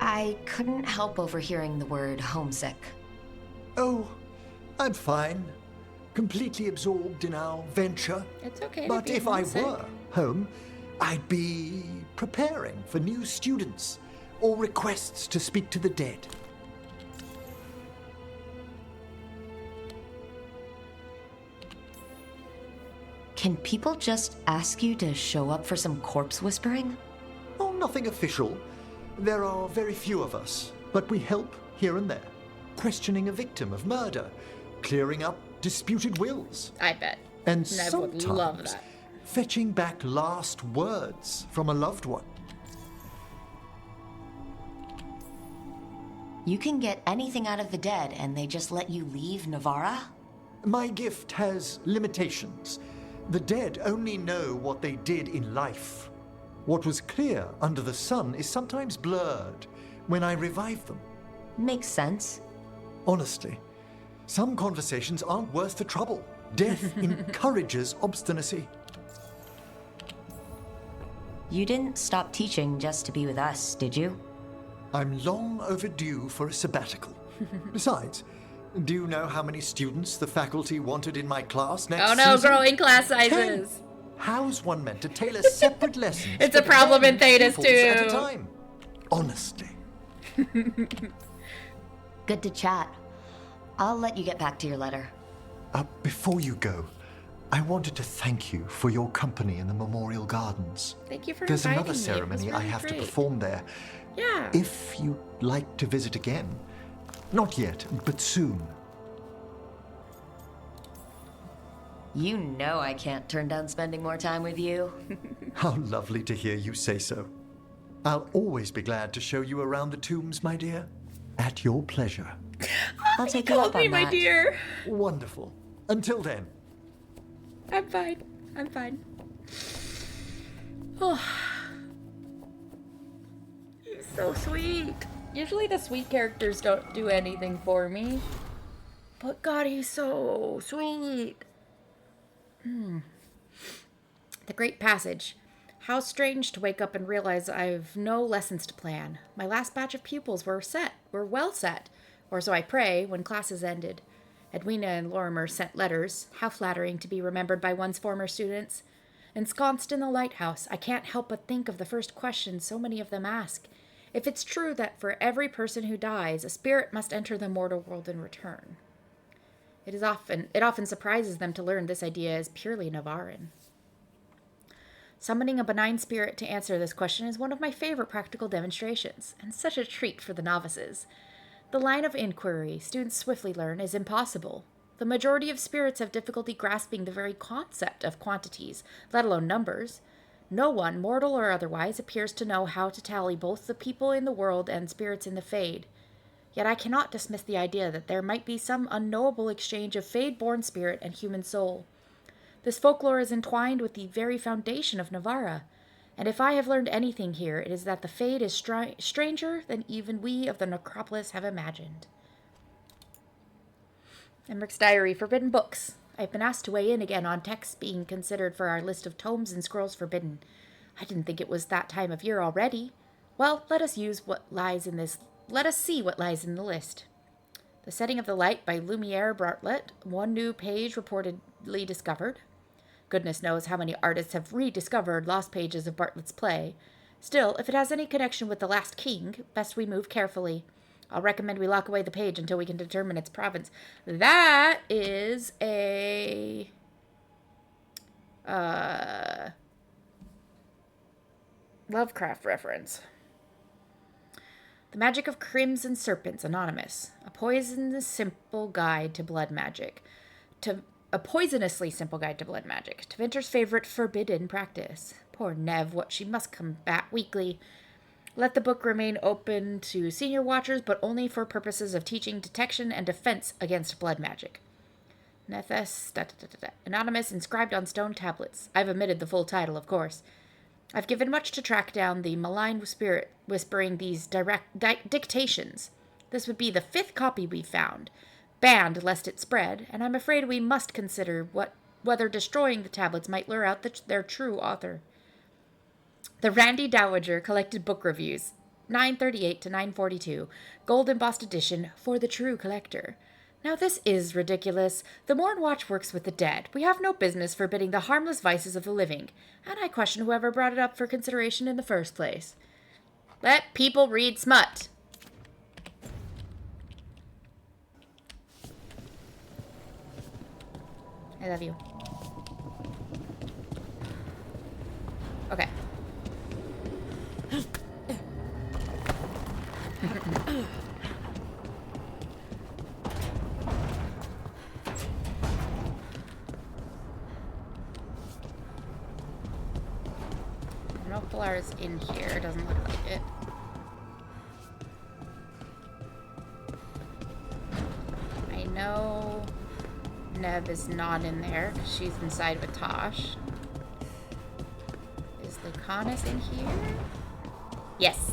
I couldn't help overhearing the word homesick. Oh, I'm fine. Completely absorbed in our venture. It's okay to But be if homesick. I were home, I'd be preparing for new students or requests to speak to the dead. Can people just ask you to show up for some corpse whispering? Oh, nothing official. There are very few of us, but we help here and there. Questioning a victim of murder, clearing up disputed wills. I bet. And I would love sometimes that. fetching back last words from a loved one. You can get anything out of the dead and they just let you leave Navarra? My gift has limitations. The dead only know what they did in life. What was clear under the sun is sometimes blurred when I revive them. Makes sense. Honestly, some conversations aren't worth the trouble. Death encourages obstinacy. You didn't stop teaching just to be with us, did you? I'm long overdue for a sabbatical. Besides, do you know how many students the faculty wanted in my class next Oh no, season? growing class 10. sizes. How's one meant to tailor separate lessons? It's for a problem in 10 Thetis pupils at a too. time? Honestly. Good to chat. I'll let you get back to your letter. Before you go, I wanted to thank you for your company in the Memorial Gardens. Thank you for There's inviting another me. It was ceremony I really have to great. perform there. Yeah. If you'd like to visit again. Not yet, but soon. You know I can't turn down spending more time with you. How lovely to hear you say so. I'll always be glad to show you around the tombs, my dear. At your pleasure. I'll take you up on my that. dear. Wonderful. Until then. I'm fine. I'm fine. Oh. He's so sweet. Usually the sweet characters don't do anything for me. But God, he's so sweet. The Great Passage. How strange to wake up and realize I've no lessons to plan. My last batch of pupils were well set, or so I pray, when classes ended. Edwina and Lorimer sent letters. How flattering to be remembered by one's former students. Ensconced in the lighthouse, I can't help but think of the first question so many of them ask. If it's true that for every person who dies, a spirit must enter the mortal world and return. It often surprises them to learn this idea is purely Navarin. Summoning a benign spirit to answer this question is one of my favorite practical demonstrations, and such a treat for the novices. The line of inquiry, students swiftly learn, is impossible. The majority of spirits have difficulty grasping the very concept of quantities, let alone numbers. No one, mortal or otherwise, appears to know how to tally both the people in the world and spirits in the Fade. Yet I cannot dismiss the idea that there might be some unknowable exchange of Fade-born spirit and human soul. This folklore is entwined with the very foundation of Navarra, and if I have learned anything here, it is that the Fade is stranger than even we of the Necropolis have imagined. Emmerich Diary, Forbidden Books. I've been asked to weigh in again on texts being considered for our list of tomes and scrolls forbidden. I didn't think it was that time of year already. Well, let us see what lies in the list. The Setting of the Light by Lumiere Bartlett, one new page reportedly discovered. Goodness knows how many artists have rediscovered lost pages of Bartlett's play. Still, if it has any connection with The Last King, best we move carefully. I'll recommend we lock away the page until we can determine its province. That is a... Lovecraft reference. The Magic of Crimson Serpents, Anonymous. A poisonous simple guide to blood magic. A poisonously simple guide to blood magic. Tevinter's favorite forbidden practice. Poor Nev, what she must combat weekly. Let the book remain open to senior watchers, but only for purposes of teaching detection and defense against blood magic. Nethes, Anonymous, inscribed on stone tablets. I've omitted the full title, of course. I've given much to track down the malign spirit whispering these dictations. This would be the 5th copy we've found. Banned lest it spread, and I'm afraid we must consider whether destroying the tablets might lure out their true author. The Randy Dowager Collected Book Reviews, 938 to 942, gold embossed edition for the true collector. Now this is ridiculous. The Morn Watch works with the dead. We have no business forbidding the harmless vices of the living, and I question whoever brought it up for consideration in the first place. Let people read smut. I love you. Okay. No flowers in here. Doesn't look like it. I know Nev is not in there because she's inside with Tosh. Is Lucanus in here? Yes.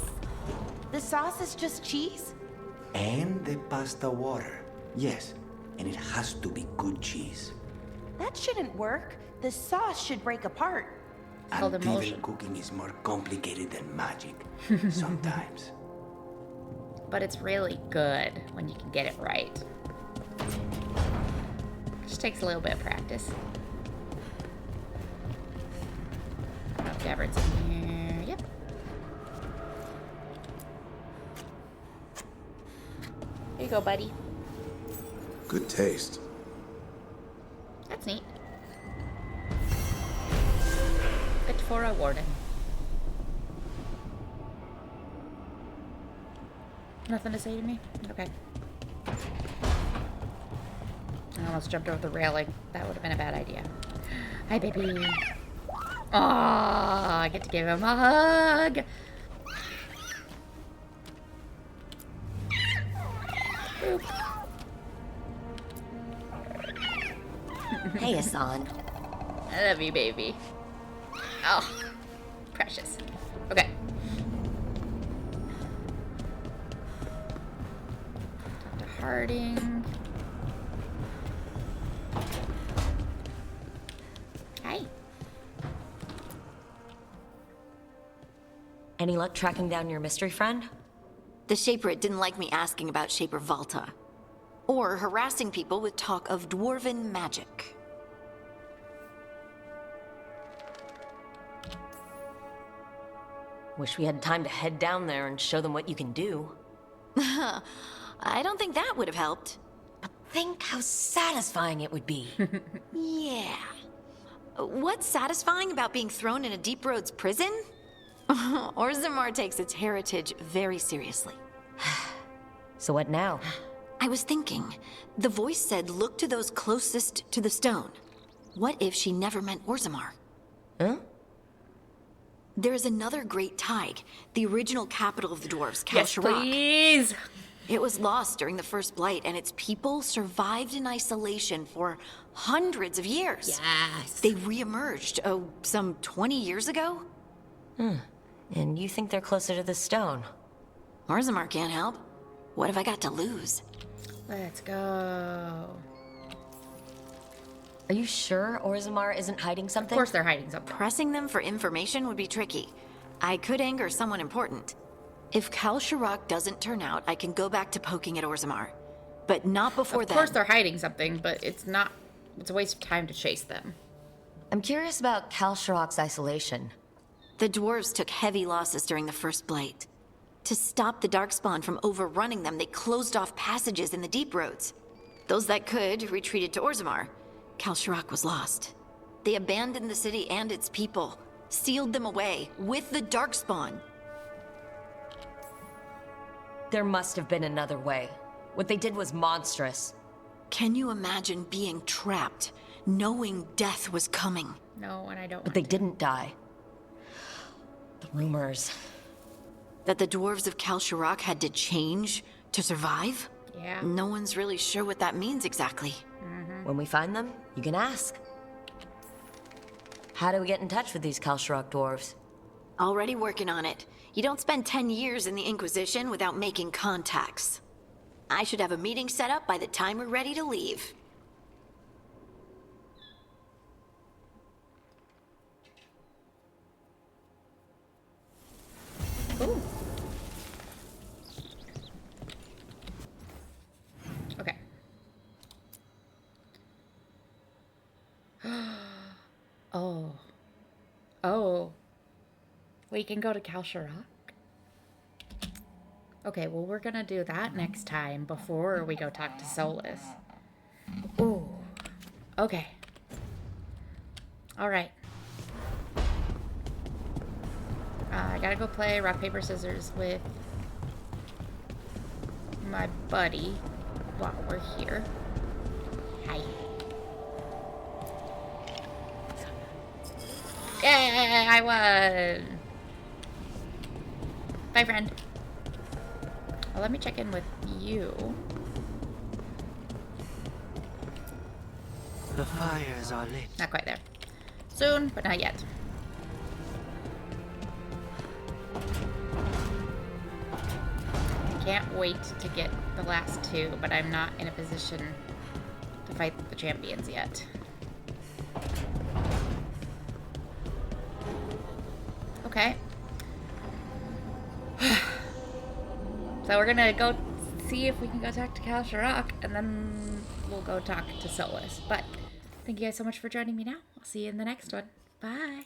The sauce is just cheese? And the pasta water. Yes, and it has to be good cheese. That shouldn't work. The sauce should break apart. And even cooking is more complicated than magic. Sometimes. But it's really good when you can get it right. Just takes a little bit of practice. I don't know if Gabbard's in here. Yep. Here you go, buddy. Good taste. That's neat. Good for a warden. Nothing to say to me? Okay. I almost jumped over the railing. That would have been a bad idea. Hi, baby. Oh, I get to give him a hug. Boop. Hey, Hassan. I love you, baby. Oh, precious. Okay. Talk to Harding. Hi. Any luck tracking down your mystery friend? The Shaper didn't like me asking about Shaper Valta. Or harassing people with talk of dwarven magic. Wish we had time to head down there and show them what you can do. I don't think that would have helped. But think how satisfying it would be. Yeah. What's satisfying about being thrown in a Deep Roads prison? Orzammar takes its heritage very seriously. So what now? I was thinking. The voice said look to those closest to the stone. What if she never meant Orzammar? Huh? There is another great Tig, the original capital of the dwarves, Kal Yes, Shirak. please. It was lost during the First Blight, and its people survived in isolation for hundreds of years. Yes. They re-emerged, some 20 years ago? And you think they're closer to the stone? Orzammar can't help. What have I got to lose? Let's go. Are you sure Orzammar isn't hiding something? Of course they're hiding something. Pressing them for information would be tricky. I could anger someone important. If Kal Shirak doesn't turn out, I can go back to poking at Orzammar. But not before then. Of course they're hiding something, but it's not... It's a waste of time to chase them. I'm curious about Kal Shirak's isolation. The dwarves took heavy losses during the First Blight. To stop the Darkspawn from overrunning them, they closed off passages in the Deep Roads. Those that could retreated to Orzammar. Kal Shirak was lost. They abandoned the city and its people, sealed them away with the Darkspawn. There must have been another way. What they did was monstrous. Can you imagine being trapped, knowing death was coming? No, and I don't. But they didn't die. The rumors. That the dwarves of Kal Shirak had to change to survive? Yeah. No one's really sure what that means exactly. When we find them, you can ask. How do we get in touch with these Kal Shirak dwarves? Already working on it. You don't spend 10 years in the Inquisition without making contacts. I should have a meeting set up by the time we're ready to leave. Ooh. Okay. Oh. Oh. We can go to Kal Shirak? Okay, well, we're gonna do that next time before we go talk to Solus. Ooh. Okay. Alright. I gotta go play rock, paper, scissors with my buddy while we're here. Hi. Yay, I won! Bye, friend. Well, let me check in with you. The fires are lit. Not quite there. Soon, but not yet. Can't wait to get the last two, but I'm not in a position to fight the champions yet. Okay. So we're gonna go see if we can go talk to Kal Shirak, and then we'll go talk to Solus. But thank you guys so much for joining me now. I'll see you in the next one. Bye.